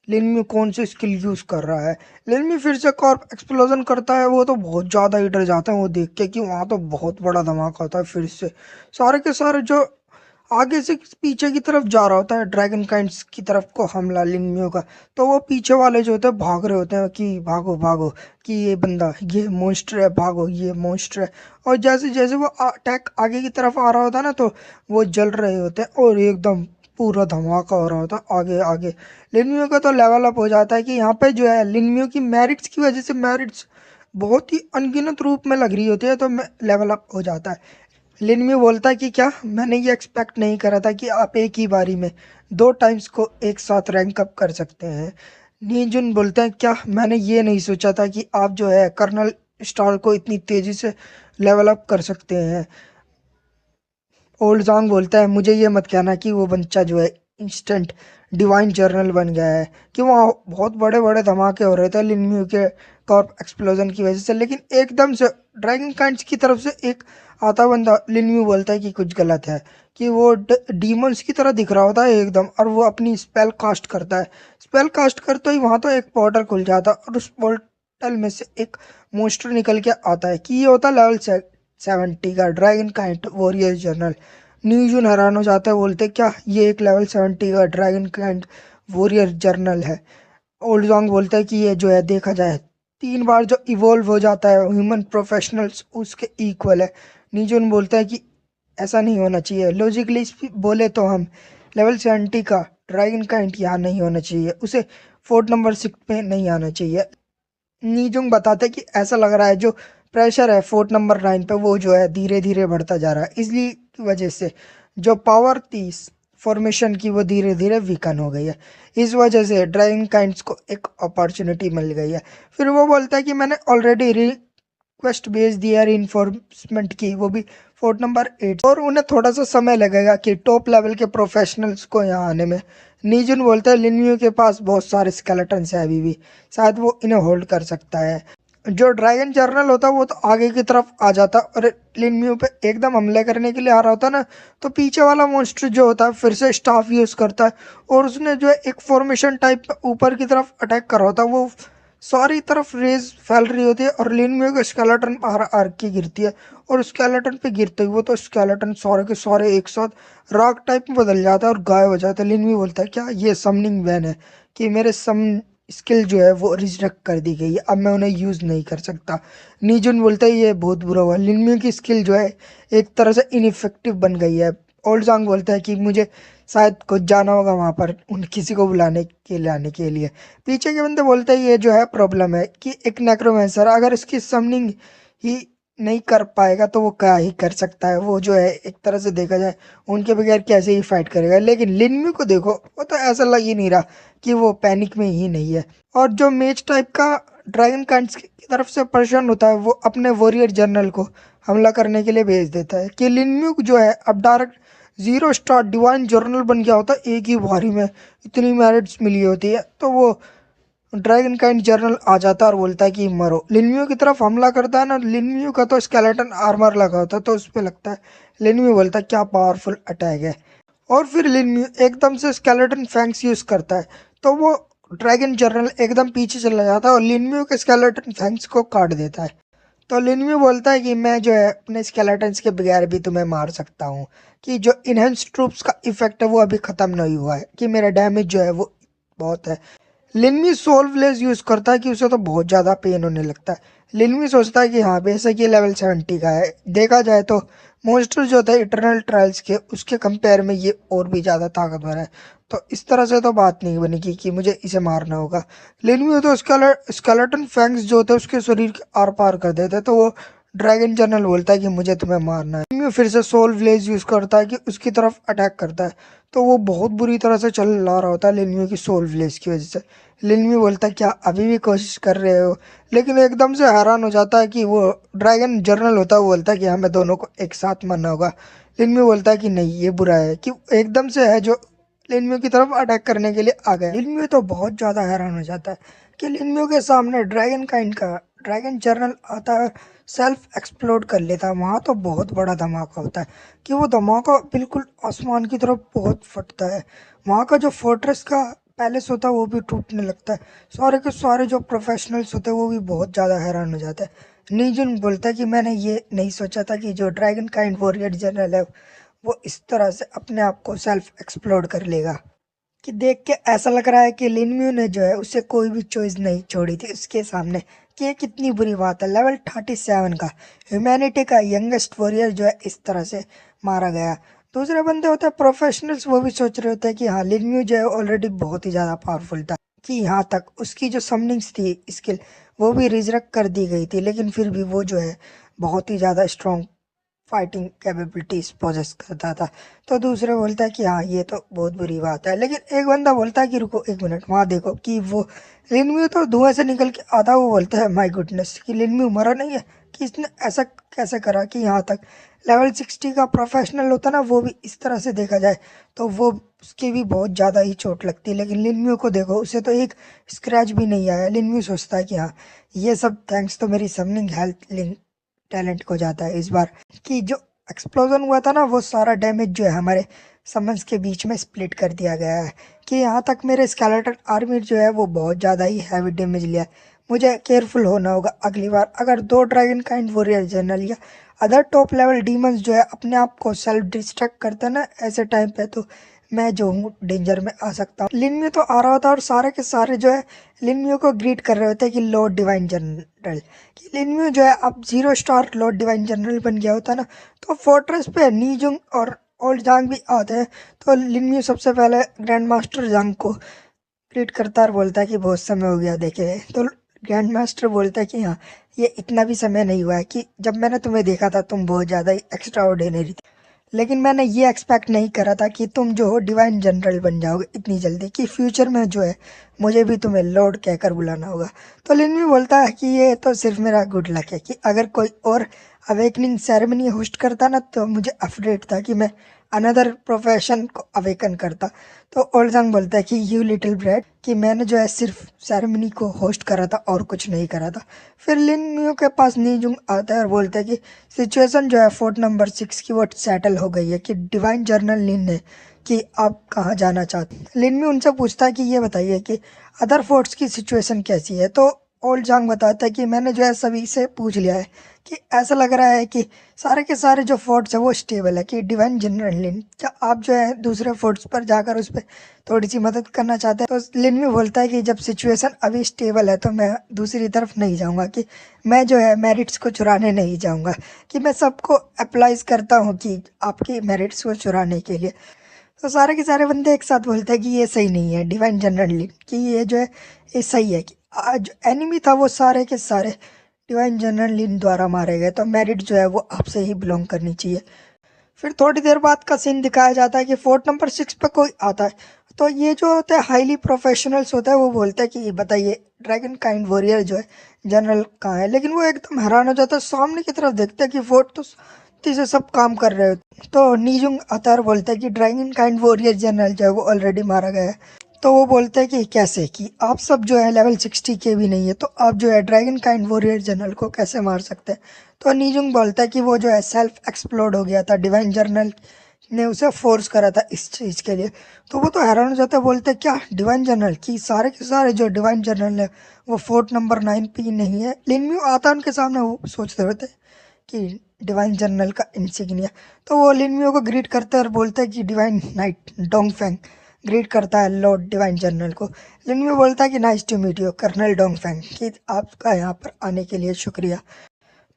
लिनमी कौन सी स्किल यूज कर रहा है। लिनमी फिर से कॉर्प एक्सप्लोजन करता है। वो तो बहुत ज्यादा ही डर जाता है वो देख के, कि वहां तो बहुत बड़ा धमाका होता है। फिर से सारे के सारे जो आगे से पीछे की तरफ जा रहा होता है ड्रैगन काइंड्स की तरफ को हमला लिनमियो का, तो वो पीछे वाले जो होते हैं भाग रहे होते हैं कि भागो भागो, कि ये बंदा ये मॉन्स्टर है, भागो ये मॉन्स्टर है। और जैसे जैसे वो अटैक आगे की तरफ आ रहा होता है ना, तो वो जल रहे होते हैं और एकदम पूरा धमाका हो रहा होता है आगे आगे। लिनमियो का तो लेवल अप हो जाता है, कि यहाँ पे जो है लिनमियो की मेरिट्स की वजह से मेरिट्स बहुत ही अनगिनत रूप में लग रही होती है, तो लेवल अप हो जाता है। लिनमी बोलता है कि क्या मैंने ये एक्सपेक्ट नहीं करा था कि आप एक ही बारी में 2 टाइम्स को एक साथ रैंक अप कर सकते हैं। नीजुन बोलते हैं क्या मैंने ये नहीं सोचा था कि आप जो है कर्नल स्टार को इतनी तेजी से लेवल अप कर सकते हैं। ओल्ड जॉन्ग बोलता है मुझे ये मत कहना कि वो बच्चा जो है इंस्टेंट डिवाइन जर्नल बन गया है, कि वहाँ बहुत बड़े बड़े धमाके हो रहे थे लिनम्यू के कॉर्प एक्सप्लोजन की वजह से, लेकिन एकदम से ड्रैगन काइंड्स की तरफ से एक आता बंदा लिनम्यू बोलता है कि कुछ गलत है, कि वो डीमंस की तरह दिख रहा होता है एकदम, और वो अपनी स्पेल कास्ट करता है। स्पेल कास्ट करते ही वहां तो एक पोर्टल खुल जाता है और उस पोर्टल में से एक मोस्टर निकल के आता है कि ये होता है लेवल 70 का ड्रैगन काइंड वॉरियर जर्नल। न्यूजन हैरान हो जाता है, बोलते क्या ये एक लेवल 70 का ड्रैगन काइंड वॉरियर जर्नल है। ओल्ड जॉन्ग बोलता है कि ये जो है देखा जाए 3 बार जो इवोल्व हो जाता है ह्यूमन प्रोफेशनल्स उसके इक्वल है। न्यूजन बोलता है कि ऐसा नहीं होना चाहिए, लॉजिकली बोले तो हम लेवल 70 का ड्रैगन काइंड यहाँ नहीं होना चाहिए, उसे फोर्ट नंबर 6 पे नहीं आना चाहिए। नीजुंग बताते कि ऐसा लग रहा है जो प्रेशर है फोर्ट नंबर 9 पे वो जो है धीरे धीरे बढ़ता जा रहा है, इसलिए की वजह से जो पावर थी फॉर्मेशन की वो धीरे धीरे वीकन हो गई है। इस वजह से ड्रैगन काइंड्स को एक अपॉर्चुनिटी मिल गई है। फिर वो बोलता है कि मैंने ऑलरेडी रिक्वेस्ट भेज दिया रीइंफोर्समेंट की, वो भी फोर्ट नंबर 8, और उन्हें थोड़ा सा समय लगेगा कि टॉप लेवल के प्रोफेशनल्स को यहाँ आने में। नीजुन बोलता है लिनम्यू के पास बहुत सारे स्केलेटन्स है अभी भी, शायद वो इन्हें होल्ड कर सकता है। जो ड्रैगन जर्नल होता है वो तो आगे की तरफ आ जाता और लिनम्यू पे एकदम हमले करने के लिए आ रहा होता ना, तो पीछे वाला मॉन्स्टर जो होता है फिर से स्टाफ यूज करता है और उसने जो है एक फॉर्मेशन टाइप ऊपर की तरफ अटैक करा होता है। वो सारी तरफ रेज फैल रही होती है और लिनम्यू का स्केलेटन बाहर आर्क की गिरती है, और स्केलेटन पे गिरते ही वो तो स्केलेटन सारे के सारे एक साथ रॉक टाइप में बदल जाता है और गायब हो जाता है। लिनम्यू बोलता है क्या ये समनिंग वैन है कि मेरे सम स्किल जो है वो रिजेक्ट कर दी गई है, अब मैं उन्हें यूज़ नहीं कर सकता। नीजुन बोलता है ये बहुत बुरा हुआ, लिनम्यू की स्किल जो है एक तरह से इनइफेक्टिव बन गई है। ओल्ड जांग बोलता है कि मुझे शायद कुछ जाना होगा वहाँ पर उन किसी को बुलाने के लाने के लिए। पीछे के बंदे बोलते हैं ये जो है प्रॉब्लम है कि एक नेक्रोमेंसर अगर इसकी समनिंग ही नहीं कर पाएगा तो वो क्या ही कर सकता है, वो जो है एक तरह से देखा जाए उनके बगैर कैसे ही फाइट करेगा। लेकिन लिनम्यू को देखो, वो तो ऐसा लग ही नहीं रहा कि वो पैनिक में ही नहीं है। और जो मेज टाइप का ड्रैगन काइंड्स की तरफ से पर्सन होता है वो अपने वॉरियर जनरल को हमला करने के लिए भेज देता है कि लिनम्यू जो है अब डायरेक्ट 0 स्टार डिवाइन जर्नल बन गया होता है एक ही बारी में, इतनी मेरिट्स मिली होती है। तो वो ड्रैगन काइंड जर्नल आ जाता है और बोलता है कि मरो। लिनम्यू की तरफ हमला करता है ना, लिनम्यू का तो स्केलेटन आर्मर लगा होता है तो उस पर लगता है। लिनम्यू बोलता है क्या पावरफुल अटैक है, और फिर लिनम्यू एकदम से स्केलेटन फैंक्स यूज करता है तो वो ड्रैगन जर्नल एकदम पीछे चला जाता है और लिनम्यू के स्केलेटन फैंक्स को काट देता है। तो लिनम्यू बोलता है कि मैं जो है अपने स्केलेटन्स के बगैर भी तुम्हें मार सकता हूँ, कि जो इनहेंस ट्रूप्स का इफेक्ट है वो अभी खत्म नहीं हुआ है, कि मेरा डैमेज जो है वो बहुत है। लिनमी सोल्वलेस यूज करता है कि उसे तो बहुत ज्यादा पेन होने लगता है। लिनमी सोचता है कि हाँ बेशक ये लेवल 70 का है, देखा जाए तो मॉन्स्टर जो होता है इटरनल ट्रायल्स के उसके कंपेयर में ये और भी ज्यादा ताकतवर है। तो इस तरह से तो बात नहीं बनेगी कि मुझे इसे मारना होगा। लिनमी तो स्केलेटन फैंग्स जो होते हैं उसके शरीर के आर पार कर देते हैं, तो वो ड्रैगन जनरल बोलता है कि मुझे तुम्हें मारना है। लिनमी फिर से सोल ब्लेज यूज करता है कि उसकी तरफ अटैक करता है, तो वो बहुत बुरी तरह से चल ला रहा होता है लिनमी की सोल ब्लेज की वजह से। लिनमी बोलता है क्या अभी भी कोशिश कर रहे हो, लेकिन एकदम से हैरान हो जाता है कि वो ड्रैगन जर्नल होता है वो बोलता है कि हमें दोनों को एक साथ मरना होगा। लिनमी बोलता है कि नहीं ये बुरा है, कि एकदम से है जो लिनम्यू की तरफ अटैक करने के लिए आ गया। लिनम्यू तो बहुत ज़्यादा हैरान हो जाता है कि लिनम्यू के सामने ड्रैगन काइंड का ड्रैगन जर्नल आता है, सेल्फ एक्सप्लोड कर लेता है। वहाँ तो बहुत बड़ा धमाका होता है कि वो धमाका बिल्कुल आसमान की तरफ बहुत फटता है। वहाँ का जो फोर्ट्रेस का पैलेस होता है वो भी टूटने लगता है। सारे के सारे जो प्रोफेशनल्स होते हैं वो भी बहुत ज़्यादा हैरान हो जाते हैं। नीजुन बोलता है कि मैंने ये नहीं सोचा था कि जो ड्रैगन काइंड वॉरियर जनरल है वो इस तरह से अपने आप को सेल्फ एक्सप्लोर कर लेगा, कि देख के ऐसा लग रहा है कि लिनम्यू ने जो है उसे कोई भी चॉइस नहीं छोड़ी थी उसके सामने, कि ये कितनी बुरी बात है लेवल 37 का ह्यूमैनिटी का यंगेस्ट वॉरियर जो है इस तरह से मारा गया। दूसरे बंदे होते हैं प्रोफेशनल्स, वो भी सोच रहे होते हैं कि हाँ लिनम्यू जो है ऑलरेडी बहुत ही ज़्यादा पावरफुल था, कि यहाँ तक उसकी जो समनिंग्स थी स्किल वो भी रिजरेक्ट कर दी गई थी, लेकिन फिर भी वो जो है बहुत ही ज़्यादा स्ट्रॉन्ग फाइटिंग कैपेबिलिटीज पोजेस करता था। तो दूसरे बोलता है कि हाँ ये तो बहुत बुरी बात है, लेकिन एक बंदा बोलता है कि रुको एक मिनट वहाँ देखो कि वो लिनम्यू तो धुआं से निकल के आता, वो बोलता है माय गुडनेस कि लिनम्यू मरा नहीं है, कि इसने ऐसा कैसे करा कि यहाँ तक लेवल 60 का प्रोफेशनल होता ना वो भी इस तरह से देखा जाए तो वो उसके भी बहुत ज़्यादा ही चोट लगती है, लेकिन लिनम्यू को देखो उसे तो एक स्क्रैच भी नहीं आया। लिनम्यू सोचता है कि हाँ ये सब थैंक्स तो मेरी समनिंग हेल्थ लिंक टैलेंट को जाता है इस बार, कि जो एक्सप्लोजन हुआ था ना, वो सारा डैमेज जो है हमारे समन्स के बीच में स्प्लिट कर दिया गया है कि यहाँ तक मेरे स्केलेटन आर्मी जो है वो बहुत ज़्यादा ही हैवी डैमेज लिया है। मुझे केयरफुल होना होगा अगली बार अगर दो ड्रैगन काइंड वॉरियर जनरल या अदर टॉप लेवल डीमंस जो है अपने आप को सेल्फ डिस्ट्रक्ट करते हैं ना ऐसे टाइम पे, तो मैं जो हूँ डेंजर में आ सकता हूँ। लिनम्यू तो आ रहा होता है और सारे के सारे जो है लिनम्यू को ग्रीट कर रहे होते हैं कि लॉर्ड डिवाइन जनरल। कि लिनम्यू जो है अब 0 स्टार लॉर्ड डिवाइन जनरल बन गया होता ना, तो फोर्ट्रेस पे नीजुंग और ओल्ड जांग भी आते हैं। तो लिनम्यू सबसे पहले ग्रैंड मास्टर जांग को ग्रीट करता है और बोलता है कि बहुत समय हो गया देखे हुए। तो ग्रैंड मास्टर बोलता है कि हाँ, ये इतना भी समय नहीं हुआ है कि जब मैंने तुम्हें देखा था तुम बहुत ज़्यादा ही एक्स्ट्रा ऑर्डिनरी थी, लेकिन मैंने ये एक्सपेक्ट नहीं करा था कि तुम जो हो डिवाइन जनरल बन जाओगे इतनी जल्दी, कि फ्यूचर में जो है मुझे भी तुम्हें लॉर्ड कहकर बुलाना होगा। तो लिन बोलता है कि ये तो सिर्फ मेरा गुड लक है कि अगर कोई और अवेकनिंग सेरेमनी होस्ट करता ना तो मुझे अफरेट था कि मैं अनदर प्रोफेशन को अवेकन करता। तो ओल्डजंग बोलता है कि यू लिटिल ब्रेड, कि मैंने जो है सिर्फ सेरेमनी को होस्ट करा था और कुछ नहीं करा था। फिर लिन म्यू के पास नीजुंग आता है और बोलता है कि सिचुएशन जो है फोर्ट नंबर 6 की वो सेटल हो गई है कि डिवाइन जर्नल लिन ने कि आप कहाँ जाना चाहते हैं। लिन म्यू उनसे पूछता है कि ये बताइए कि अदर फोर्ट्स की सिचुएशन कैसी है। तो ओल्ड जांग बताता है कि मैंने जो है सभी से पूछ लिया है कि ऐसा लग रहा है कि सारे के सारे जो फोर्ट्स है वो स्टेबल है। कि डिवाइन जनरल लिन, क्या आप जो है दूसरे फोर्ट्स पर जाकर उस पर थोड़ी सी मदद करना चाहते हैं। तो लिन भी बोलता है कि जब सिचुएशन अभी स्टेबल है तो मैं दूसरी तरफ नहीं जाऊंगा, कि मैं जो है मेरिट्स को चुराने नहीं जाऊंगा, कि मैं सबको अप्लाइज करता हूँ कि आपकी मेरिट्स को चुराने के लिए। तो सारे के सारे बंदे एक साथ बोलते हैं कि ये सही नहीं है डिवाइन जनरल लिन, कि ये जो है ये सही है कि आज एनिमी था वो सारे के सारे डिवाइन जनरल लिन द्वारा मारे गए, तो मेरिट जो है वो आपसे ही बिलोंग करनी चाहिए। फिर थोड़ी देर बाद का सीन दिखाया जाता है कि फोर्ट नंबर 6 पे कोई आता है। तो ये जो होते हैं हाईली प्रोफेशनल्स होता है वो बोलते हैं कि बताइए ड्रैगन काइंड वॉरियर जो है जनरल कहाँ है। लेकिन वो एकदम हैरान हो जाता है, सामने की तरफ देखते हैं कि फोर्ट तो तेजी से सब काम कर रहे होते। तो नीजुंग अतार बोलता है कि ड्रैगन काइंड वॉरियर जनरल जो है वो ऑलरेडी मारा गया है। तो वो बोलते हैं कि कैसे, कि आप सब जो है लेवल 60 के भी नहीं है तो आप जो है ड्रैगन काइंड वॉरियर जनरल को कैसे मार सकते हैं। तो नीजुंग बोलता है कि वो जो है सेल्फ एक्सप्लोड हो गया था, डिवाइन जर्नल ने उसे फोर्स करा था इस चीज़ के लिए। तो वो तो हैरान हो जाता है, बोलते हैं क्या डिवाइन जर्नल, की सारे के सारे जो डिवाइन जर्नल है वो फोर्ट नंबर 9 पे ही नहीं है। लिनम्यू आता है उनके सामने, वो सोचते होते कि डिवाइन जर्नल का इंसिग्निया। तो वो लिनम्यू को ग्रीट करते हैं और बोलते हैं कि डिवाइन नाइट डोंगफेंग ग्रीट करता है लॉर्ड डिवाइन जर्नल को। लिनम्यू बोलता है कि nice to meet you colonel Dongfeng, कि आपका यहाँ पर आने के लिए शुक्रिया।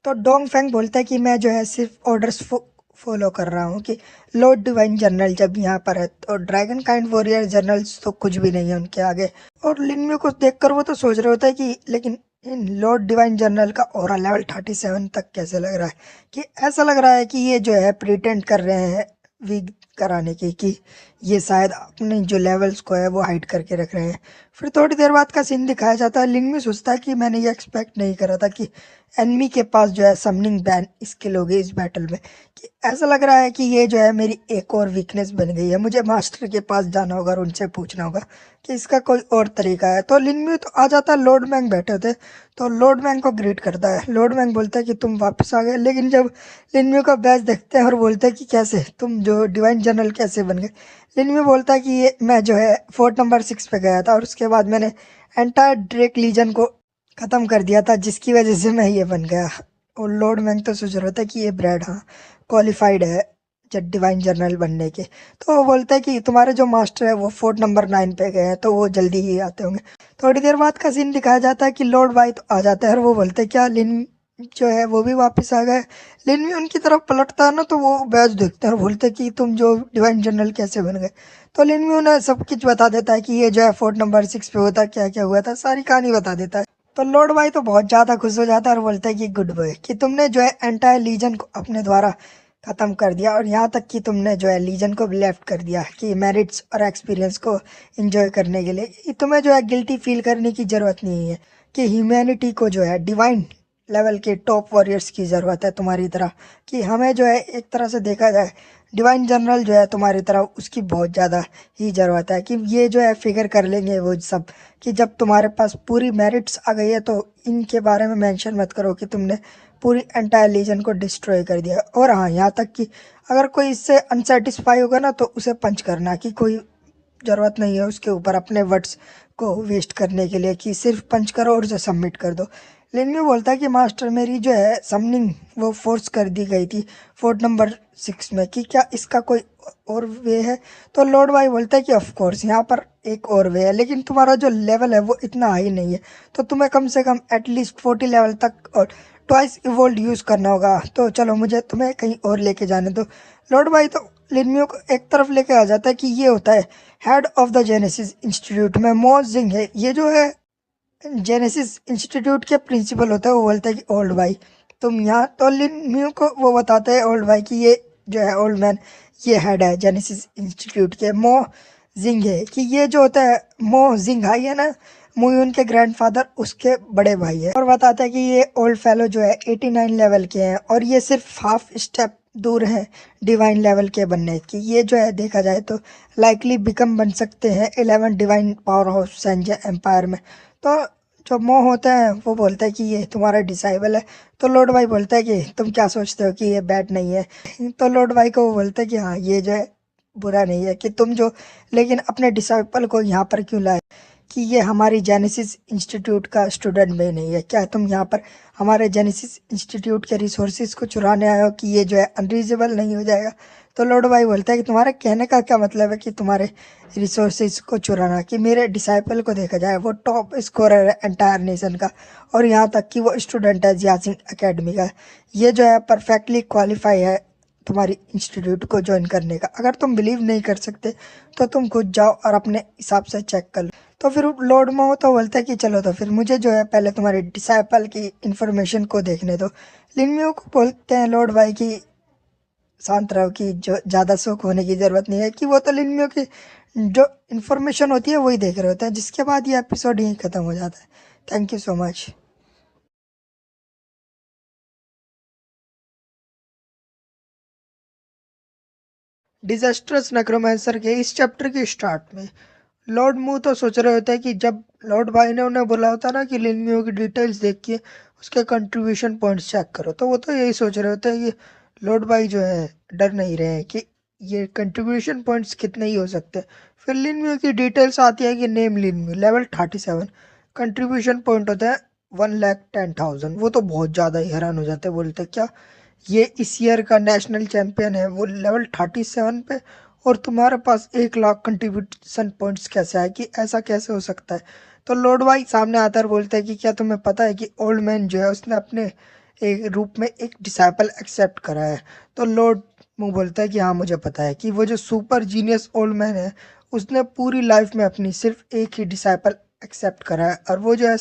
तो डोंग फेंग बोलता है कि मैं जो है सिर्फ ऑर्डर्स फॉलो कर रहा हूँ, कि लॉर्ड डिवाइन जनरल जब यहाँ पर है तो ड्रैगन काइंड वॉरियर जनरल्स तो कुछ भी नहीं है उनके आगे। और लिनम्यू को देखकर वो तो सोच रहे होता है कि लेकिन इन लॉर्ड डिवाइन जनरल का ऑरा लेवल 37 तक कैसे लग रहा है, कि ऐसा लग रहा है कि ये जो है प्रिटेंड कर रहे हैं वीक कराने की, कि ये शायद अपने जो लेवल्स को है वो हाइड करके रख रहे हैं। फिर थोड़ी देर बाद का सीन दिखाया जाता है। लिनम्यू सोचता है कि मैंने ये एक्सपेक्ट नहीं करा था कि एनमी के पास जो है समनिंग बैन स्किल होगी इस बैटल में, कि ऐसा लग रहा है कि ये जो है मेरी एक और वीकनेस बन गई है। मुझे मास्टर के पास जाना होगा और उनसे पूछना होगा कि इसका कोई और तरीका है। तो लिनम्यू तो आ जाता है, लॉर्ड मैंग बैठे थे तो लॉर्ड मैंग को ग्रीट करता है। लॉर्ड मैंग बोलता है कि तुम वापस आ गए। लेकिन जब लिनम्यू का बैच देखते हैं और बोलते हैं कि कैसे तुम जो डिवाइन जनरल कैसे बन गए। लिनम्यू बोलता है कि ये मैं जो है फोर्ट नंबर 6 पे गया था और उसके बाद मैंने एंटायर ड्रेक लीजन को ख़त्म कर दिया था जिसकी वजह से मैं ये बन गया। और लॉर्ड मैंग तो सोच रहा था कि ये ब्रैड हाँ क्वालिफाइड है जब डिवाइन जर्नल बनने के। तो वो बोलता है कि तुम्हारे जो मास्टर है वो फोर्ट नंबर 9 पे गए हैं तो वो जल्दी ही आते होंगे। थोड़ी देर बाद का सीन दिखाया जाता है कि लॉर्ड वाई तो आ जाता है और वो बोलते हैं क्या लिन जो है वो भी वापस आ गए। लिन भी उनकी तरफ पलटता है ना तो वो बैच देखते हैं और बोलते हैं कि तुम जो डिवाइन जनरल कैसे बन गए। तो लिन भी उन्हें सब कुछ बता देता है कि ये जो है फोर्ट नंबर 6 पे होता क्या क्या हुआ था, सारी कहानी बता देता है। तो लॉर्ड भाई तो बहुत ज़्यादा खुश हो जाता है और बोलता है कि गुड बॉय, कि तुमने जो है एंटायर लीजन को अपने द्वारा ख़त्म कर दिया और यहाँ तक कि तुमने जो है लीजन को भी लेफ्ट कर दिया कि मेरिट्स और एक्सपीरियंस को एंजॉय करने के लिए। तुम्हें जो है गिल्टी फील करने की ज़रूरत नहीं है, कि ह्यूमैनिटी को जो है डिवाइन लेवल के टॉप वॉरियर्स की ज़रूरत है तुम्हारी तरह, कि हमें जो है एक तरह से देखा जाए डिवाइन जनरल जो है तुम्हारी तरह उसकी बहुत ज़्यादा ही ज़रूरत है, कि ये जो है फिगर कर लेंगे वो सब, कि जब तुम्हारे पास पूरी मेरिट्स आ गई है तो इनके बारे में मेंशन मत करो कि तुमने पूरी एंटायर लीजन को डिस्ट्रॉय कर दिया। और हाँ, यहाँ तक कि अगर कोई इससे अनसेटिस्फाई होगा ना तो उसे पंच करना, कि कोई ज़रूरत नहीं है उसके ऊपर अपने वर्ड्स को वेस्ट करने के लिए, कि सिर्फ पंच करो और उसे सबमिट कर दो। लिन यू बोलता है कि मास्टर मेरी जो है समनिंग वो फोर्स कर दी गई थी फोर्ट नंबर 6 में, कि क्या इसका कोई और वे है। तो लॉर्ड वाई बोलता है कि ऑफ कोर्स यहाँ पर एक और वे है, लेकिन तुम्हारा जो लेवल है वो इतना हाई नहीं है, तो तुम्हें कम से कम एटलीस्ट 40 लेवल तक और ट्वाइस इवोल्ड यूज़ करना होगा। तो चलो मुझे तुम्हें कहीं और लेके जाने दो। लॉर्ड वाई तो लिनमियो को एक तरफ लेके आ जाता है कि ये होता है head of the genesis institute में मो जिंग है, ये जो है जेनेसिस इंस्टीट्यूट के प्रिंसिपल होता है। वो बोलता है कि ओल्ड भाई तुम यहाँ, तो लिन म्यू को वो बताते हैं ओल्ड भाई कि ये जो है ओल्ड मैन ये हेड है जेनेसिस इंस्टीट्यूट के, मो जिंग है, कि ये जो होता है मो जिंग हाई है ना, मुयुन के ग्रैंडफादर उसके बड़े भाई है। और बताता है कि ये ओल्ड फेलो जो है 89 लेवल के हैं और ये सिर्फ हाफ स्टेप दूर है डिवाइन लेवल के बनने की। ये जो है देखा जाए तो लाइकली बिकम बन सकते हैं 11 डिवाइन पावर हाउस सेंजा एम्पायर में। तो जो मोह होता है वो बोलता है कि ये तुम्हारा डिसाइबल है। तो लॉर्ड भाई बोलता है कि तुम क्या सोचते हो कि ये बैड नहीं है। तो लॉर्ड भाई को वो बोलता है कि हाँ ये जो है बुरा नहीं है, कि तुम जो लेकिन अपने डिसाइबल को यहाँ पर क्यों लाए, कि ये हमारी जेनेसिस इंस्टीट्यूट का स्टूडेंट भी नहीं है, क्या तुम यहाँ पर हमारे जेनेसिस इंस्टीट्यूट के रिसोर्सेज को चुराने आए हो, कि ये जो है अनरीजनेबल नहीं हो जाएगा। तो लॉर्ड भाई बोलता है कि तुम्हारे कहने का क्या मतलब है कि तुम्हारे रिसोर्सेज को चुराना, कि मेरे डिसाइपल को देखा जाए वो टॉप स्कोरर है एंटायर नेशन का, और यहाँ तक कि वो स्टूडेंट है जियासिंग एकेडमी का। ये जो है परफेक्टली क्वालिफाई है तुम्हारी इंस्टीट्यूट को ज्वाइन करने का। अगर तुम बिलीव नहीं कर सकते तो तुम खुद जाओ और अपने हिसाब से चेक कर लो। तो फिर लॉर्ड मो तो बोलता है कि चलो तो फिर मुझे जो है पहले तुम्हारे डिसाइपल की इन्फॉर्मेशन को देखने दो। लिनमियो को बोलते हैं लॉर्ड भाई की शांत रहो, कि जो ज़्यादा शौक होने की ज़रूरत नहीं है, कि वो तो लिनमियो की जो इन्फॉर्मेशन होती है वही देख रहे होते हैं। जिसके बाद ये एपिसोड यहीं ख़त्म हो जाता है। Thank you so much. Disasters necromancer के इस चैप्टर के स्टार्ट में लॉर्ड मू तो सोच रहे होते हैं कि जब लॉर्ड भाई ने उन्हें बोला होता ना कि लिनमियो की डिटेल्स देख के उसके कंट्रीब्यूशन पॉइंट्स चेक करो, तो वो तो यही सोच रहे होते हैं कि लॉर्ड भाई जो है डर नहीं रहे हैं कि ये कंट्रीब्यूशन पॉइंट्स कितने ही हो सकते हैं। फिर लिनमियो की डिटेल्स आती है कि नेम लिनमियो लेवल 37, कंट्रीब्यूशन पॉइंट होता है 1,10,000। वो तो बहुत ज़्यादा ही हैरान हो जाते हैं, बोलते हैं क्या ये इस ईयर का नेशनल चैंपियन है वो लेवल 37 पे, और तुम्हारे पास 1 लाख कंट्रीब्यूशन पॉइंट्स कैसे आए, कि ऐसा कैसे हो सकता है। तो लॉर्ड वाई सामने आता है बोलते हैं कि क्या तुम्हें पता है कि ओल्ड मैन जो है उसने अपने एक रूप में एक डिसाइपल एक्सेप्ट करा है। तो लॉर्ड मुंह बोलता है कि हाँ मुझे पता है, कि वो जो सुपर जीनियस ओल्ड मैन है उसने पूरी लाइफ में अपनी सिर्फ एक ही डिसाइपल एक्सेप्ट करा है, और वो जो है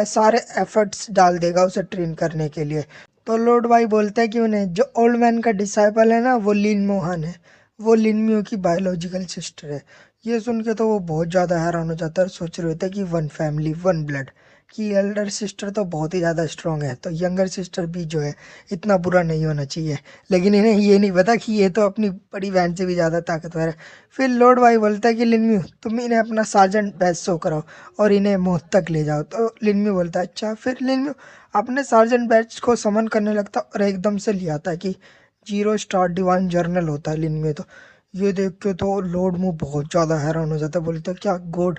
सारे एफर्ट्स डाल देगा उसे ट्रेन करने के लिए। तो लॉर्ड वाई बोलता है कि उन्हें जो ओल्ड मैन का डिसाइपल है ना वो लिन मोहन है, वो लिनमियो की बायोलॉजिकल सिस्टर है। ये सुन के तो वो बहुत ज़्यादा हैरान हो जाता है और सोच रहे होते हैं कि वन फैमिली वन ब्लड, कि एल्डर सिस्टर तो बहुत ही ज़्यादा स्ट्रांग है तो यंगर सिस्टर भी जो है इतना बुरा नहीं होना चाहिए। लेकिन इन्हें ये नहीं पता कि ये तो अपनी बड़ी बहन से भी ज़्यादा ताकतवर है। फिर लॉर्ड वाई बोलता है कि लिनमियो तुम इन्हें अपना सार्जेंट बैच शो कराओ और इन्हें मौत तक ले जाओ। तो लिनमियो बोलता है अच्छा। फिर लिनमियो अपने सार्जेंट बैच को समन करने लगता और एकदम से ले आता है कि 0 स्टार डिवाइन जर्नल होता है लिनमियो। तो ये देख के तो लॉर्ड मुंह बहुत ज़्यादा हैरान हो जाता है, बोलते हैं क्या गॉड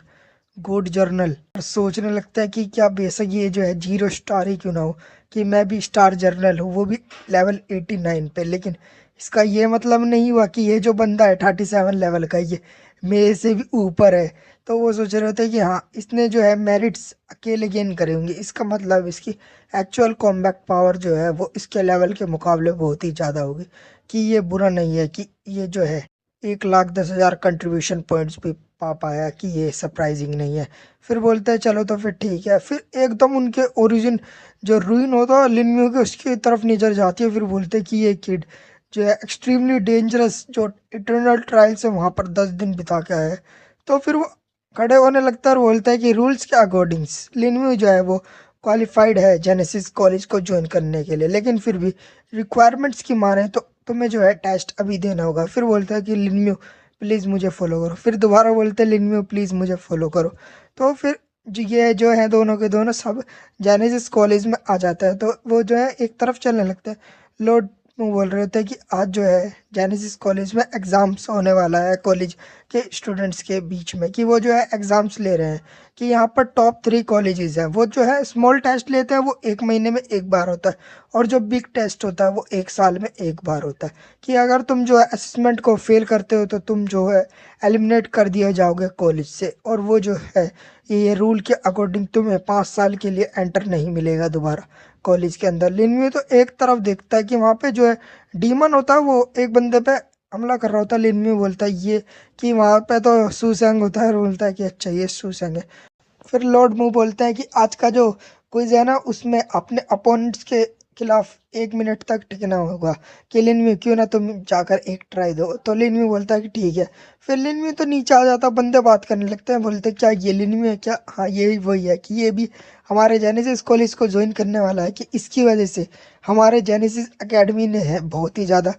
गुड जर्नल। सोचने लगता है कि क्या बेशक ये जो है 0 स्टार ही क्यों ना हो, कि मैं भी स्टार जर्नल हूँ वो भी लेवल 89 पे। लेकिन इसका ये मतलब नहीं हुआ कि ये जो बंदा है 37 लेवल का ये मेरे से भी ऊपर है। तो वो सोच रहे होते हैं कि हाँ इसने जो है मेरिट्स अकेले गेन करे होंगे, इसका मतलब इसकी एक्चुअल कॉम्बैट पावर जो है वो इसके लेवल के मुकाबले बहुत ही ज़्यादा होगी, कि ये बुरा नहीं है कि ये जो है 1,10,000 कंट्रीब्यूशन पॉइंट्स भी पा पाया, कि ये सरप्राइजिंग नहीं है। फिर बोलते हैं चलो तो फिर ठीक है। फिर एकदम उनके ओरिजिन जो रूइन होता है लिनमियो के उसकी तरफ नजर जाती है। फिर बोलते हैं कि ये किड जो है एक्सट्रीमली डेंजरस जो इटर्नल ट्रायल से वहाँ पर 10 दिन बिता के आया है। तो फिर वो खड़े होने लगता है और बोलता है कि रूल्स के अकॉर्डिंग्स लिनमियो जो है वो क्वालिफाइड है जेनेसिस कॉलेज को ज्वाइन करने के लिए, लेकिन फिर भी रिक्वायरमेंट्स की माने तो तुम्हें जो है टेस्ट अभी देना होगा। फिर बोलता है कि लिनम्यू प्लीज़ मुझे फॉलो करो, फिर दोबारा बोलते हैं लिनम्यू प्लीज़ मुझे फॉलो करो। तो फिर ये जो है दोनों के दोनों सब जेनेसिस कॉलेज में आ जाता है। तो वो जो है एक तरफ चलने लगता है। लॉर्ड वो बोल रहे होते हैं कि आज जो है जेनेसिस कॉलेज में एग्ज़ाम्स होने वाला है कॉलेज के स्टूडेंट्स के बीच में, कि वो जो है एग्ज़ाम्स ले रहे हैं, कि यहाँ पर टॉप 3 कॉलेजेस हैं। वो जो है स्मॉल टेस्ट लेते हैं, वो एक महीने में एक बार होता है, और जो बिग टेस्ट होता है वो एक साल में एक बार होता है। कि अगर तुम जो है असेसमेंट को फेल करते हो तो तुम जो है एलिमिनेट कर दिए जाओगे कॉलेज से, और वो जो है ये रूल के अकॉर्डिंग तुम्हें 5 साल के लिए एंटर नहीं मिलेगा दोबारा कॉलेज के अंदर। लिनम्यू तो एक तरफ देखता है कि वहाँ पे जो है डीमन होता है, वो एक बंदे पे हमला कर रहा होता है। लिनम्यू बोलता है ये कि वहाँ पे तो सुसेंग होता है, और बोलता है कि अच्छा ये सुसेंग है। फिर लॉर्ड मू बोलते हैं कि आज का जो क्विज है ना उसमें अपने अपोनेंट्स के खिलाफ 1 मिनट तक टिकना होगा, कि लिनम्यू क्यों ना तुम जाकर एक ट्राई दो। तो लिनम्यू बोलता है कि ठीक है। फिर लिनम्यू तो नीचे आ जाता, बंदे बात करने लगते हैं, बोलते क्या ये लिनम्यू है क्या? हाँ ये वही है, कि ये भी हमारे जेनेसिस कॉलेज को ज्वाइन करने वाला है, कि इसकी वजह से हमारे जेनेसिस एकेडमी ने है बहुत ही ज़्यादा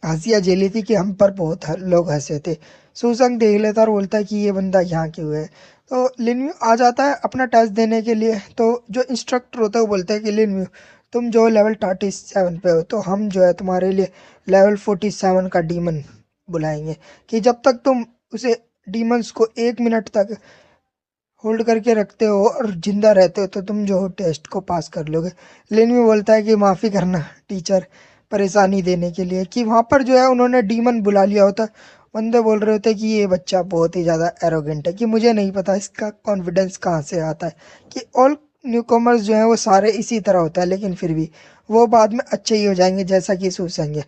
हंसियाँ झेली थी, कि हम पर बहुत लोग हंसे थे। सुसंग देख लेता और बोलता है कि ये बंदा यहाँ क्यों है। तो लिनम्यू आ जाता है अपना टेस्ट देने के लिए। तो जो इंस्ट्रक्टर होता है वो बोलता है कि लिनम्यू तुम जो लेवल 37 पे हो, तो हम जो है तुम्हारे लिए लेवल 47 का डीमन बुलाएंगे, कि जब तक तुम उसे डीमंस को 1 मिनट तक होल्ड करके रखते हो और जिंदा रहते हो तो तुम जो हो टेस्ट को पास कर लोगे। लिनम्यू बोलता है कि माफ़ी करना टीचर परेशानी देने के लिए, कि वहाँ पर जो है उन्होंने डीमन बुला लिया होता। बंदे बोल रहे होते कि ये बच्चा बहुत ही ज़्यादा एरोगेंट है, कि मुझे नहीं पता इसका कॉन्फिडेंस कहाँ से आता है, कि ऑल न्यू कॉमर्स जो हैं वो सारे इसी तरह होता है, लेकिन फिर भी वो बाद में अच्छे ही हो जाएंगे जैसा कि सोचेंगे।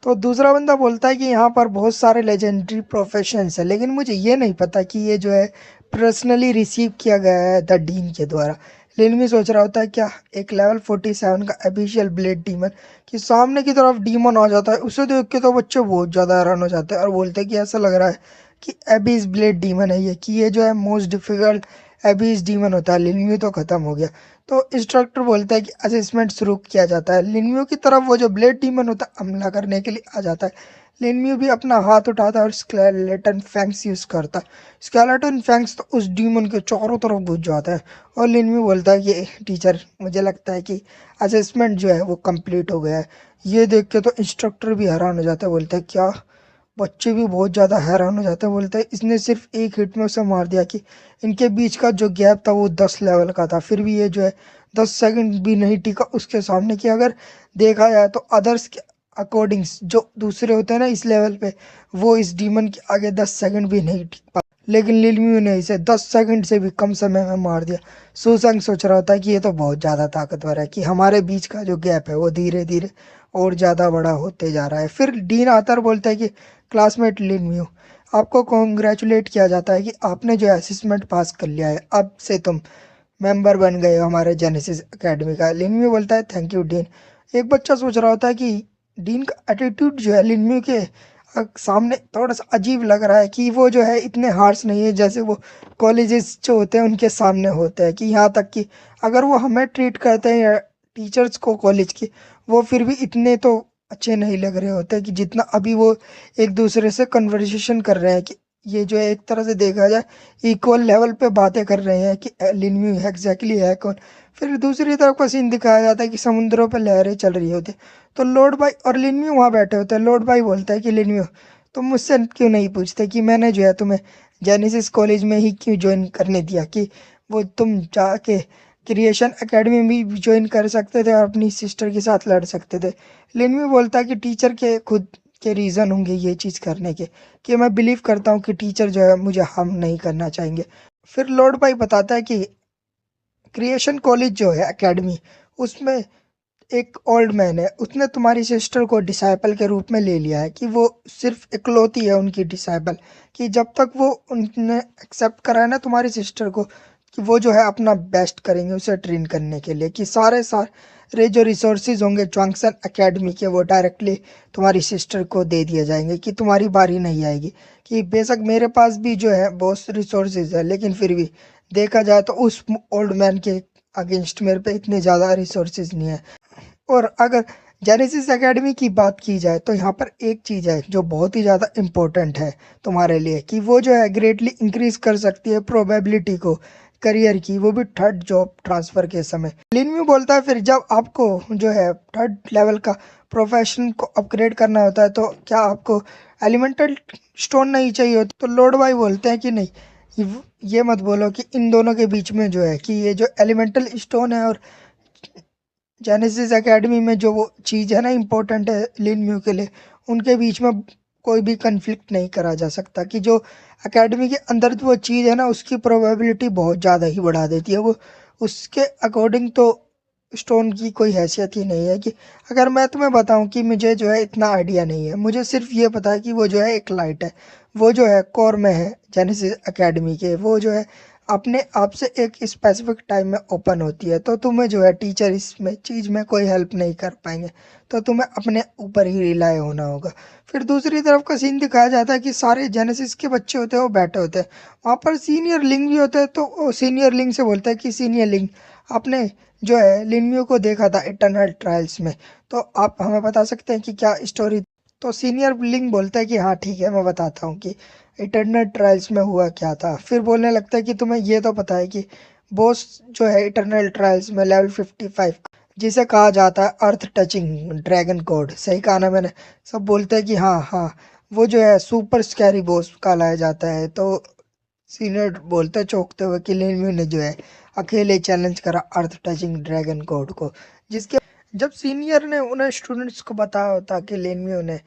तो दूसरा बंदा बोलता है कि यहाँ पर बहुत सारे लेजेंडरी प्रोफेशंस हैं, लेकिन मुझे ये नहीं पता कि ये जो है पर्सनली रिसीव किया गया है द डीन के द्वारा। लिन भी सोच रहा होता है क्या एक लेवल 47 का एफिशियल ब्लेड डीमन, कि सामने की तरफ डीमन आ जाता है, उसे देख के तो बच्चे बहुत ज़्यादा हैरान हो जाते हैं और बोलते हैं कि ऐसा लग रहा है कि एबीज ब्लेड डीमन है ये, कि ये जो है मोस्ट डिफिकल्ट एबीज डीमन होता है। लिनम्यू तो ख़त्म हो गया। तो इंस्ट्रक्टर बोलता है कि असेसमेंट शुरू किया जाता है। लिनम्यू की तरफ वो जो ब्लेड डीमन होता है हमला करने के लिए आ जाता है। लिनम्यू भी अपना हाथ उठाता है और स्केलेटन फैंक्स यूज़ करता है। स्केलेटन फैंक्स तो उस डीमन के चारों तरफ घुस जाता है, और लिनम्यू बोलता है कि टीचर मुझे लगता है कि असेसमेंट जो है वो कंप्लीट हो गया है। ये देख के तो इंस्ट्रक्टर भी हैरान हो जाता है, बोलता है क्या? बच्चे भी बहुत ज़्यादा हैरान हो जाते हैं, बोलते हैं इसने सिर्फ एक हिट में उसे मार दिया, कि इनके बीच का जो गैप था वो 10 लेवल का था, फिर भी ये जो है 10 सेकंड भी नहीं टिका उसके सामने। कि अगर देखा जाए तो अदर्स के अकॉर्डिंग्स जो दूसरे होते हैं ना इस लेवल पे, वो इस डीमन के आगे 10 सेकंड भी नहीं टिक पा, लेकिन लिलम्यू ने इसे 10 सेकंड से भी कम समय में मार दिया। सुसंग सोच रहा होता है कि ये तो बहुत ज़्यादा ताकतवर है, कि हमारे बीच का जो गैप है वो धीरे धीरे और ज़्यादा बड़ा होते जा रहा है। फिर डीन आता है और बोलता है कि क्लासमेट लिनम्यू आपको कॉन्ग्रेचुलेट किया जाता है कि आपने जो असेसमेंट पास कर लिया है, अब से तुम मेंबर बन गए हो हमारे जेनेसिस एकेडमी का। लिनम्यू बोलता है थैंक यू डीन। एक बच्चा सोच रहा होता है कि डीन का एटीट्यूड जो है लिनम्यू के सामने थोड़ा सा अजीब लग रहा है, कि वो जो है इतने हार्श नहीं है जैसे वो कॉलेजेस जो होते हैं उनके सामने होते हैं। कि यहाँ तक कि अगर वो हमें ट्रीट करते हैं या टीचर्स को कॉलेज के, वो फिर भी इतने तो अच्छे नहीं लग रहे होते कि जितना अभी वो एक दूसरे से कन्वर्सेशन कर रहे हैं, कि ये जो है एक तरह से देखा जाए इक्वल लेवल पे बातें कर रहे हैं कि लिनम्यू एग्जैक्टली है कौन। फिर दूसरी तरफ का सीन दिखाया जाता है कि समुद्रों पर लहरें चल रही होती हैं, तो लॉर्ड भाई और लिनम्यू वहाँ बैठे होते हैं। लॉर्ड भाई बोलता है कि लिनम्यू तुम मुझसे क्यों नहीं पूछते कि मैंने जो है तुम्हें जेनेसिस कॉलेज में ही क्यों ज्वाइन करने दिया, कि वो तुम जाके क्रिएशन एकेडमी में भी ज्वाइन कर सकते थे और अपनी सिस्टर के साथ लड़ सकते थे। लिनम्यू बोलता है कि टीचर के खुद के रीज़न होंगे ये चीज़ करने के, कि मैं बिलीव करता हूँ कि टीचर जो है मुझे हार्म नहीं करना चाहेंगे। फिर लॉर्ड भाई बताता है कि क्रिएशन कॉलेज जो है एकेडमी, उसमें एक ओल्ड मैन है, उसने तुम्हारी सिस्टर को डिसाइपल के रूप में ले लिया है, कि वो सिर्फ इकलौती है उनकी डिसाइपल, कि जब तक वो उनने एक्सेप्ट करा है ना तुम्हारी सिस्टर को, कि वो जो है अपना बेस्ट करेंगे उसे ट्रेन करने के लिए, कि सारे सारे जो रिसोर्सेज होंगे जॉन्सन एकेडमी के वो डायरेक्टली तुम्हारी सिस्टर को दे दिए जाएंगे, कि तुम्हारी बारी नहीं आएगी। कि बेशक मेरे पास भी जो है बहुत रिसोर्सेज है, लेकिन फिर भी देखा जाए तो उस ओल्ड मैन के अगेंस्ट मेरे पे इतने ज़्यादा रिसोर्सेज नहीं है। और अगर जेनेसिस एकेडमी की बात की जाए तो यहाँ पर एक चीज़ है जो बहुत ही ज़्यादा इम्पोर्टेंट है तुम्हारे लिए, कि वो जो है ग्रेटली इंक्रीज कर सकती है प्रोबेबिलिटी को करियर की, वो भी थर्ड जॉब ट्रांसफ़र के समय। लिनम्यू बोलता है फिर जब आपको जो है थर्ड लेवल का प्रोफेशन को अपग्रेड करना होता है तो क्या आपको एलिमेंटल स्टोन नहीं चाहिए होती? तो लॉर्ड भाई बोलते हैं कि नहीं, ये मत बोलो कि इन दोनों के बीच में जो है कि ये जो एलिमेंटल स्टोन है और जेनेसिस एकेडमी में जो वो चीज़ है ना इम्पोर्टेंट है लिनम्यू के लिए, उनके बीच में कोई भी कन्फ्लिक्ट नहीं करा जा सकता। कि जो एकेडमी के अंदर जो वो चीज़ है ना उसकी प्रोबेबिलिटी बहुत ज़्यादा ही बढ़ा देती है वो, उसके अकॉर्डिंग तो स्टोन की कोई हैसियत ही नहीं है। कि अगर मैं तुम्हें बताऊं कि मुझे जो है इतना आइडिया नहीं है, मुझे सिर्फ ये पता है कि वो जो है एक लाइट है, वो जो है कोर में है जेनेसिस एकेडमी के, वो जो है अपने आप से एक स्पेसिफिक टाइम में ओपन होती है। तो तुम्हें जो है टीचर इसमें चीज़ में कोई हेल्प नहीं कर पाएंगे, तो तुम्हें अपने ऊपर ही रिलाय होना होगा। फिर दूसरी तरफ का सीन दिखाया जाता है कि सारे जेनेसिस के बच्चे होते हैं वो बैठे होते हैं, वहाँ पर सीनियर लिंग भी होता है। तो सीनियर लिंग से बोलता है कि सीनियर लिंग, आपने जो है लिनम्यू को देखा था इटर्नल ट्रायल्स में, तो आप हमें बता सकते हैं कि क्या स्टोरी? तो सीनियर लिंग बोलता है कि हाँ ठीक है, मैं बताता हूँ कि इटर्नल ट्रायल्स में हुआ क्या था। फिर बोलने लगता है कि तुम्हें ये तो पता है कि बॉस जो है इटर्नल ट्रायल्स में लेवल 55, जिसे कहा जाता है अर्थ टचिंग ड्रैगन गॉड, सही कहा ना मैंने? सब बोलते हैं कि हाँ हाँ, वो जो है सुपर स्कैरी बॉस कहलाया जाता है। तो सीनियर बोलते चौंकते हुए कि लिनम्यू ने जो है अकेले चैलेंज करा अर्थ टचिंग ड्रैगन गॉड को, जिसके जब सीनियर ने उन्हें स्टूडेंट्स को बताया होता कि लिनम्यू ने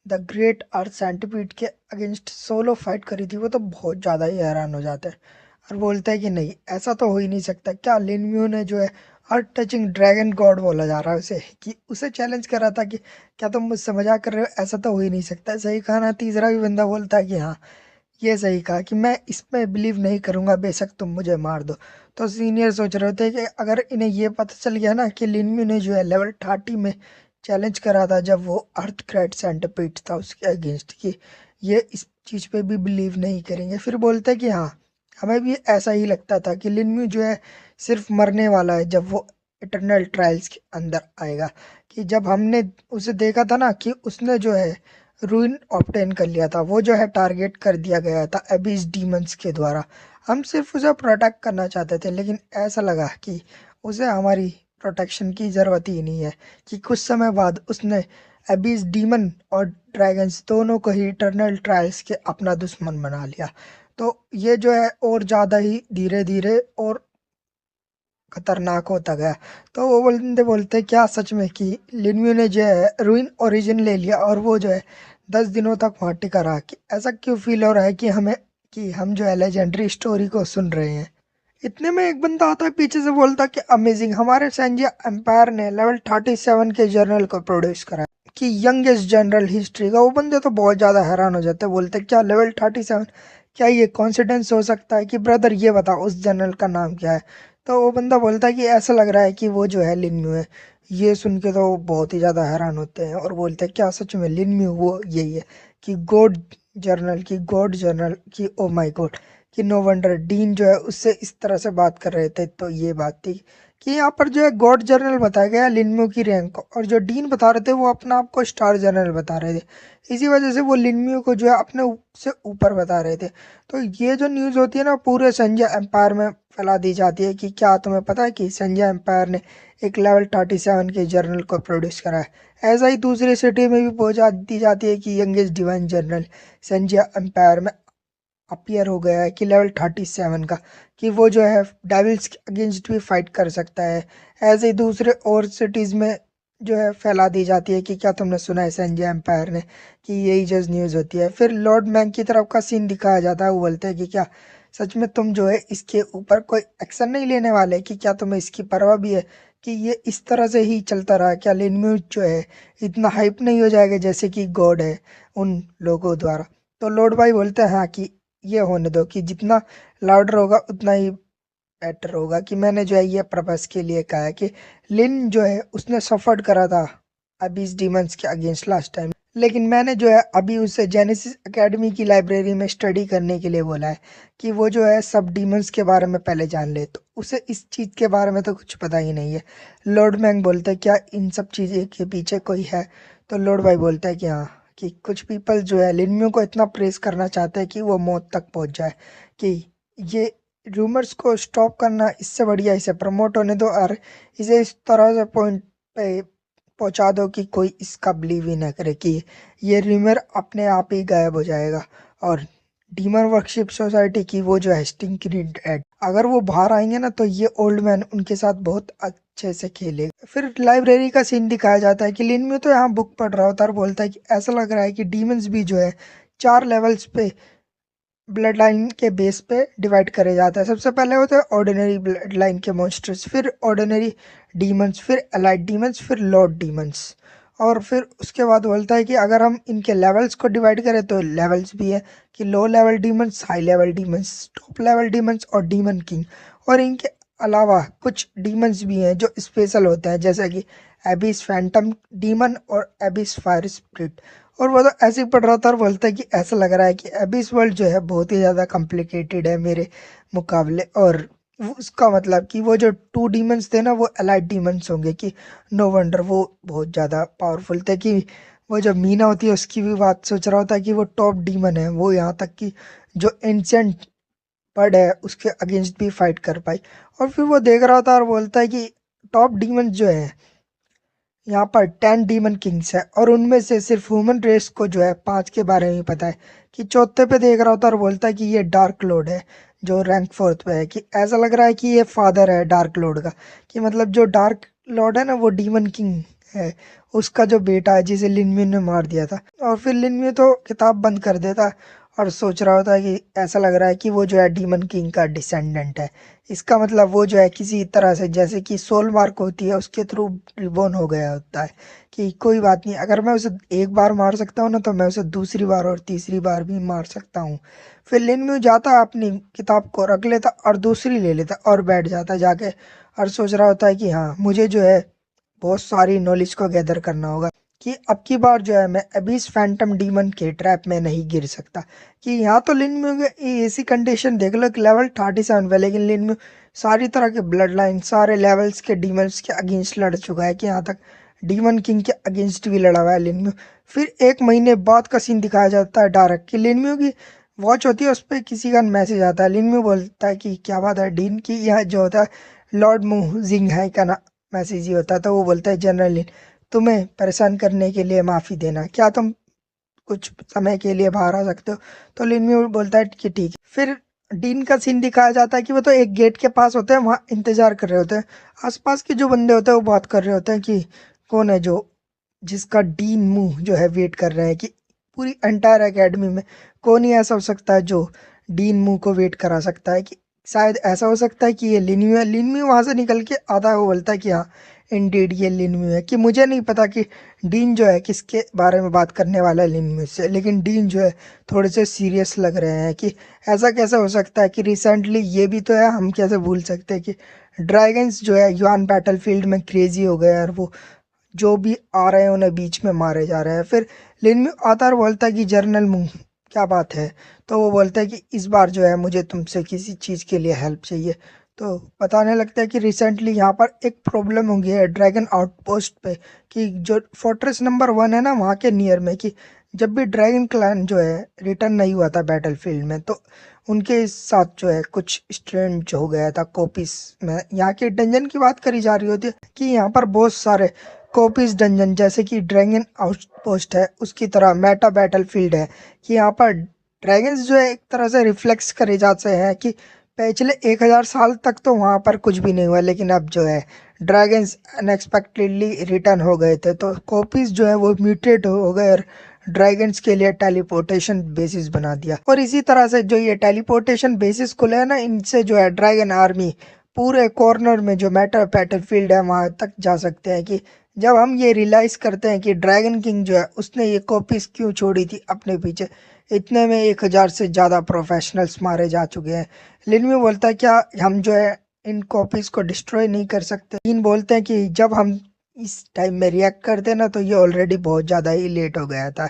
द ग्रेट अर्थ सेंटिपीड के अगेंस्ट सोलो फाइट करी थी, वो तो बहुत ज़्यादा ही हैरान हो जाता है और बोलता है कि नहीं, ऐसा तो हो ही नहीं सकता। क्या लिनम्यू ने जो है अर्थ टचिंग ड्रैगन गॉड बोला जा रहा है उसे, कि उसे चैलेंज कर रहा था कि क्या तुम मुझसे मजाक कर रहे हो, ऐसा तो हो ही नहीं सकता। सही कहा ना? तीसरा भी बंदा बोलता है कि हाँ, ये सही कहा कि मैं इसमें बिलीव नहीं करूंगा, बेशक तुम मुझे मार दो। तो सीनियर सोच रहे थे कि अगर इन्हें ये पता चल गया ना कि लिनम्यू ने जो है लेवल 30 में चैलेंज करा था जब वो अर्थ क्रेट सेंटिपीड था उसके अगेंस्ट, कि ये इस चीज़ पे भी बिलीव नहीं करेंगे। फिर बोलते हैं कि हाँ, हमें भी ऐसा ही लगता था कि लिनम्यू जो है सिर्फ मरने वाला है जब वो इटरनल ट्रायल्स के अंदर आएगा। कि जब हमने उसे देखा था ना कि उसने जो है रूइन ऑब्टेन कर लिया था, वो जो है टारगेट कर दिया गया था एबिस डीमंस के द्वारा, हम सिर्फ उसे प्रोटेक्ट करना चाहते थे, लेकिन ऐसा लगा कि उसे हमारी प्रोटेक्शन की ज़रूरत ही नहीं है। कि कुछ समय बाद उसने एबिस डीमन और ड्रैगन्स दोनों को ही इटरनल ट्रायल्स के अपना दुश्मन बना लिया। तो ये जो है और ज़्यादा ही धीरे धीरे और खतरनाक होता गया। तो वो बंदे बोलते क्या सच में कि लिनम्यू ने जो है रूइन ओरिजिन ले लिया और वो जो है 10 दिनों तक वहाँ टिका रहा? कि ऐसा क्यों फील हो रहा है कि हमें, कि हम जो है लेजेंडरी स्टोरी को सुन रहे हैं? इतने में एक बंदा आता है पीछे से, बोलता कि अमेजिंग, हमारे सेंजिया एम्पायर ने लेवल 37 के जर्नल को प्रोड्यूस करा, कि यंगेस्ट जनरल हिस्ट्री का। वो बंदे तो बहुत ज़्यादा हैरान हो जाते हैं, बोलते क्या लेवल 37, क्या ये कॉन्सिडेंस हो सकता है? कि ब्रदर ये बताओ उस जनरल का नाम क्या है? तो वो बंदा बोलता है कि ऐसा लग रहा है कि वो जो है लिनम्यू है। ये सुन के तो बहुत ही ज़्यादा हैरान होते हैं और बोलते हैं क्या सच में लिनम्यू वो यही है? कि गॉड जर्नल, की गॉड जर्नल, की ओ माय गॉड। कि नो वंडर डीन जो है उससे इस तरह से बात कर रहे थे। तो ये बात थी कि यहाँ पर जो है गॉड जनरल बताया गया लिनम्यू की रैंक, और जो डीन बता रहे थे वो अपना आप को स्टार जनरल बता रहे थे। इसी वजह से वो लिनम्यू को जो है अपने से ऊपर बता रहे थे। तो ये जो न्यूज़ होती है ना पूरे संजय एम्पायर में फैला दी जाती है कि क्या तुम्हें पता है कि संजय एम्पायर ने एक लेवल 37 के जर्नल को प्रोड्यूस करा है। ऐसा ही दूसरी सिटी में भी पहुंचा दी जाती है कि youngest divine general Sanjay empire में अपीयर हो गया है, कि लेवल 37 का, कि वो जो है डेविल्स के अगेंस्ट भी फाइट कर सकता है। ऐसे ही दूसरे और सिटीज़ में जो है फैला दी जाती है कि क्या तुमने सुना है संजय एम्पायर ने, कि यही जो न्यूज़ होती है। फिर लॉर्ड मैंक की तरफ का सीन दिखाया जाता है, वो बोलते हैं कि क्या सच में तुम जो है इसके ऊपर कोई एक्शन नहीं लेने वाले? कि क्या तुम्हें इसकी परवाह भी है कि ये इस तरह से ही चलता रहा? क्या लिनम्यू जो है इतना हाइप नहीं हो जाएगा जैसे कि गॉड है उन लोगों द्वारा? तो लॉर्ड भाई बोलते हैं हाँ, कि ये होने दो, कि जितना लाउडर होगा उतना ही बेटर होगा। कि मैंने जो है ये पर्पस के लिए कहा है कि लिन जो है उसने सफर्ड करा था अबीस डीमंस के अगेंस्ट लास्ट टाइम, लेकिन मैंने जो है अभी उसे जेनेसिस एकेडमी की लाइब्रेरी में स्टडी करने के लिए बोला है कि वो जो है सब डीमंस के बारे में पहले जान ले, तो उसे इस चीज़ के बारे में तो कुछ पता ही नहीं है। लॉर्ड मैंग बोलता है क्या इन सब चीज़ें के पीछे कोई है, तो लॉर्ड भाई बोलता है कि हाँ, कि कुछ पीपल जो है लिनम्यू को इतना प्रेस करना चाहते हैं कि वो मौत तक पहुंच जाए, कि ये रूमर्स को स्टॉप करना इससे बढ़िया इसे प्रमोट होने दो और इसे इस तरह से पॉइंट पे पहुंचा दो कि कोई इसका बिलीव ही ना करे कि ये रूमर अपने आप ही गायब हो जाएगा। और डीमन वर्कशिप सोसाइटी की वो जो है स्टिंकिंग एड, अगर वो बाहर आएंगे ना तो ये ओल्ड मैन उनके साथ बहुत अच्छे से खेलेगा। फिर लाइब्रेरी का सीन दिखाया जाता है कि लिन में तो यहाँ बुक पढ़ रहा होता है और बोलता है कि ऐसा लग रहा है कि डीमंस भी जो है 4 लेवल्स पे ब्लड लाइन के बेस पे डिवाइड करे जाते हैं। सबसे पहले होते हैं ऑर्डिनरी ब्लड लाइन के मॉन्स्टर्स, फिर ऑर्डिनरी डीमंस, फिर एलाइड डीमंस, फिर लॉर्ड डीमंस। और फिर उसके बाद बोलता है कि अगर हम इनके लेवल्स को डिवाइड करें तो लेवल्स भी है कि low level demons, high level demons, top level demons और डीमन किंग। और इनके अलावा कुछ डीमंस भी हैं जो स्पेशल होते हैं, जैसे कि एबिस फैंटम डीमन और एबिस फायर स्पिरिट। और वो तो ऐसे ही पढ़ रहा था और बोलता है कि ऐसा लग रहा है कि एबिस वर्ल्ड जो है बहुत ही ज़्यादा कॉम्प्लिकेटेड है मेरे मुकाबले। और उसका मतलब कि वो जो 2 डीमंस थे ना वो एलाइड डीमंस होंगे, कि नो वंडर वो बहुत ज़्यादा पावरफुल थे, कि वो जब मीना होती है उसकी भी बात सोच रहा होता है कि वो टॉप डीमन है, वो यहाँ तक कि जो एंशियंट बर्ड है उसके अगेंस्ट भी फाइट कर पाई। और फिर वो देख रहा था और बोलता है कि टॉप डीमन जो है यहाँ पर 10 डीमन किंग्स है और उनमें से सिर्फ ह्यूमन रेस को जो है 5 के बारे में पता है। कि चौथे पे देख रहा होता है और बोलता है कि ये डार्क लॉर्ड है जो रैंक 4th पे है, कि ऐसा लग रहा है कि ये फादर है डार्क लॉर्ड का, कि मतलब जो डार्क लॉर्ड है ना वो डीमन किंग है, उसका जो बेटा है जिसे लिनम्यू ने मार दिया था। और फिर लिनम्यू तो किताब बंद कर देता और सोच रहा होता है कि ऐसा लग रहा है कि वो जो है डीमन किंग का डिसेंडेंट है। इसका मतलब वो जो है किसी तरह से जैसे कि सोल मार्क होती है उसके थ्रू रिबॉर्न हो गया होता है, कि कोई बात नहीं, अगर मैं उसे एक बार मार सकता हूँ ना तो मैं उसे दूसरी बार और तीसरी बार भी मार सकता हूँ। फिर लिन जाता अपनी किताब को रख लेता और दूसरी ले लेता और बैठ जाता जाके, और सोच रहा होता है कि हाँ मुझे जो है बहुत सारी नॉलेज को गैदर करना होगा, कि अब की बार जो है मैं अबीस फैंटम डीमन के ट्रैप में नहीं गिर सकता। कि यहाँ तो लिन में ऐसी कंडीशन देख लो कि लेवल 37 पे, लेकिन लिन में सारी तरह के ब्लड लाइन सारे लेवल्स के डीमंस के अगेंस्ट लड़ चुका है, कि यहाँ तक डीमन किंग के अगेंस्ट भी लड़ा हुआ है लिन में। फिर 1 महीने बाद का सीन दिखाया जाता है डायरेक्ट, कि लिन की वॉच होती है उस पर किसी का मैसेज आता है। लिन बोलता है कि क्या बात है डीन की, यह जो होता है लॉर्ड मुह जिंग है का ना मैसेज ही होता है। तो वो बोलता है जनरल लिन, तुम्हें परेशान करने के लिए माफ़ी देना, क्या तुम कुछ समय के लिए बाहर आ सकते हो। तो लिन बोलता है कि ठीक है। फिर डीन का सीन दिखाया जाता है कि वो तो एक गेट के पास होते हैं, वहाँ इंतजार कर रहे होते हैं। आसपास के जो बंदे होते हैं वो बात कर रहे होते हैं कि कौन है जो जिसका डीन मुंह जो है वेट कर रहे हैं, कि पूरी एंटायर एकेडमी में कौन ही ऐसा हो सकता है जो डीन मुंह को वेट करा सकता है। कि शायद ऐसा हो सकता है कि ये लिनम्यू है। लिनम्यू वहां से निकल के आता है, वो बोलता है कि हाँ इंडीड ये लिनम्यू है, कि मुझे नहीं पता कि डीन जो है किसके बारे में बात करने वाला है लिनम्यू से, लेकिन डीन जो है थोड़े से सीरियस लग रहे हैं। कि ऐसा कैसे हो सकता है कि रिसेंटली ये भी तो है, हम कैसे भूल सकते हैं कि ड्रैगन्स जो है यूआन बैटलफील्ड में क्रेजी हो गए और वो जो भी आ रहे हैं उन्हें बीच में मारे जा रहे हैं। फिर लिन आता है और बोलता है कि जर्नल मुंह क्या बात है। तो वो बोलता है कि इस बार जो है मुझे तुमसे किसी चीज़ के लिए हेल्प चाहिए। तो बताने लगता है कि रिसेंटली यहाँ पर एक प्रॉब्लम हो गई है ड्रैगन आउटपोस्ट पे, कि जो फोर्ट्रेस नंबर 1 है ना वहाँ के नियर में, कि जब भी ड्रैगन क्लैन जो है रिटर्न नहीं हुआ था बैटलफील्ड में, तो उनके साथ जो है कुछ स्ट्रेंज हो गया था कॉपीज में। यहाँ के डंजन की बात करी जा रही होती है कि यहाँ पर बहुत सारे कॉपीज डंजन जैसे कि ड्रैगन आउटपोस्ट है उसकी तरह मेटा बैटलफील्ड है, कि यहाँ पर ड्रैगन्स जो है एक तरह से रिफ्लेक्स करे जाते हैं कि पिछले 1000 साल तक तो वहाँ पर कुछ भी नहीं हुआ, लेकिन अब जो है ड्रैगन्स अनएक्सपेक्टेडली रिटर्न हो गए थे, तो कॉपीज जो है वो म्यूटेट हो गए और ड्रैगन्स के लिए टेलीपोर्टेशन बेसिस बना दिया। और इसी तरह से जो ये टेलीपोर्टेशन बेसिस खुले हैं ना, इनसे जो है ड्रैगन आर्मी पूरे कॉर्नर में जो मैटर बैटलफील्ड है वहां तक जा सकते हैं। कि जब हम ये रियलाइज करते हैं कि ड्रैगन किंग जो है उसने ये कॉपीज क्यों छोड़ी थी अपने पीछे, इतने में 1000 से ज़्यादा प्रोफेशनल्स मारे जा चुके हैं। लिन में बोलता है क्या हम जो है इन कॉपीज को डिस्ट्रॉय नहीं कर सकते। इन बोलते हैं कि जब हम इस टाइम में रिएक्ट कर देना तो ये ऑलरेडी बहुत ज़्यादा ही लेट हो गया था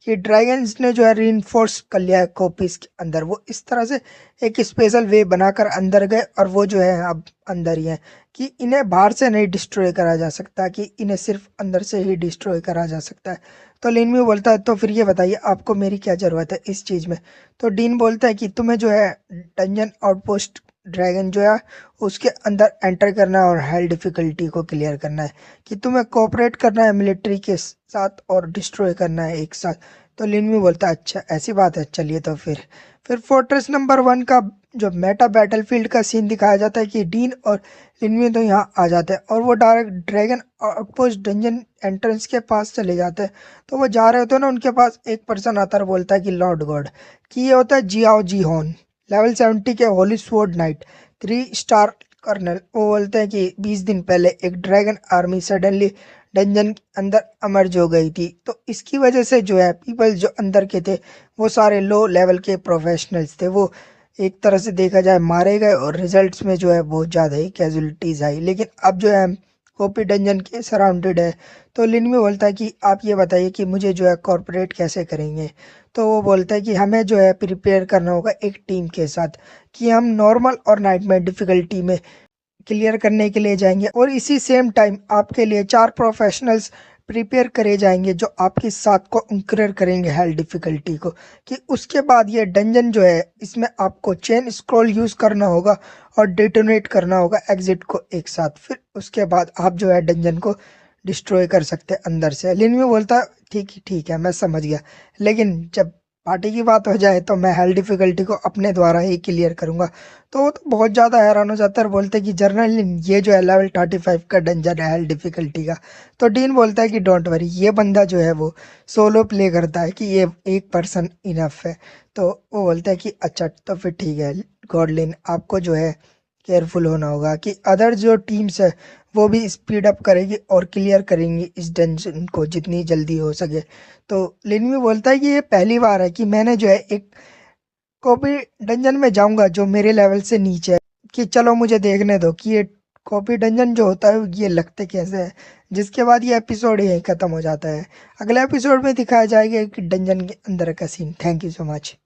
कि ड्रैगन्स ने जो है रीइंफोर्स कर लिया है कॉपीज के अंदर। वो इस तरह से एक स्पेशल वे बनाकर अंदर गए और वो जो है अब अंदर ही है कि इन्हें बाहर से नहीं डिस्ट्रॉय करा जा सकता, कि इन्हें सिर्फ अंदर से ही डिस्ट्रॉय करा जा सकता है। तो लिनम्यू बोलता है तो फिर ये बताइए आपको मेरी क्या ज़रूरत है इस चीज़ में। तो डीन बोलता है कि तुम्हें जो है डंजन आउटपोस्ट ड्रैगन जो है उसके अंदर एंटर करना है और हाई डिफिकल्टी को क्लियर करना है, कि तुम्हें कोऑपरेट करना है मिलिट्री के साथ और डिस्ट्रॉय करना है एक साथ। तो लिनम्यू बोलता है अच्छा ऐसी बात है, चलिए। तो फिर फोर्ट्रेस नंबर 1 का जो मेटा बैटलफील्ड का सीन दिखाया जाता है कि डीन और लिनम्यू तो यहाँ आ जाते हैं और वो direct dragon outpost dungeon entrance के पास चले जाते हैं। तो वो जा रहे होते हैं ना, उनके पास एक पर्सन आता है और बोलता है कि लॉर्ड गॉड, कि ये होता है जियाओ जी होन, लेवल 70 के holy sword knight 3 star colonel. वो बोलते हैं कि 20 दिन पहले एक ड्रैगन आर्मी सडनली डंजन के अंदर अमर्ज हो गई थी। तो इसकी वजह से जो है पीपल जो अंदर के थे वो सारे लो लेवल के प्रोफेशनल्स थे, वो एक तरह से देखा जाए मारे गए और रिजल्ट्स में जो है बहुत ज़्यादा ही कैजुअलिटीज़ आई। लेकिन अब जो है कॉपी डंजन के सराउंडेड है। तो लिन में बोलता है कि आप ये बताइए कि मुझे जो है कॉर्पोरेट कैसे करेंगे। तो वो बोलता है कि हमें जो है प्रिपेयर करना होगा एक टीम के साथ, कि हम नॉर्मल और नाइटमेयर डिफ़िकल्टी में क्लियर करने के लिए जाएंगे और इसी सेम टाइम आपके लिए 4 प्रोफेशनल्स प्रिपेयर करे जाएंगे जो आपके साथ को इंक्रीज करेंगे हेल डिफ़िकल्टी को। कि उसके बाद ये डंजन जो है इसमें आपको चेन स्क्रॉल यूज़ करना होगा और डिटोनेट करना होगा एग्जिट को एक साथ। फिर उसके बाद आप जो है डंजन को डिस्ट्रॉय कर सकते हैं अंदर से। लिन में बोलता है ठीक है मैं समझ गया, लेकिन जब पार्टी की बात हो जाए तो मैं हेल डिफ़िकल्टी को अपने द्वारा ही क्लियर करूंगा। तो वो तो बहुत ज़्यादा हैरान हो जाता है और बोलते हैं कि जनरल ये जो है लेवल 35 का डंजन है हेल डिफ़िकल्टी का। तो डीन बोलता है कि डोंट वरी, ये बंदा जो है वो सोलो प्ले करता है, कि ये एक पर्सन इनफ है। तो वो बोलता है कि अच्छा तो फिर ठीक है गॉडलिन, आपको जो है केयरफुल होना होगा कि अदर जो टीम्स है वो भी स्पीड अप करेगी और क्लियर करेंगी इस डंजन को जितनी जल्दी हो सके। तो लिन भी बोलता है कि ये पहली बार है कि मैंने जो है एक कॉपी डंजन में जाऊंगा जो मेरे लेवल से नीचे है, कि चलो मुझे देखने दो कि ये कॉपी डंजन जो होता है ये लगते कैसे है। जिसके बाद ये एपिसोड यहीं ख़त्म हो जाता है। अगले एपिसोड में दिखाया जाएगा कि डंजन के अंदर का scene. Thank you so much.